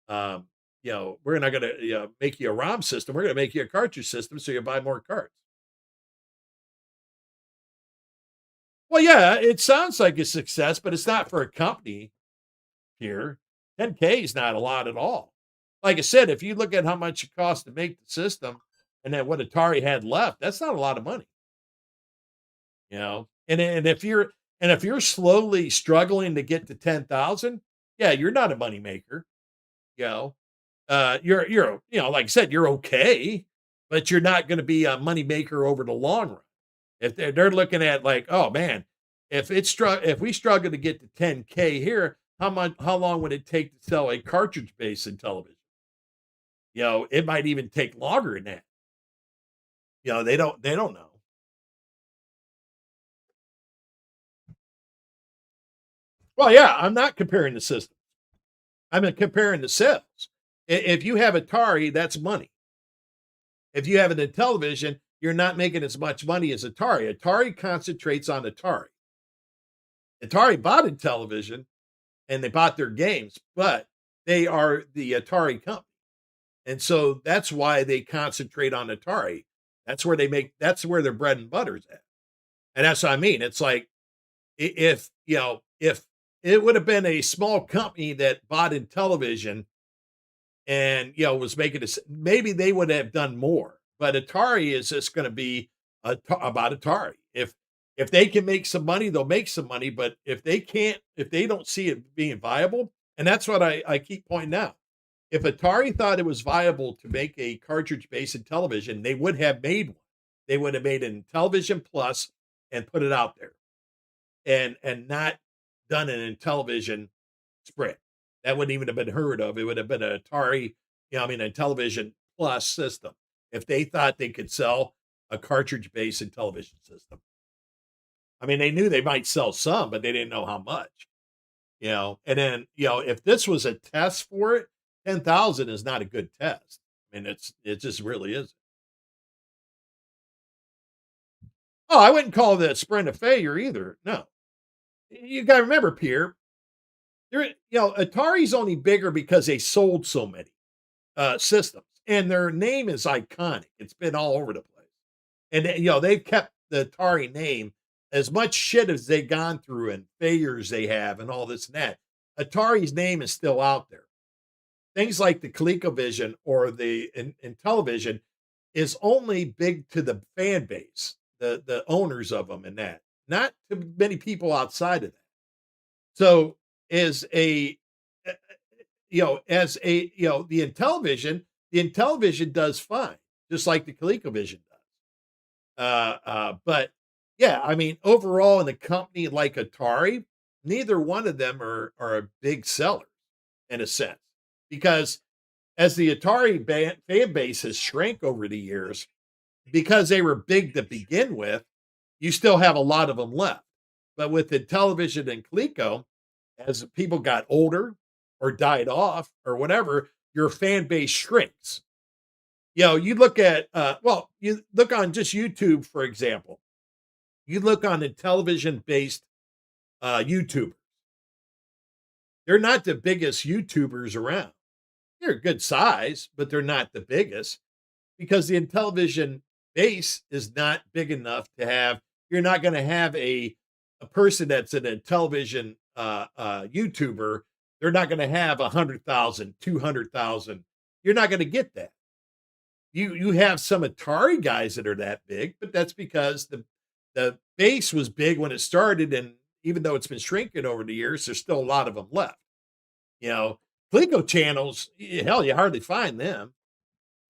not going to make you a ROM system. We're going to make you a cartridge system so you buy more carts. Well, yeah, it sounds like a success, but it's not for a company here. 10K is not a lot at all. Like I said, if you look at how much it costs to make the system and then what Atari had left, that's not a lot of money. And if you're slowly struggling to get to 10,000, yeah, you're not a money maker. You know, like I said, you're okay, but you're not going to be a moneymaker over the long run. If they're looking at like, oh man, if we struggle to get to 10K here, how long would it take to sell a cartridge base in television? It might even take longer than that. They don't know. Well, yeah, I'm not comparing the system. I'm comparing the sales. If you have Atari, that's money. If you have it in television, you're not making as much money as Atari. Atari concentrates on Atari. Atari bought in television and they bought their games, but they are the Atari company. And so that's why they concentrate on Atari. That's where their bread and butter's at. And that's what I mean. It's like if it would have been a small company that bought in television and was making this, maybe they would have done more. But Atari is just going to be about Atari. If they can make some money, they'll make some money. But if they can't, if they don't see it being viable, and that's what I keep pointing out. If Atari thought it was viable to make a cartridge based in television, they would have made one. They would have made it in Television Plus and put it out there, and not done it in television spread. That wouldn't even have been heard of. It would have been an Atari, a Television Plus system if they thought they could sell a cartridge based in television system. I mean, they knew they might sell some, but they didn't know how much. And then if this was a test for it, 10,000 is not a good test. I mean, it just really is. Oh, I wouldn't call the Sprint a failure either. No, you got to remember, Pierre. Atari's only bigger because they sold so many systems, and their name is iconic. It's been all over the place, and they've kept the Atari name. As much shit as they've gone through and failures they have, and all this and that, Atari's name is still out there. Things like the ColecoVision or the in television is only big to the fan base, the owners of them, and that not to many people outside of that. So as a the Intellivision does fine, just like the ColecoVision does. But yeah, I mean, overall, in a company like Atari, neither one of them are a big seller in a sense, because as the Atari fan base has shrank over the years, because they were big to begin with, you still have a lot of them left. But with the television and Coleco, as people got older or died off or whatever, your fan base shrinks. You look at you look on just YouTube, for example. You look on the television based YouTubers. They're not the biggest YouTubers around. They're a good size, but they're not the biggest because the Intellivision base is not big enough to have. You're not going to have a person that's in a television YouTuber. They're not going to have 100,000, 200,000. You're not going to get that. You have some Atari guys that are that big, but that's because the base was big when it started, and even though it's been shrinking over the years, there's still a lot of them left. Coleco channels, hell, you hardly find them.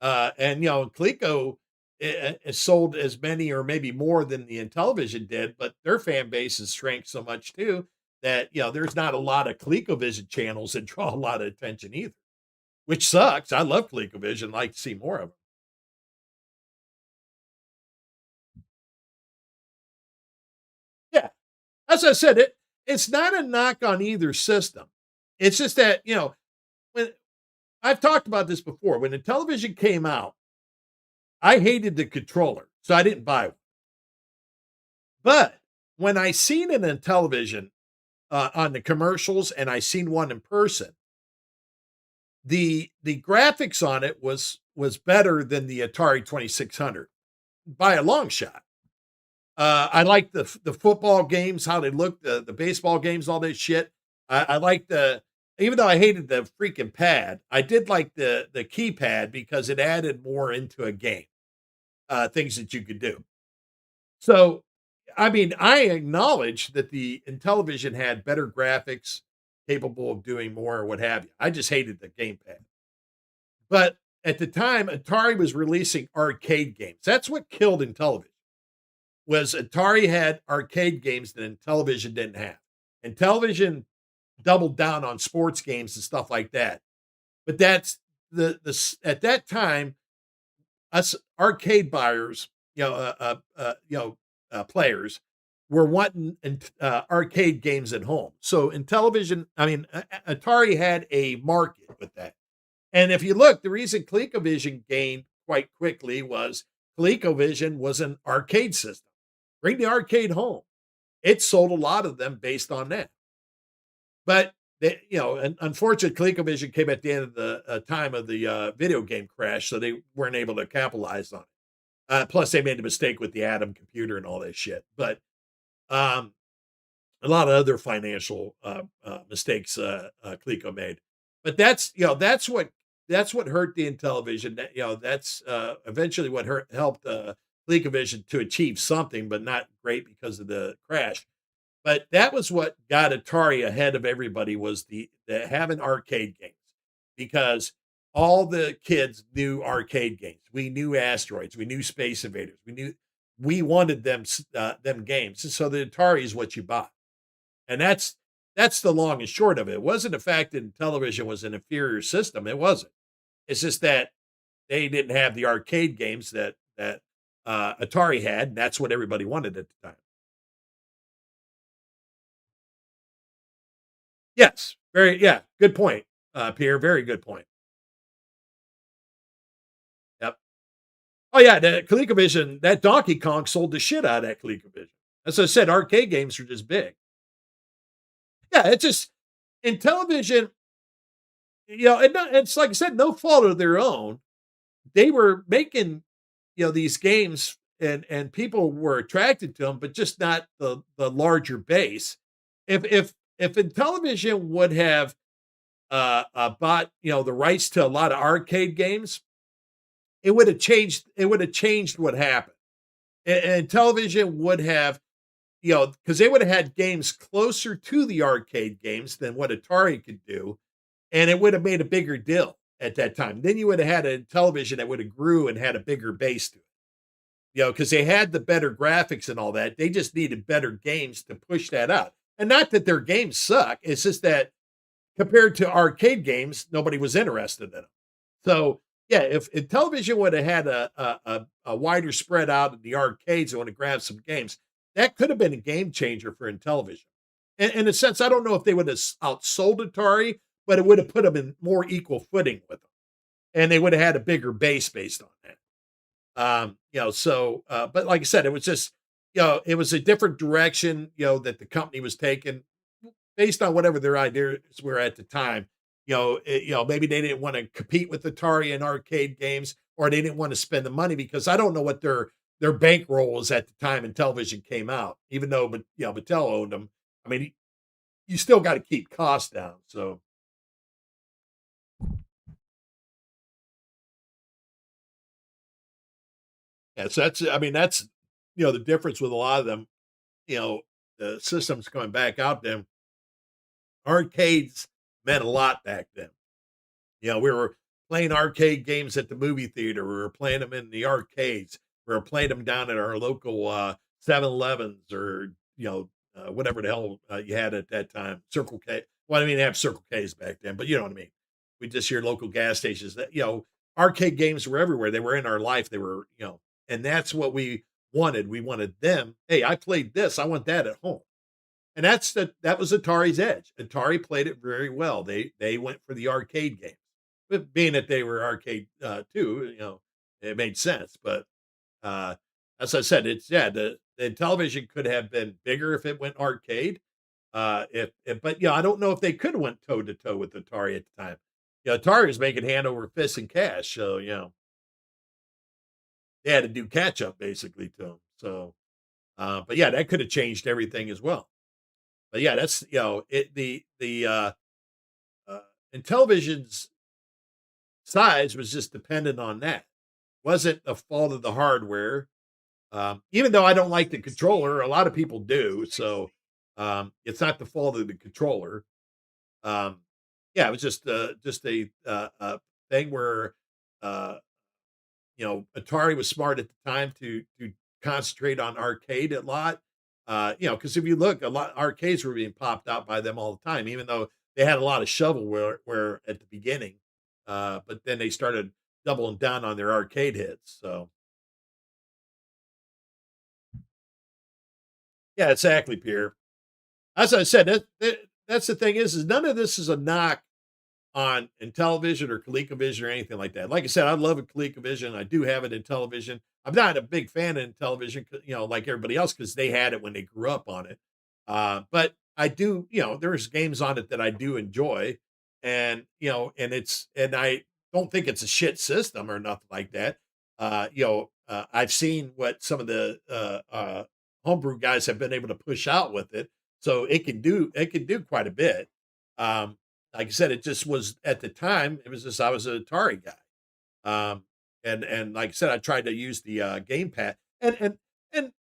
And Coleco has sold as many or maybe more than the Intellivision did, but their fan base has shrank so much too that there's not a lot of ColecoVision channels that draw a lot of attention either, which sucks. I love ColecoVision, like to see more of them. Yeah, as I said, it's not a knock on either system. It's just that when I've talked about this before, when the television came out, I hated the controller, so I didn't buy one. But when I seen it in television on the commercials, and I seen one in person, the graphics on it was better than the Atari 2600 by a long shot. I like the football games, how they look, the baseball games, all that shit. I like even though I hated the freaking pad, I did like the keypad because it added more into a game, things that you could do. So, I mean, I acknowledge that the Intellivision had better graphics capable of doing more or what have you. I just hated the gamepad. But at the time, Atari was releasing arcade games. That's what killed Intellivision. Was Atari had arcade games that Intellivision didn't have. And television doubled down on sports games and stuff like that. But that's at that time, us arcade buyers, players were wanting arcade games at home. So in television, I mean, Atari had a market with that. And if you look, the reason ColecoVision gained quite quickly was ColecoVision was an arcade system. Bring the arcade home. It sold a lot of them based on that. But and unfortunately, ColecoVision came at the end of the time of the video game crash, so they weren't able to capitalize on it. Plus, they made a mistake with the Atom computer and all that shit. But a lot of other financial mistakes Coleco made. But that's what hurt the Intellivision. That's eventually what helped ColecoVision to achieve something, but not great because of the crash. But that was what got Atari ahead of everybody was the having arcade games, because all the kids knew arcade games. We knew Asteroids, we knew Space Invaders, we wanted them games. And so the Atari is what you bought. And that's the long and short of it. It wasn't the fact that television was an inferior system. It wasn't. It's just that they didn't have the arcade games that Atari had, and that's what everybody wanted at the time. Yes, good point, Pierre. Very good point. Yep. Oh yeah, the ColecoVision, that Donkey Kong sold the shit out of that ColecoVision. As I said, arcade games are just big. Yeah, it's just in television. It's like I said, no fault of their own. They were making, these games, and people were attracted to them, but just not the larger base. If Intellivision would have bought the rights to a lot of arcade games, it would have changed. It would have changed what happened, and television would have, because they would have had games closer to the arcade games than what Atari could do, and it would have made a bigger deal at that time. Then you would have had a television that would have grew and had a bigger base to it. Because they had the better graphics and all that. They just needed better games to push that out. And not that their games suck. It's just that compared to arcade games, nobody was interested in them. So yeah, if television would have had a wider spread out in the arcades and want to grab some games, that could have been a game changer for Intellivision. In a sense, I don't know if they would have outsold Atari, but it would have put them in more equal footing with them, and they would have had a bigger base based on that. But like I said, it was just, it was a different direction, that the company was taking based on whatever their ideas were at the time. Maybe they didn't want to compete with Atari in arcade games, or they didn't want to spend the money, because I don't know what their bankroll was at the time and television came out, even though, Mattel owned them. I mean, you still got to keep costs down. So. Yeah, so that's the difference with a lot of them, the systems coming back out then. Arcades meant a lot back then. We were playing arcade games at the movie theater. We were playing them in the arcades. We were playing them down at our local 7-Elevens, or, whatever the hell you had at that time. Circle K. Well, I mean, they have Circle Ks back then, but you know what I mean. We just hear local gas stations that, arcade games were everywhere. They were in our life. They were, and that's what we wanted. We wanted them. Hey, I played this. I want that at home. And that was Atari's edge. Atari played it very well. They went for the arcade game, but being that they were arcade too, it made sense. But as I said, the television could have been bigger if it went arcade. But I don't know if they could have went toe to toe with Atari at the time. Atari was making hand over fist and cash, so they had to do catch up basically to them. So, but yeah, that could have changed everything as well. But yeah, that's Intellivision's size was just dependent on that. Wasn't a fault of the hardware. Even though I don't like the controller, a lot of people do. So it's not the fault of the controller. Um, yeah, it was just a thing where, uh, Atari was smart at the time to concentrate on arcade a lot. Because if you look, a lot arcades were being popped out by them all the time, even though they had a lot of shovelware where at the beginning. But then they started doubling down on their arcade hits. So yeah, exactly, Pierre. As I said, that's the thing is none of this is a knock on in television or ColecoVision or anything like that. Like I said, I love a ColecoVision. I do have it in television. I'm not a big fan in television, like everybody else, because they had it when they grew up on it. But I do, there's games on it that I do enjoy, and I don't think it's a shit system or nothing like that. I've seen what some of the homebrew guys have been able to push out with it, so it can do quite a bit. Um, like I said, it just was at the time, it was just I was an Atari guy. And like I said, I tried to use the gamepad. And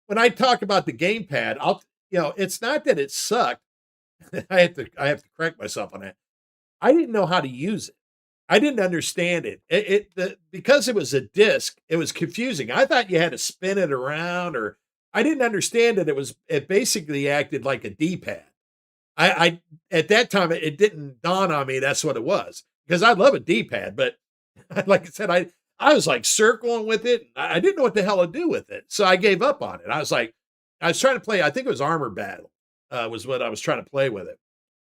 when I talk about the gamepad, it's not that it sucked. I have to correct myself on that. I didn't know how to use it. I didn't understand it. Because it was a disc, it was confusing. I thought you had to spin it around, or I didn't understand that it basically acted like a D-pad. I at that time it didn't dawn on me that's what it was because I love a D-pad, but like I said, I was like circling with it. I didn't know what the hell to do with it, so I gave up on it. I was trying to play. I think it was Armor Battle was what I was trying to play with it,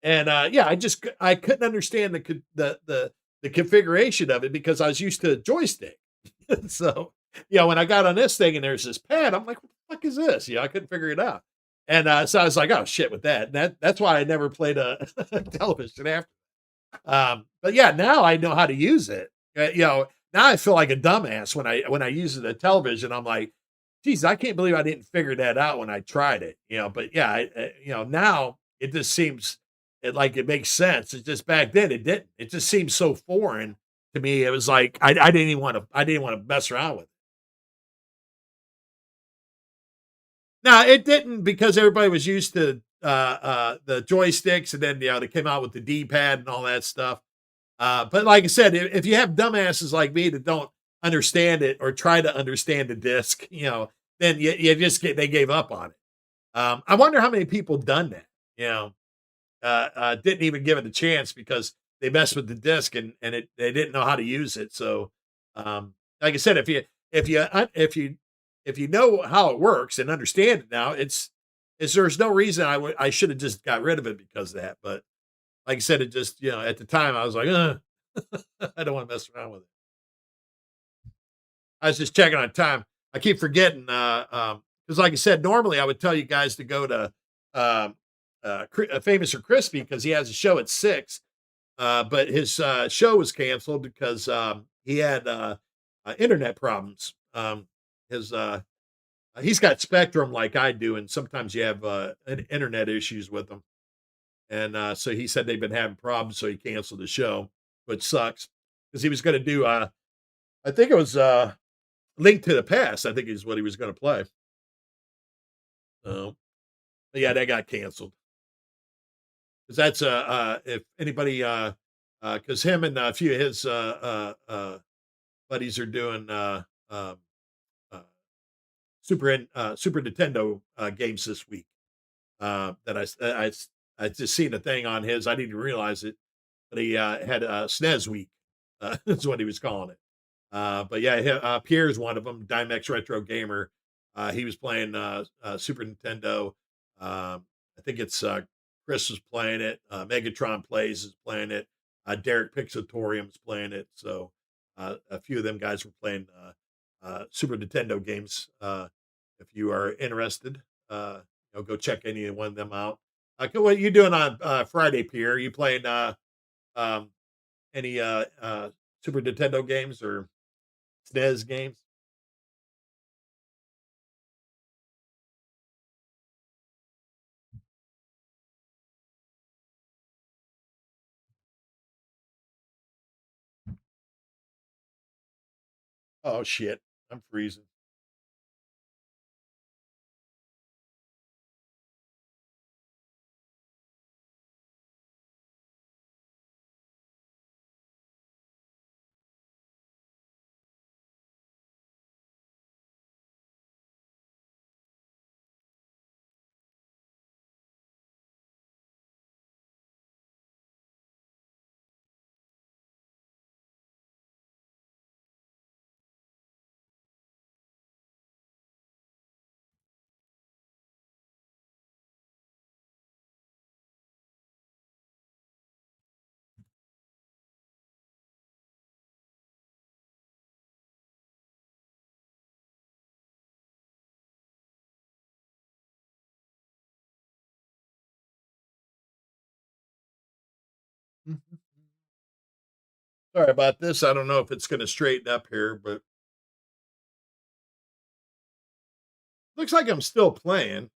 and yeah, I couldn't understand the configuration of it because I was used to a joystick. So when I got on this thing and there's this pad, I'm like, what the fuck is this? I couldn't figure it out. And so I was like, oh shit with that. And that's why I never played a television after. But yeah, now I know how to use it. Now I feel like a dumbass when I use the television. I'm like, geez, I can't believe I didn't figure that out when I tried it. But yeah, now it just seems like it makes sense. It's just back then it didn't. It just seems so foreign to me. It was like I didn't even want to. I didn't want to mess around with it. Now it didn't because everybody was used to the joysticks, and then they came out with the D pad and all that stuff. But like I said, if you have dumbasses like me that don't understand it or try to understand the disc, then you just they gave up on it. I wonder how many people done that. You know, didn't even give it a chance because they messed with the disc and they didn't know how to use it. So, like I said, if you if you know how it works and understand it now, there's no reason I should have just got rid of it because of that. But like I said, it just at the time I was like, I don't want to mess around with it. I was just checking on time. I keep forgetting because, like I said, normally I would tell you guys to go to um, Famous or Crispy because he has a show at 6. But his show was canceled because he had internet problems. His He's got Spectrum like I do, and sometimes you have internet issues with them. And so he said they've been having problems, so he canceled the show, which sucks because he was going to do. I think it was Link to the Past. I think is what he was going to play. So, but yeah, that got canceled because that's if anybody because him and a few of his buddies are doing uh, Super Nintendo games this week. That I just seen a thing on his. I didn't realize it, but he had SNES week. Is what he was calling it. But yeah, Pierre's one of them. Dimex Retro Gamer. He was playing Super Nintendo. I think it's Chris was playing it. Megatron Plays is playing it. Derek Pixatorium's playing it. So a few of them guys were playing Super Nintendo games. If you are interested, go check any one of them out. What are you doing on Friday, Pierre? Are you playing um, any Super Nintendo games or SNES games? Oh shit, I'm freezing. Mhm. Sorry about this. I don't know if it's going to straighten up here, but looks like I'm still playing.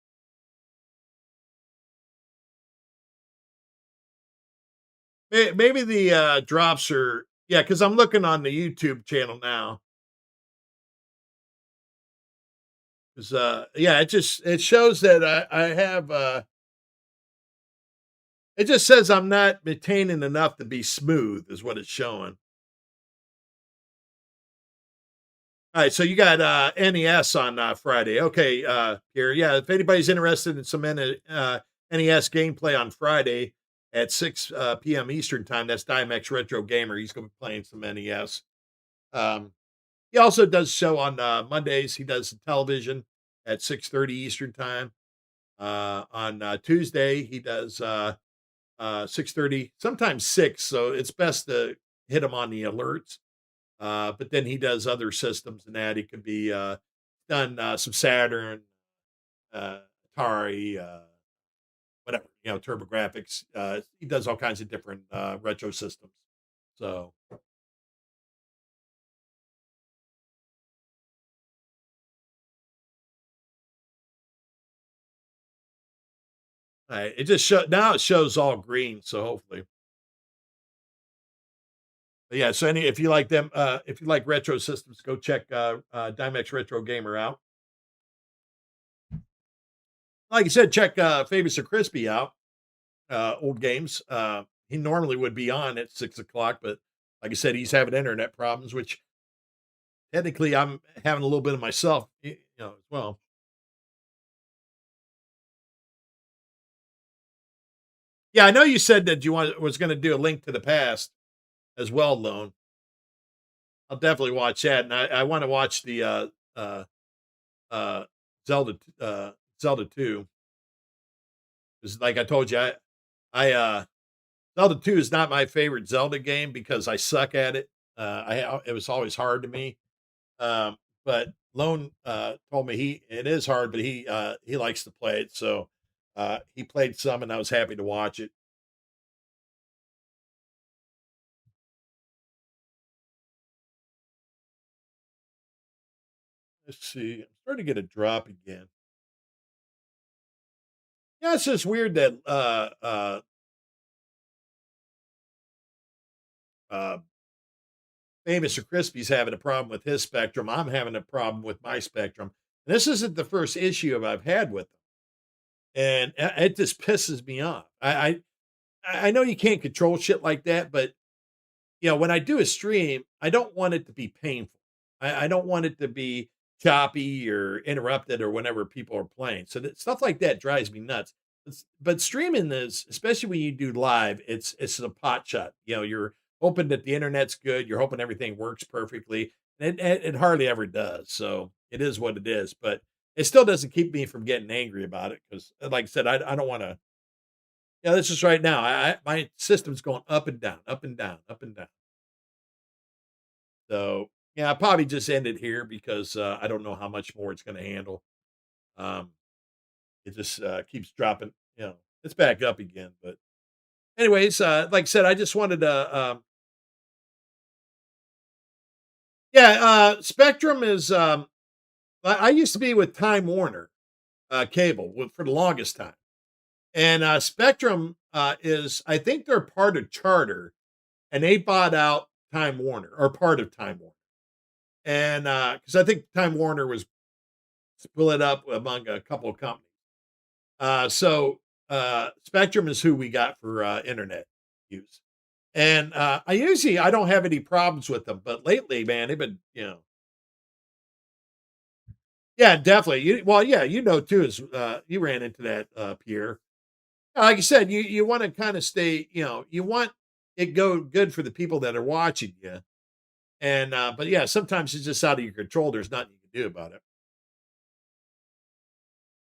Maybe the drops are, yeah, because I'm looking on the YouTube channel now. 'Cause, yeah, it shows that I have it just says I'm not maintaining enough to be smooth, is what it's showing. All right, so you got NES on Friday. Okay, here, yeah. If anybody's interested in some NES gameplay on Friday at 6 p.m. Eastern time, that's Dimex Retro Gamer. He's going to be playing some NES. Um, he also does show on Mondays. He does television at 6:30 Eastern time. On Tuesday, he does 6:30, sometimes 6. So it's best to hit him on the alerts. But then he does other systems and that. He could be done some Saturn, uh, Atari, whatever, TurboGrafx. He does all kinds of different retro systems. So it just now it shows all green. So hopefully, but yeah. So if you like them, if you like retro systems, go check Dimex Retro Gamer out. Like I said, check Famous or Crispy out. Old games. He normally would be on at 6 o'clock, but like I said, he's having internet problems, which technically I'm having a little bit of myself, as well. Yeah, I know you said that was going to do a Link to the Past as well, Lone. I'll definitely watch that, and I want to watch the uh, uh, Zelda Zelda 2. Because like I told you, I Zelda 2 is not my favorite Zelda game because I suck at it. It was always hard to me. Um, but Lone told me it is hard, but he likes to play it. So he played some, and I was happy to watch it. Let's see. I'm starting to get a drop again. Yeah, it's just weird that uh, Famous or Crispy's having a problem with his Spectrum. I'm having a problem with my Spectrum. And this isn't the first issue I've had with them, and it just pisses me off. I know you can't control shit like that, but when I do a stream, I don't want it to be painful. I don't want it to be choppy or interrupted or whenever people are playing. So stuff like that drives me nuts. But streaming is, especially when you do live, it's a pot shot. You're hoping that the internet's good. You're hoping everything works perfectly. And it hardly ever does. So it is what it is. But it still doesn't keep me from getting angry about it because, like I said, I don't want to. Yeah, this is right now. My system's going up and down, up and down, up and down. So, yeah, I'll probably just end it here because I don't know how much more it's going to handle. Um, it just keeps dropping. It's back up again. But, anyways, like I said, I just wanted to. Yeah, Spectrum is. I used to be with Time Warner Cable for the longest time, and Spectrum is. I think they're part of Charter, and they bought out Time Warner or part of Time Warner, and because I think Time Warner was split up among a couple of companies. So Spectrum is who we got for internet use. And I don't have any problems with them, but lately, man, they've been, yeah, definitely. Well, yeah, too, is you ran into that, Pierre. Like I said, you want to kind of stay, you want it go good for the people that are watching you. And but yeah, sometimes it's just out of your control. There's nothing you can do about it.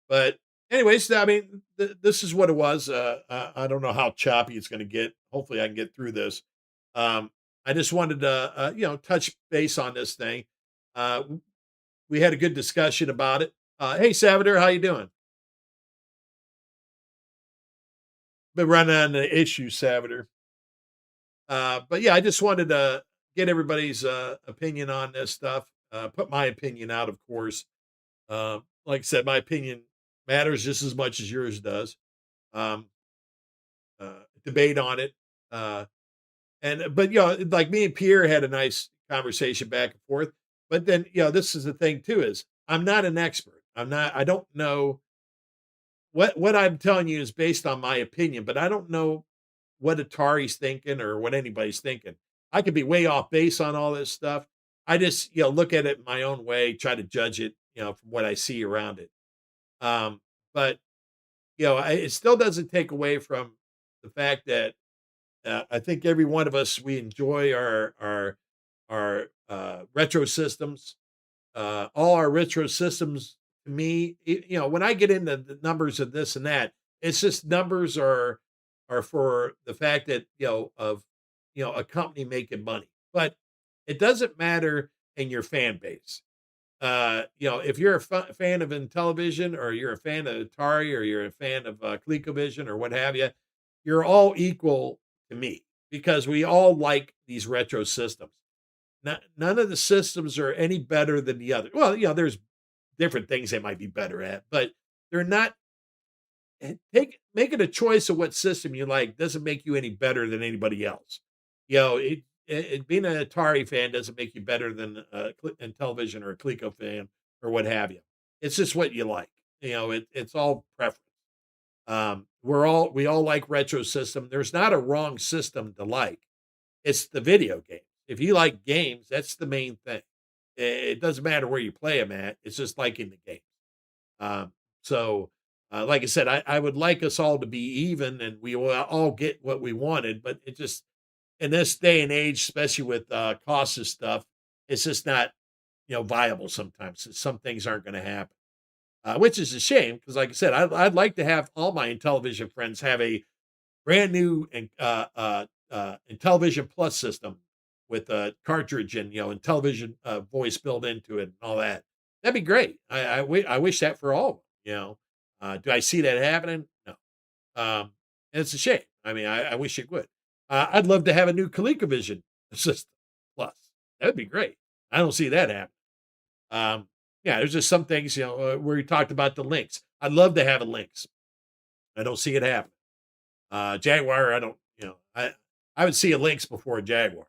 But anyways, I mean, this is what it was. I don't know how choppy it's going to get. Hopefully, I can get through this. I just wanted to, touch base on this thing. Uh, we had a good discussion about it. Hey, Salvador, how you doing? Been running on the issue, Salvador. But yeah, I just wanted to get everybody's opinion on this stuff. Put my opinion out, of course. Like I said, my opinion matters just as much as yours does. Um, Debate on it. Uh, but like me and Pierre had a nice conversation back and forth. But then, this is the thing too: is I'm not an expert. I don't know what I'm telling you is based on my opinion, but I don't know what Atari's thinking or what anybody's thinking. I could be way off base on all this stuff. I just, look at it my own way, try to judge it, from what I see around it. Um, but it still doesn't take away from the fact that I think every one of us we enjoy our retro systems. All our retro systems to me, when I get into the numbers of this and that, it's just numbers are for the fact that of a company making money, but it doesn't matter in your fan base. If you're a fan of Intellivision or you're a fan of Atari or you're a fan of ColecoVision or what have you, you're all equal to me because we all like these retro systems. None of the systems are any better than the other. Well, there's different things they might be better at, but they're not. Making a choice of what system you like doesn't make you any better than anybody else. Being an Atari fan doesn't make you better than Intellivision or a Coleco fan or what have you. It's just what you like. It's all preference. We all like retro system. There's not a wrong system to like. It's the video game. If you like games, that's the main thing. It doesn't matter where you play them at. It's just liking the game. Um, so, like I said, I would like us all to be even and we will all get what we wanted, but it just, in this day and age, especially with costs of stuff, it's just not, viable sometimes. Some things aren't going to happen, which is a shame because, like I said, I'd like to have all my Intellivision friends have a brand new and Intellivision Plus system with a cartridge and Intellivision voice built into it and all that. That'd be great. I wish that for all of them. Do I see that happening? No. And it's a shame. I mean, I wish it would. I'd love to have a new ColecoVision system plus. That'd be great. I don't see that happening. Yeah, there's just some things where you talked about the Lynx. I'd love to have a Lynx. I don't see it happening. Jaguar, I don't, I would see a Lynx before a Jaguar.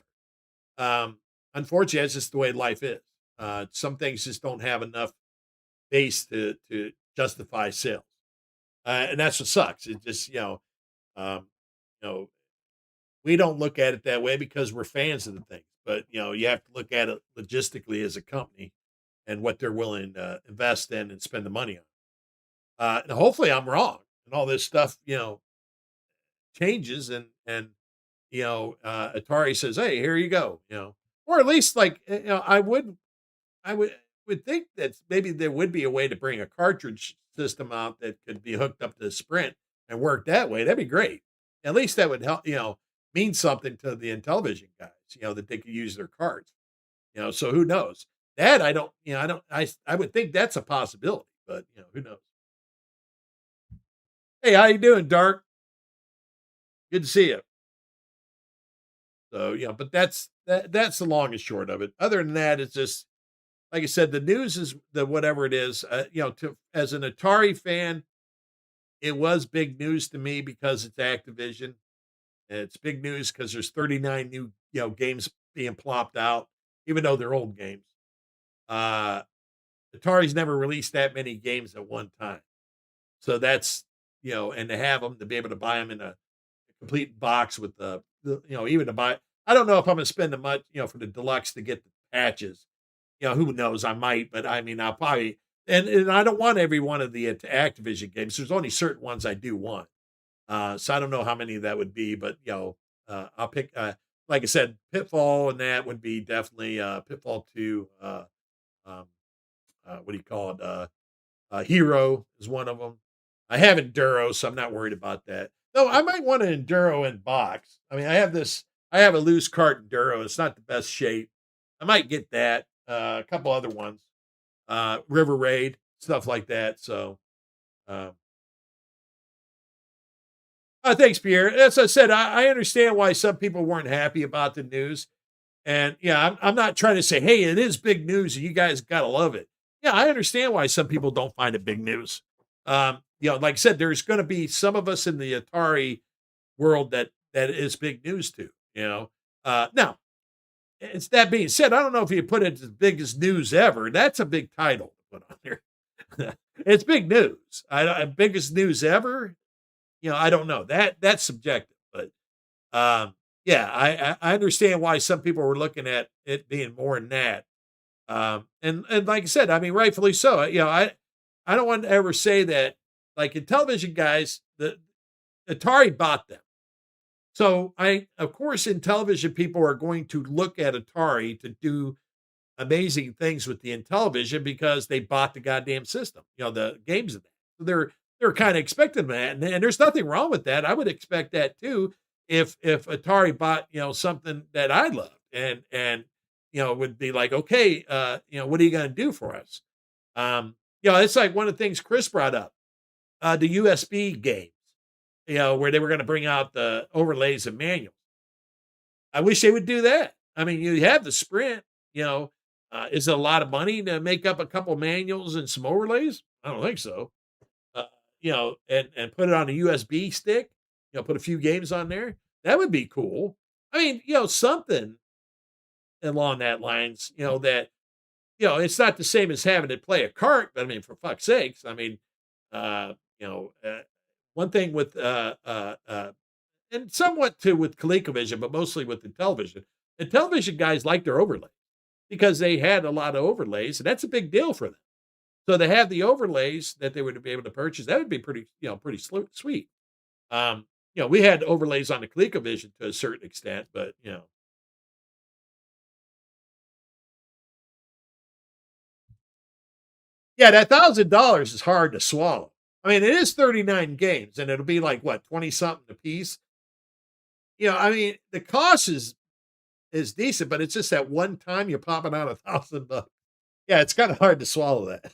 Unfortunately, that's just the way life is. Some things just don't have enough base to justify sales, and that's what sucks. It just, um, you know, we don't look at it that way because we're fans of the things. But you have to look at it logistically as a company and what they're willing to invest in and spend the money on. And hopefully, I'm wrong, and all this stuff, changes and Atari says, "Hey, here you go," or at least like I would think that maybe there would be a way to bring a cartridge system out that could be hooked up to the Sprint and work that way. That'd be great. At least that would help, mean something to the Intellivision guys, that they could use their cards. So who knows? That I don't, I don't, I would think that's a possibility, but who knows? Hey, how you doing, Dark? Good to see you. So but that's the long and short of it. Other than that, it's just like I said, the news is the whatever it is. To as an Atari fan, it was big news to me because it's Activision. And it's big news because there's 39 new games being plopped out, even though they're old games. Uh, Atari's never released that many games at one time, so that's and to have them to be able to buy them in a complete box with the even to buy. I don't know if I'm gonna spend the much for the deluxe to get the patches. Who knows? I might, but I mean, I'll probably. And I don't want every one of the Activision games. There's only certain ones I do want. So I don't know how many that would be, but I'll pick. Like I said, Pitfall and that would be definitely Pitfall 2. Um, what do you call it? Hero is one of them. I have Enduro, so I'm not worried about that. No, I might want an Enduro in box. I mean, I have this. I have a loose cart Enduro. It's not the best shape. I might get that. A couple other ones, River Raid, stuff like that. So, um, Thanks, Pierre. As I said, I understand why some people weren't happy about the news. And yeah, I'm not trying to say, hey, it is big news and you guys got to love it. Yeah, I understand why some people don't find it big news. Like I said, there's going to be some of us in the Atari world that is big news to, now, it's that being said, I don't know if you put it as big as news ever. That's a big title to put on there. It's big news. Biggest news ever. I don't know. That's subjective, but yeah, I understand why some people were looking at it being more than that. And like I said, I mean, rightfully so. I don't want to ever say that. Like in television, guys, the Atari bought them. So of course, in television, people are going to look at Atari to do amazing things with the Intellivision because they bought the goddamn system, the games of that. So they're kind of expecting that, and there's nothing wrong with that. I would expect that too if Atari bought something that I loved and would be like, okay, what are you going to do for us? It's like one of the things Chris brought up, the USB games, where they were going to bring out the overlays and manuals. I wish they would do that. I mean, you have the Sprint, is it a lot of money to make up a couple manuals and some overlays? I don't think so. And put it on a USB stick, put a few games on there. That would be cool. I mean, something along that lines, that, it's not the same as having to play a cart, but I mean, for fuck's sakes, I mean, one thing with, and somewhat too with ColecoVision, but mostly with the television. The television guys like their overlay because they had a lot of overlays, and that's a big deal for them. So to have the overlays that they would be able to purchase, that would be pretty sweet. We had overlays on the ColecoVision to a certain extent, but yeah, that $1,000 is hard to swallow. I mean, it is 39 games, and it'll be like what 20 something a piece. I mean, the cost is decent, but it's just that one time you're popping out $1,000. Yeah, it's kind of hard to swallow that.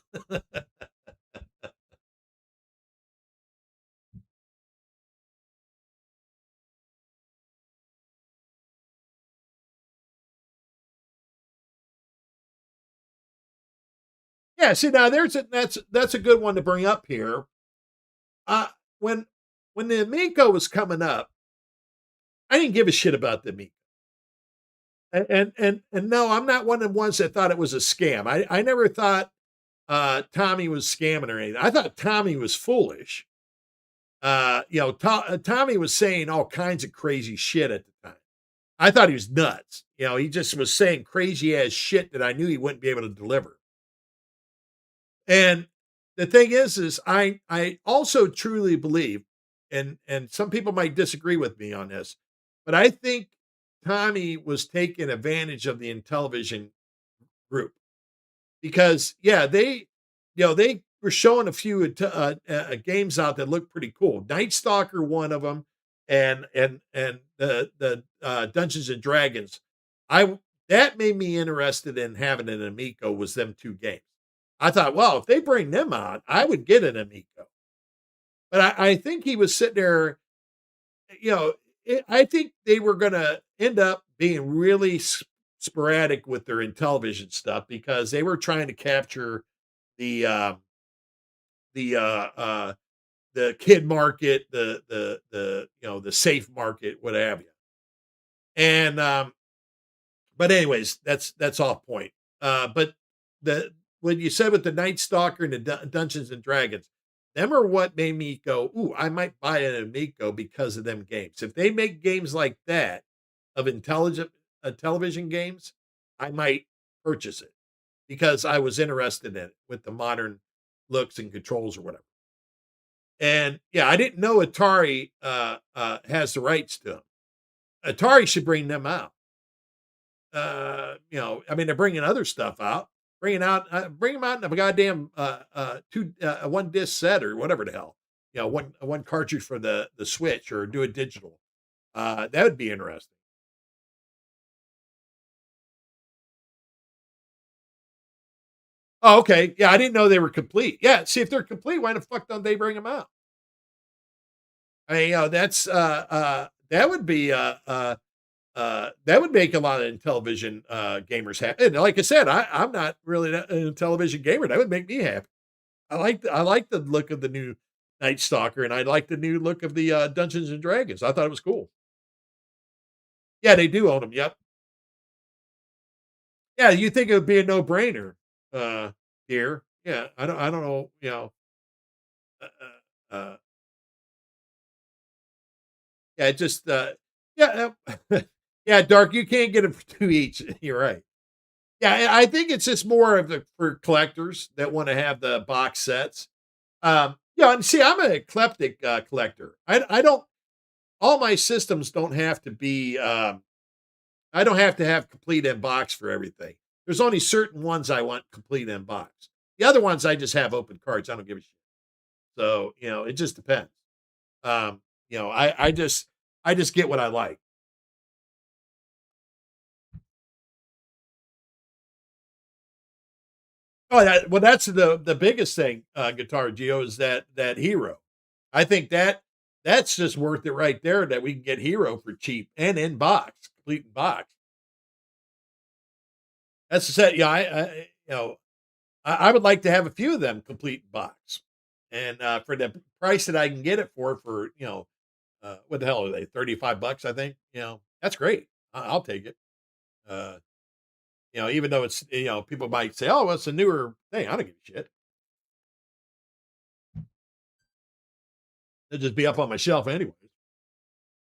Yeah, see now that's a good one to bring up here. Uh when when the Amico was coming up, I didn't give a shit about the Amico. And no, I'm not one of the ones that thought it was a scam. I never thought Tommy was scamming or anything. I thought Tommy was foolish. Tommy was saying all kinds of crazy shit at the time. I thought he was nuts. He just was saying crazy ass shit that I knew he wouldn't be able to deliver. And the thing is I also truly believe, and some people might disagree with me on this, but I think Tommy was taking advantage of the Intellivision group because yeah, they were showing a few games out that looked pretty cool. Night Stalker, one of them, and the Dungeons and Dragons. I That made me interested in having an Amico. Was them two games? I thought, well, if they bring them out, I would get an Amico. But I think he was sitting there, I think they were going to end up being really sporadic with their Intellivision stuff because they were trying to capture the the uh, uh, the kid market, the safe market, what have you. And but anyways, that's off point. But the when you said with the Night Stalker and the Dungeons and Dragons, them are what made me go, ooh, I might buy an Amico because of them games. If they make games like that of intelligent television games, I might purchase it because I was interested in it with the modern looks and controls or whatever. And yeah, I didn't know Atari has the rights to them. Atari should bring them out. I mean, they're bringing other stuff out, bring them out in a goddamn one disc set or whatever the hell, one cartridge for the Switch or do it digital. That would be interesting. Oh, okay. Yeah, I didn't know they were complete. Yeah, see if they're complete, why the fuck don't they bring them out? that's that would be that would make a lot of Intellivision gamers happy. And like I said, I'm not really a Intellivision gamer. That would make me happy. I like the look of the new Night Stalker, and I like the new look of the Dungeons and Dragons. I thought it was cool. Yeah, they do own them. Yep. Yeah, you think it would be a no brainer here? Yeah, I don't know. Uh, uh, yeah, it just yeah, yeah, Dark. You can't get it for two each. You're right. Yeah, I think it's just more of the for collectors that want to have the box sets. Yeah, and see, I'm an eclectic collector. I don't all my systems don't have to be. I don't have to have complete in box for everything. There's only certain ones I want complete in box. The other ones I just have open cards. I don't give a shit. So it just depends. Um, I just get what I like. Oh, well, that's the biggest thing, Guitar Geo, is that hero. I think that's just worth it right there. That we can get hero for cheap and in box, complete in box. That's the set. Yeah, I would like to have a few of them complete in box, and for the price that I can get it for what the hell are they? $35, I think. That's great. I'll take it. Uh, even though it's people might say, "Oh, well, it's a newer thing." I don't give a shit. It'll just be up on my shelf anyways.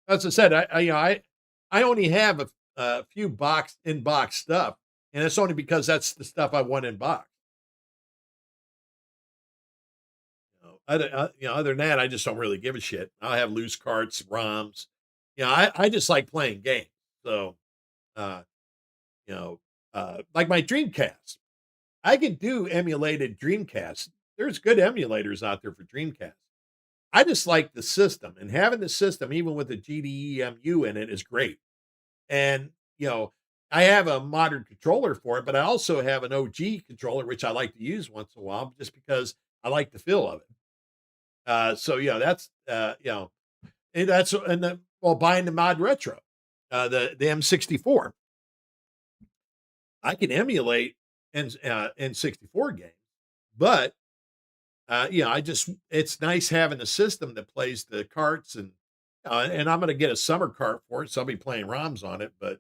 As I said, I only have a few box in box stuff, and it's only because that's the stuff I want in box. Other than that, I just don't really give a shit. I have loose carts, ROMs. I just like playing games. So, uh, like my Dreamcast, I can do emulated Dreamcast. There's good emulators out there for Dreamcast. I just like the system, and having the system, even with the GDEMU in it, is great. And, I have a modern controller for it, but I also have an OG controller, which I like to use once in a while just because I like the feel of it. So yeah, that's and that's and the well, buying the mod retro, the M64, I can emulate N64 games, but I just it's nice having a system that plays the carts and I'm going to get a summer cart for it, so I'll be playing ROMs on it, but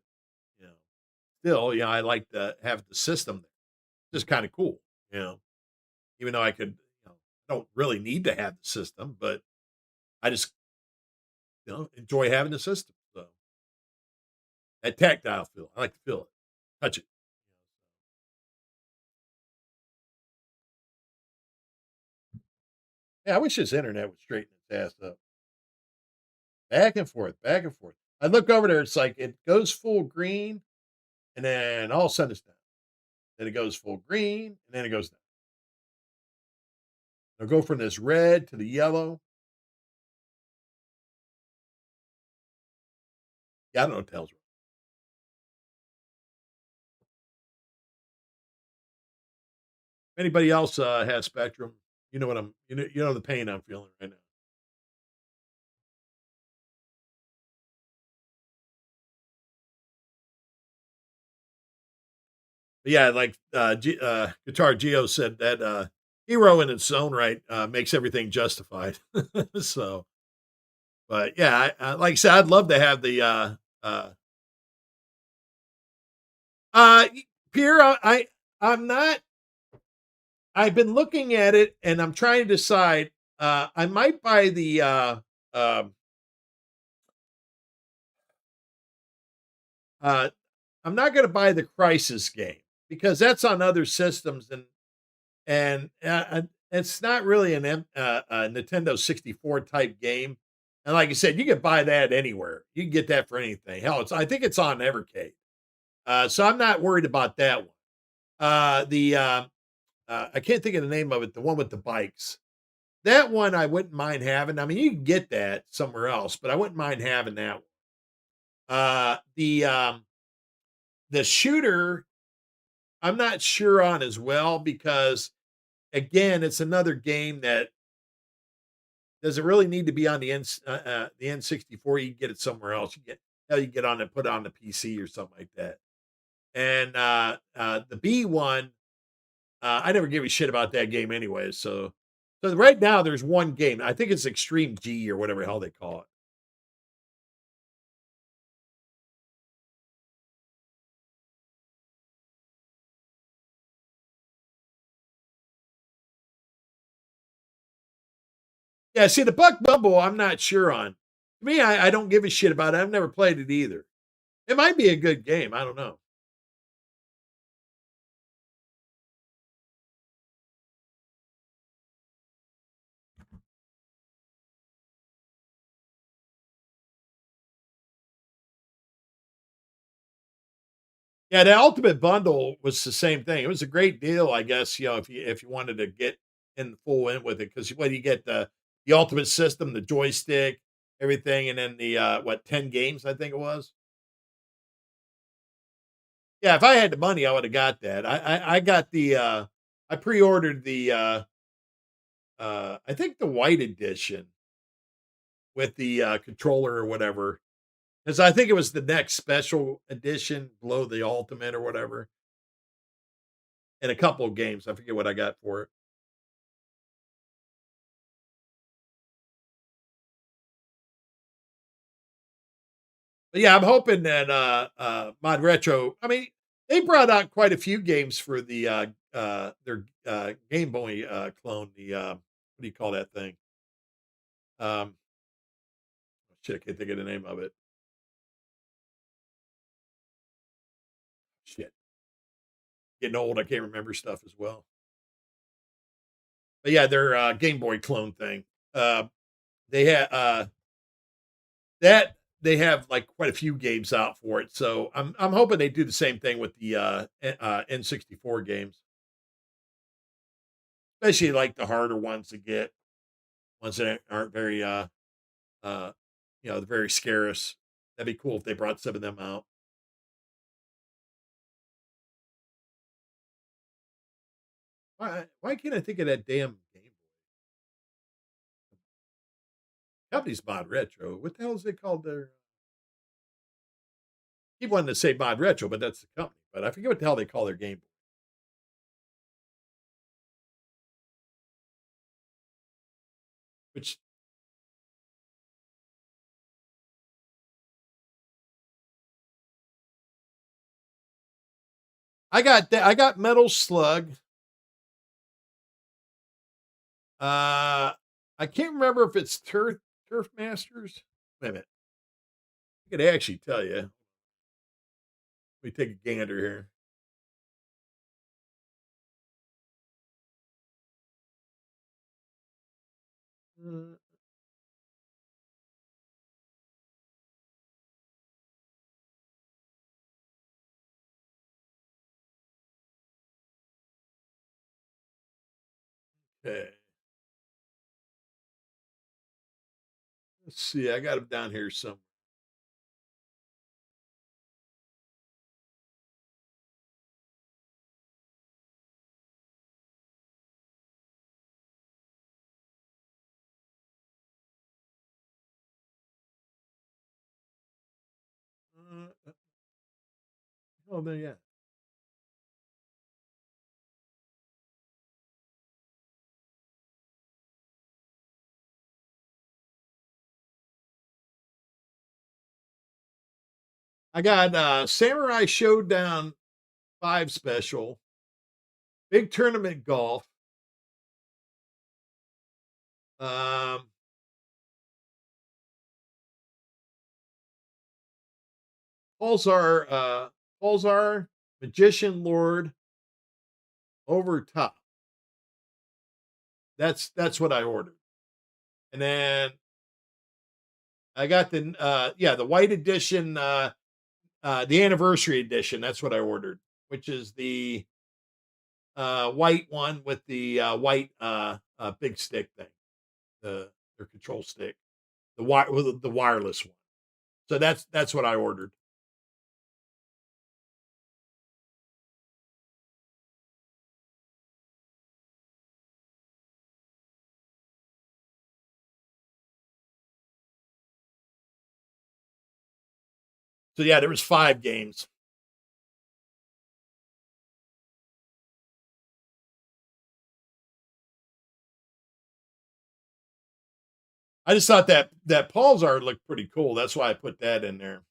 you know, still, I like to have the system. Just kind of cool, you know, even though I don't really need to have the system, but I just enjoy having the system. So that tactile feel, I like to feel it, touch it. Yeah, I wish this internet would straighten its ass up. Back and forth, back and forth. I look over there, it's like it goes full green, and then all of a sudden it's down. Then it goes full green, and then it goes down. They'll go from this red to the yellow. Yeah, I don't know what the hell's wrong. If anybody else has Spectrum, you know what you know the pain I'm feeling right now. But yeah, like Guitar Geo said that hero in its own right makes everything justified. So, but yeah, like I said, I'd love to have the uh Pierre. I'm not. I've been looking at it and I'm trying to decide. I might buy the um uh I'm not going to buy the Crisis game because that's on other systems and it's not really a Nintendo 64 type game. And like I said, you can buy that anywhere. You can get that for anything. Hell, I think it's on Evercade. So I'm not worried about that one. The I can't think of the name of it. The one with the bikes. That one I wouldn't mind having. I mean, you can get that somewhere else, but I wouldn't mind having that one. The shooter, I'm not sure on as well because again, it's another game does it really need to be on the N64? You can get it somewhere else. You get on and put it on the PC or something like that. And the B one, I never give a shit about that game anyway. So right now there's one game. I think it's Extreme G or whatever the hell they call it. Yeah, see the Buck Bumble, I'm not sure on. To me, I don't give a shit about it. I've never played it either. It might be a good game. I don't know. Yeah, the Ultimate Bundle was the same thing. It was a great deal, I guess, if you wanted to get in full in with it, because what you get the Ultimate System, the joystick, everything, and then the, 10 games, I think it was? Yeah, if I had the money, I woulda got that. I got I pre-ordered I think the white edition with the, controller or whatever, because I think it was the next special edition below the Ultimate or whatever, and a couple of games. I forget what I got for it. But yeah, I'm hoping that Mod Retro. I mean, they brought out quite a few games for their Game Boy clone. What do you call that thing? Um, shit, I can't think of the name of it. Shit, getting old. I can't remember stuff as well. But yeah, their Game Boy clone thing. They had that they have like quite a few games out for it. So I'm hoping they do the same thing with the N64 games, especially like the harder ones to get, ones that aren't very uh they're very scarce. That'd be cool if they brought some of them out. Why can't I think of that damn game? Company's Mod Retro. What the hell is it called? Their keep wanting to say Mod Retro, but that's the company. But I forget what the hell they call their game. Which I got Metal Slug. I can't remember if it's Turf Masters. Wait a minute. I could actually tell you. Let me take a gander here. Uh, Okay. Let's see. I got them down here somewhere. Oh, there, yeah. I got Samurai Showdown 5 special, Big Tournament Golf, um, Pulsar, Pulsar, Magician Lord, over top. That's what I ordered. And then I got the white edition, the anniversary edition. That's what I ordered, which is the white one with the white big stick thing, their control stick, the wireless one. So that's what I ordered. So yeah, there was 5 games. I just thought that Paul's art looked pretty cool. That's why I put that in there.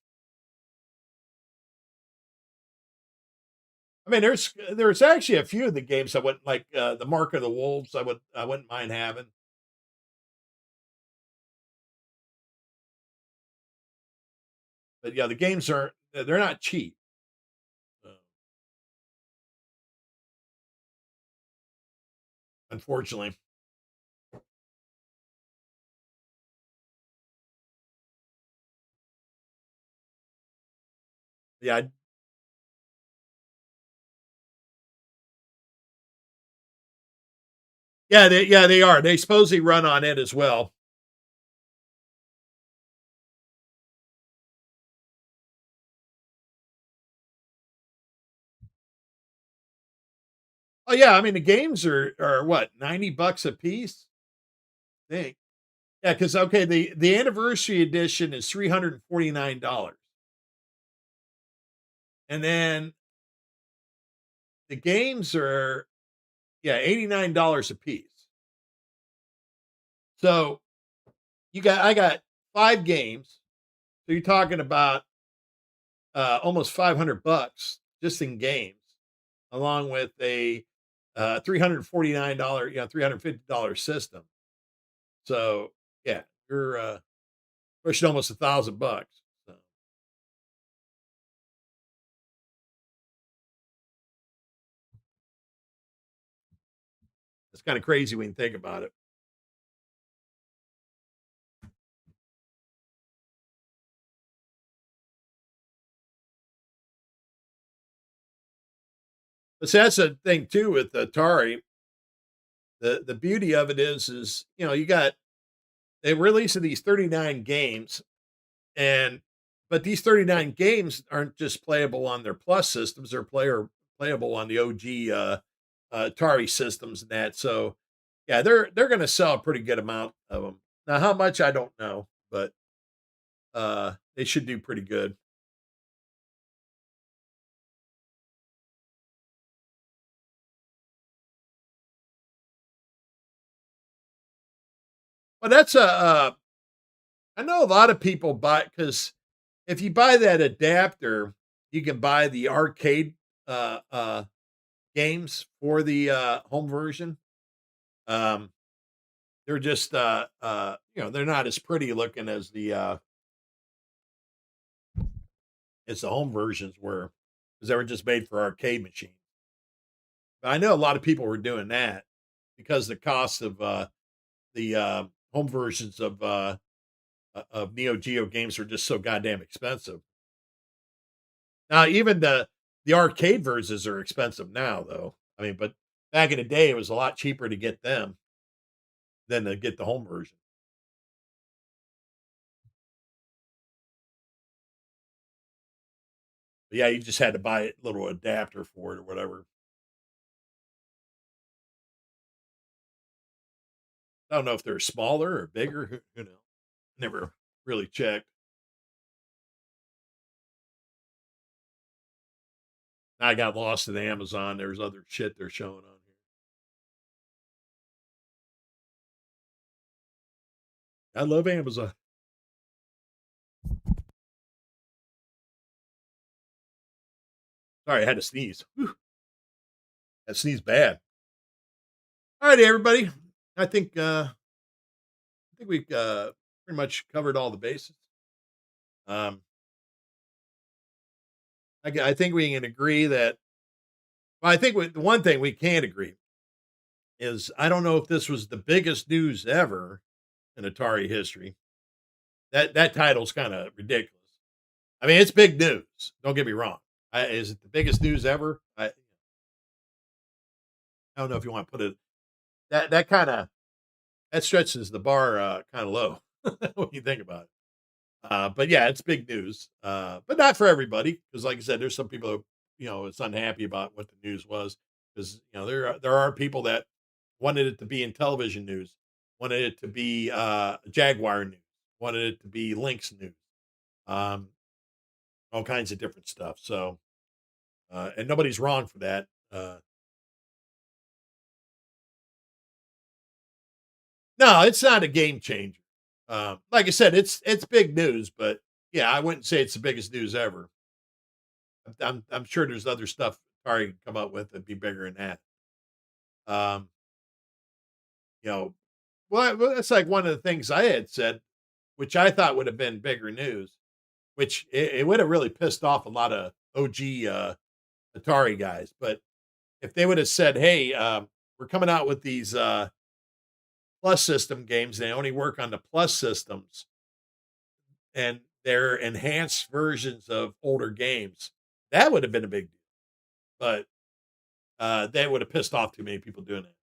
I mean, there's actually a few of the games I wouldn't like, the Mark of the Wolves, I wouldn't mind having. But yeah, the games aren't they're not cheap. Unfortunately. Yeah, yeah, they are. They supposedly run on it as well. Oh yeah, I mean the games are what, $90 a piece? I think. Yeah, because okay, the anniversary edition is $349. And then the games are, yeah, $89 a piece. So I got 5 games. So you're talking about almost $500 just in games, along with a $349, $350 system. So yeah, you're pushing almost $1,000. So it's kind of crazy when you think about it. But see, that's the thing too with Atari. The beauty of it is you got they releasing these 39 games, and but these 39 games aren't just playable on their plus systems, they're playable on the OG Atari systems and that. So yeah, they're going to sell a pretty good amount of them. Now how much I don't know, but they should do pretty good. But that's I know a lot of people buy, cuz if you buy that adapter, you can buy the arcade games for the home version. Um they're just they're not as pretty looking as the home versions were, because they were just made for arcade machines. But I know a lot of people were doing that because the cost of the home versions of Neo Geo games are just so goddamn expensive. Now even the arcade versions are expensive now though. I mean, but back in the day it was a lot cheaper to get them than to get the home version. But yeah, you just had to buy a little adapter for it or whatever. I don't know if they're smaller or bigger, who knows? Never really checked. I got lost in Amazon. There's other shit they're showing on here. I love Amazon. Sorry, I had to sneeze. Whew, that sneeze bad. All right, everybody. I think we've pretty much covered all the bases. Um, I think we can agree that. Well, I think the one thing we can agree is I don't know if this was the biggest news ever in Atari history. That title's kind of ridiculous. I mean, it's big news. Don't get me wrong. Is it the biggest news ever? I don't know if you want to put it that kind of that stretches the bar kind of low when you think about it. But yeah, it's big news, but not for everybody because, like I said, there's some people who it's unhappy about what the news was because there are people that wanted it to be in television news, wanted it to be Jaguar news, wanted it to be Lynx news. Um, all kinds of different stuff. So, and nobody's wrong for that. No, it's not a game changer. Like I said, it's big news, but yeah, I wouldn't say it's the biggest news ever. I'm sure there's other stuff Atari can come up with that'd be bigger than that. Um, you know, well, that's like one of the things I had said, which I thought would have been bigger news, which it would have really pissed off a lot of OG Atari guys. But if they would have said, "Hey, we're coming out with these Plus system games, they only work on the Plus systems, and they're enhanced versions of older games," that would have been a big deal. But that would have pissed off too many people doing it.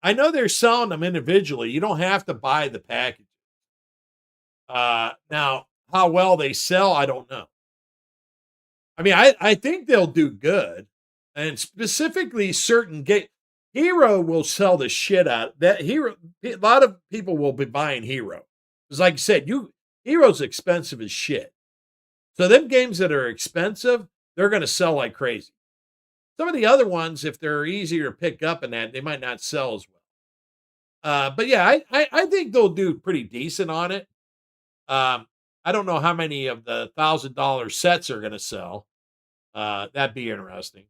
I know they're selling them individually. You don't have to buy the package. Now, how well they sell, I don't know. I mean, I think they'll do good, and specifically certain game. Hero will sell the shit out that Hero. A lot of people will be buying Hero because, like I said, Hero's expensive as shit. So them games that are expensive, they're going to sell like crazy. Some of the other ones, if they're easier to pick up and that, they might not sell as well. But yeah, I think they'll do pretty decent on it. I don't know how many of the $1,000 sets are going to sell. That'd be interesting.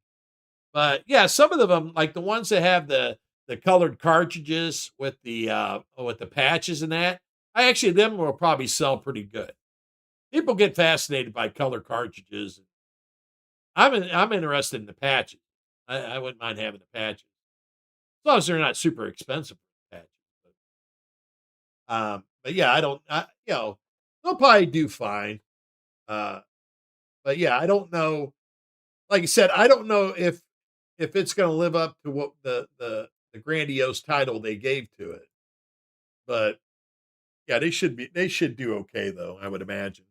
But yeah, some of them, like the ones that have the colored cartridges with the patches and that, I actually them will probably sell pretty good. People get fascinated by color cartridges. I'm interested in the patches. I wouldn't mind having the patches as long as they're not super expensive patches. But yeah, I don't. They'll probably do fine. Uh, but yeah, I don't know. Like I said, I don't know if it's going to live up to what the grandiose title they gave to it. But yeah, they should do okay though, I would imagine.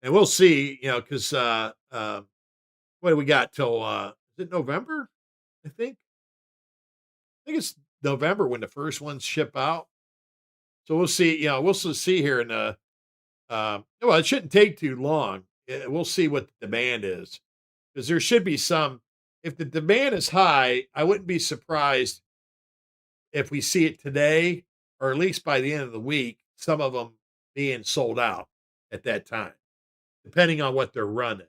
And we'll see, cuz what do we got till is it November? I think. I think it's November when the first ones ship out. So we'll see, see here in well, it shouldn't take too long. We'll see what the demand is. Because there should be some if the demand is high, I wouldn't be surprised if we see it today, or at least by the end of the week, some of them being sold out at that time, depending on what their run is.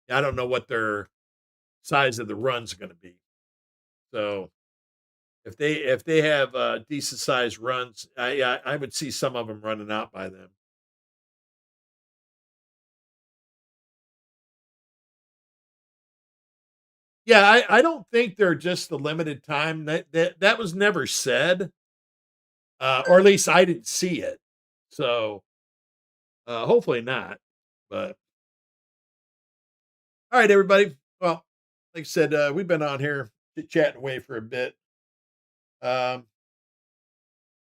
I don't know what their size of the run's going to be. So if they have decent sized runs, I would see some of them running out by then. Yeah, I don't think they're just the limited time that was never said, or at least I didn't see it. So hopefully not. But all right, everybody. Well, like I said, we've been on here chatting away for a bit. Um,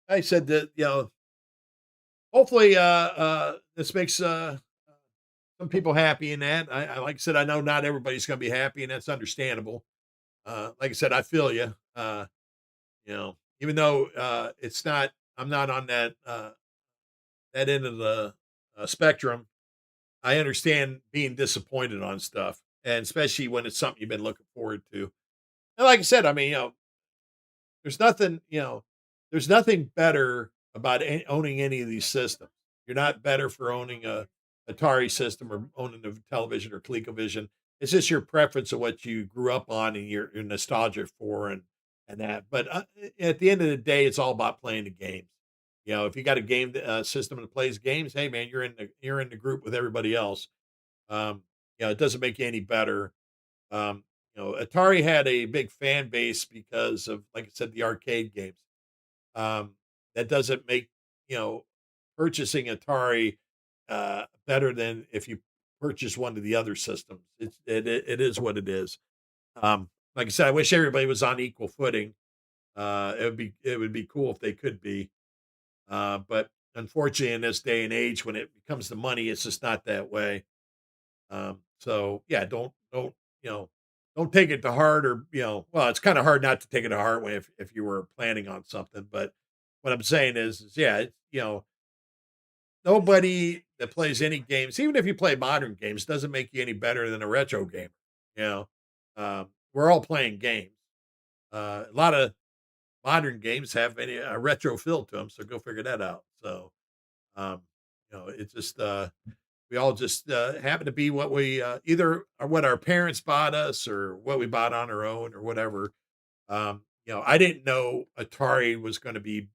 I said that hopefully this makes some people happy in that. I like I said, I know not everybody's going to be happy, and that's understandable. Like I said, I feel you. Even though it's not, I'm not on that end of the spectrum. I understand being disappointed on stuff, and especially when it's something you've been looking forward to. And like I said, I mean, there's nothing, there's nothing better about owning any of these systems. You're not better for owning a Atari system or owning a television or ColecoVision. It's just your preference of what you grew up on and your nostalgia for and that. But at the end of the day, it's all about playing the games. If you got a game system that plays games, hey man, you're in the group with everybody else. Um, it doesn't make you any better. Atari had a big fan base because of, like I said, the arcade games. Um, that doesn't make you know purchasing Atari better than if you purchase one of the other systems. It is what it is. Like I said, I wish everybody was on equal footing. It would be cool if they could be, but unfortunately, in this day and age, when it comes to money, it's just not that way. So yeah, don't you know? don't take it to heart, or well, it's kind of hard not to take it to heart when if you were planning on something. But what I'm saying is yeah, nobody that plays any games, even if you play modern games, doesn't make you any better than a retro gamer. You know, we're all playing games. A lot of modern games have a retro feel to them, so go figure that out. So, um, it's just we all just happen to be what we either are what our parents bought us or what we bought on our own or whatever. I didn't know Atari was going to be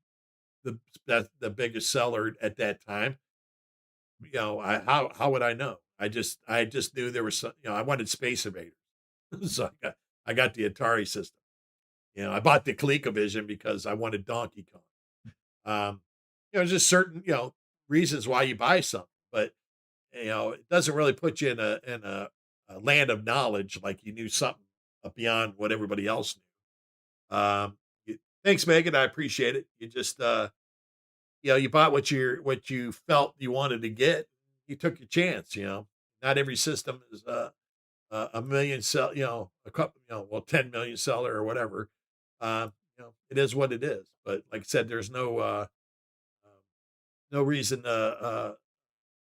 the biggest seller at that time. How would I know? I just knew there was some, I wanted Space Invaders, so I got the Atari system. I bought the ColecoVision because I wanted Donkey Kong. Just certain reasons why you buy something, but it doesn't really put you in a land of knowledge like you knew something beyond what everybody else knew. Thanks, Megan. I appreciate it. You just you bought what you felt you wanted to get. You took your chance. Not every system is a million sell. A couple. 10 million seller or whatever. It is what it is. But like I said, there's um, no reason to.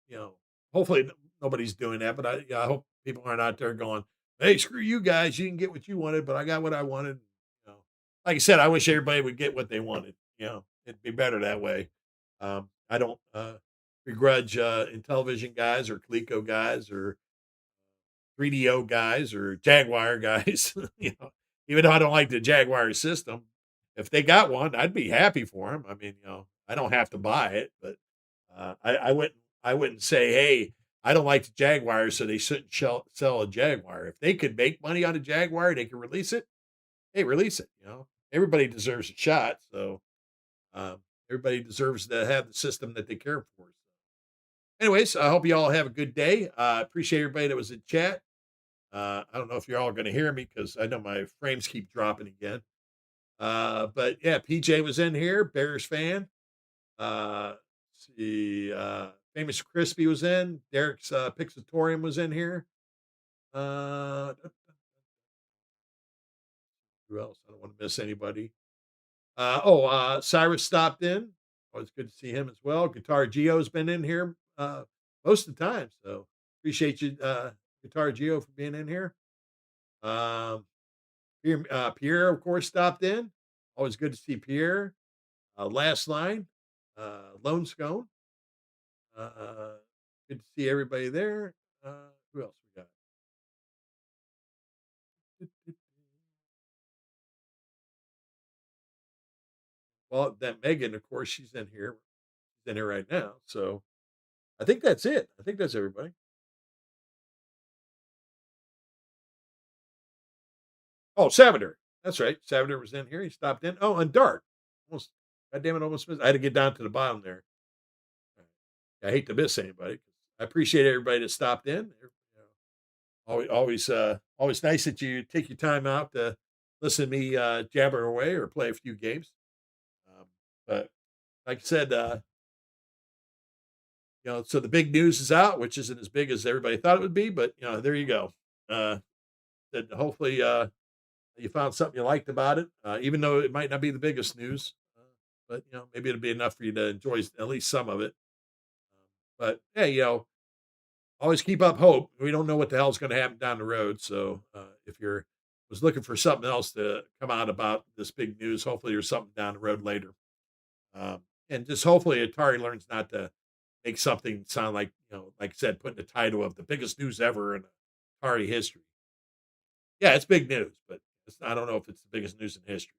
You know, hopefully nobody's doing that. But I hope people aren't out there going, "Hey, screw you guys! You didn't get what you wanted, but I got what I wanted." Like I said, I wish everybody would get what they wanted. It'd be better that way. I don't begrudge Intellivision guys or Coleco guys or 3DO guys or Jaguar guys. Even though I don't like the Jaguar system, if they got one, I'd be happy for them. I mean, I don't have to buy it, but I wouldn't say, hey, I don't like the Jaguar, so they shouldn't sell a Jaguar. If they could make money on a Jaguar, they can release it. Hey, release it. Everybody deserves a shot, so um, everybody deserves to have the system that they care for. Anyways, I hope you all have a good day. Appreciate everybody that was in chat. I don't know if you're all going to hear me because I know my frames keep dropping again. But yeah, PJ was in here, Bears fan. Let's see, Famous Crispy was in. Derek's Pixatorium was in here. Uh, who else? I don't want to miss anybody. Cyrus stopped in. Always good to see him as well. Guitar Geo's been in here most of the time, so appreciate you, Guitar Geo, for being in here. Um, Pierre, of course, stopped in. Always good to see Pierre. Last line, Lone Scone. Good to see everybody there. Who else we got? Well, that Megan, of course, she's in here. She's in here right now. So I think that's it. I think that's everybody. Oh, Savater. That's right. Savater was in here. He stopped in. Oh, and Dart. Almost, God damn it, almost missed. I had to get down to the bottom there. I hate to miss anybody. I appreciate everybody that stopped in. Always nice that you take your time out to listen to me jabber away or play a few games. But like I said, so the big news is out, which isn't as big as everybody thought it would be, but there you go. Uh, that hopefully you found something you liked about it, even though it might not be the biggest news. But maybe it'll be enough for you to enjoy at least some of it. But hey, always keep up hope. We don't know what the hell's going to happen down the road. So if you're was looking for something else to come out about this big news, hopefully there's something down the road later. And just hopefully Atari learns not to make something sound like like I said, putting the title of the biggest news ever in Atari history. Yeah, it's big news, but I don't know if it's the biggest news in history.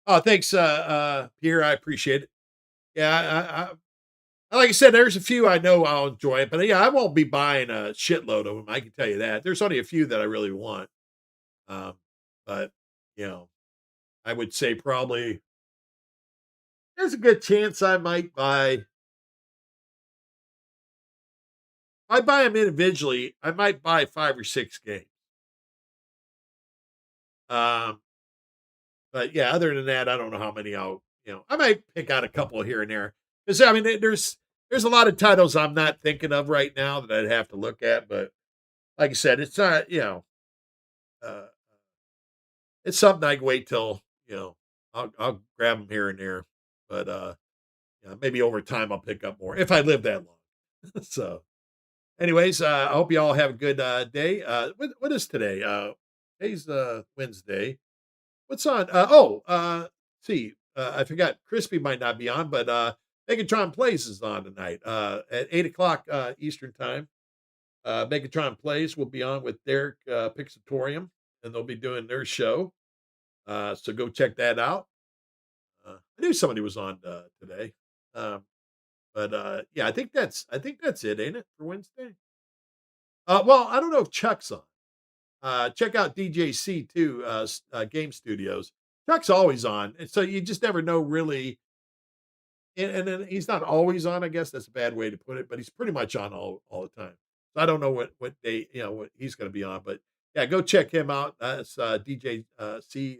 Oh, thanks, Pierre. I appreciate it. Yeah, like I said, there's a few I know I'll enjoy it, but yeah, I won't be buying a shitload of them. I can tell you that. There's only a few that I really want. Um, but you know, I would say probably there's a good chance I might buy. I buy them individually. I might buy 5 or 6 games. Um, but yeah, other than that, I don't know how many I'll. I might pick out a couple here and there. Because I mean, there's There's a lot of titles I'm not thinking of right now that I'd have to look at, but like I said, it's not, uh, it's something I can wait till, I'll grab them here and there, but, yeah, maybe over time I'll pick up more if I live that long. So, anyways, I hope you all have a good, day. What is today? Today's, Wednesday. What's on? See, I forgot. Crispy might not be on, but Megatron Plays is on tonight at 8 o'clock Eastern time. Megatron Plays will be on with Derek Pixatorium, and they'll be doing their show. So go check that out. I knew somebody was on today, but yeah, I think that's it, ain't it, for Wednesday? Well, I don't know if Chuck's on. Check out DJC too, Game Studios. Chuck's always on, and so you just never know really. And then he's not always on. I guess that's a bad way to put it, but he's pretty much on all the time. So I don't know what day what he's going to be on, but yeah, go check him out. That's DJ C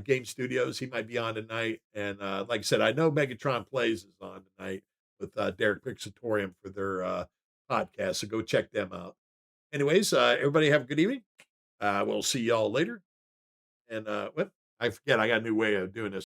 Game Studios. He might be on tonight, and like I said, I know Megatron Plays is on tonight with Derek Pixatorium for their podcast. So go check them out. Anyways, everybody have a good evening. We'll see y'all later. And what I forget, I got a new way of doing this.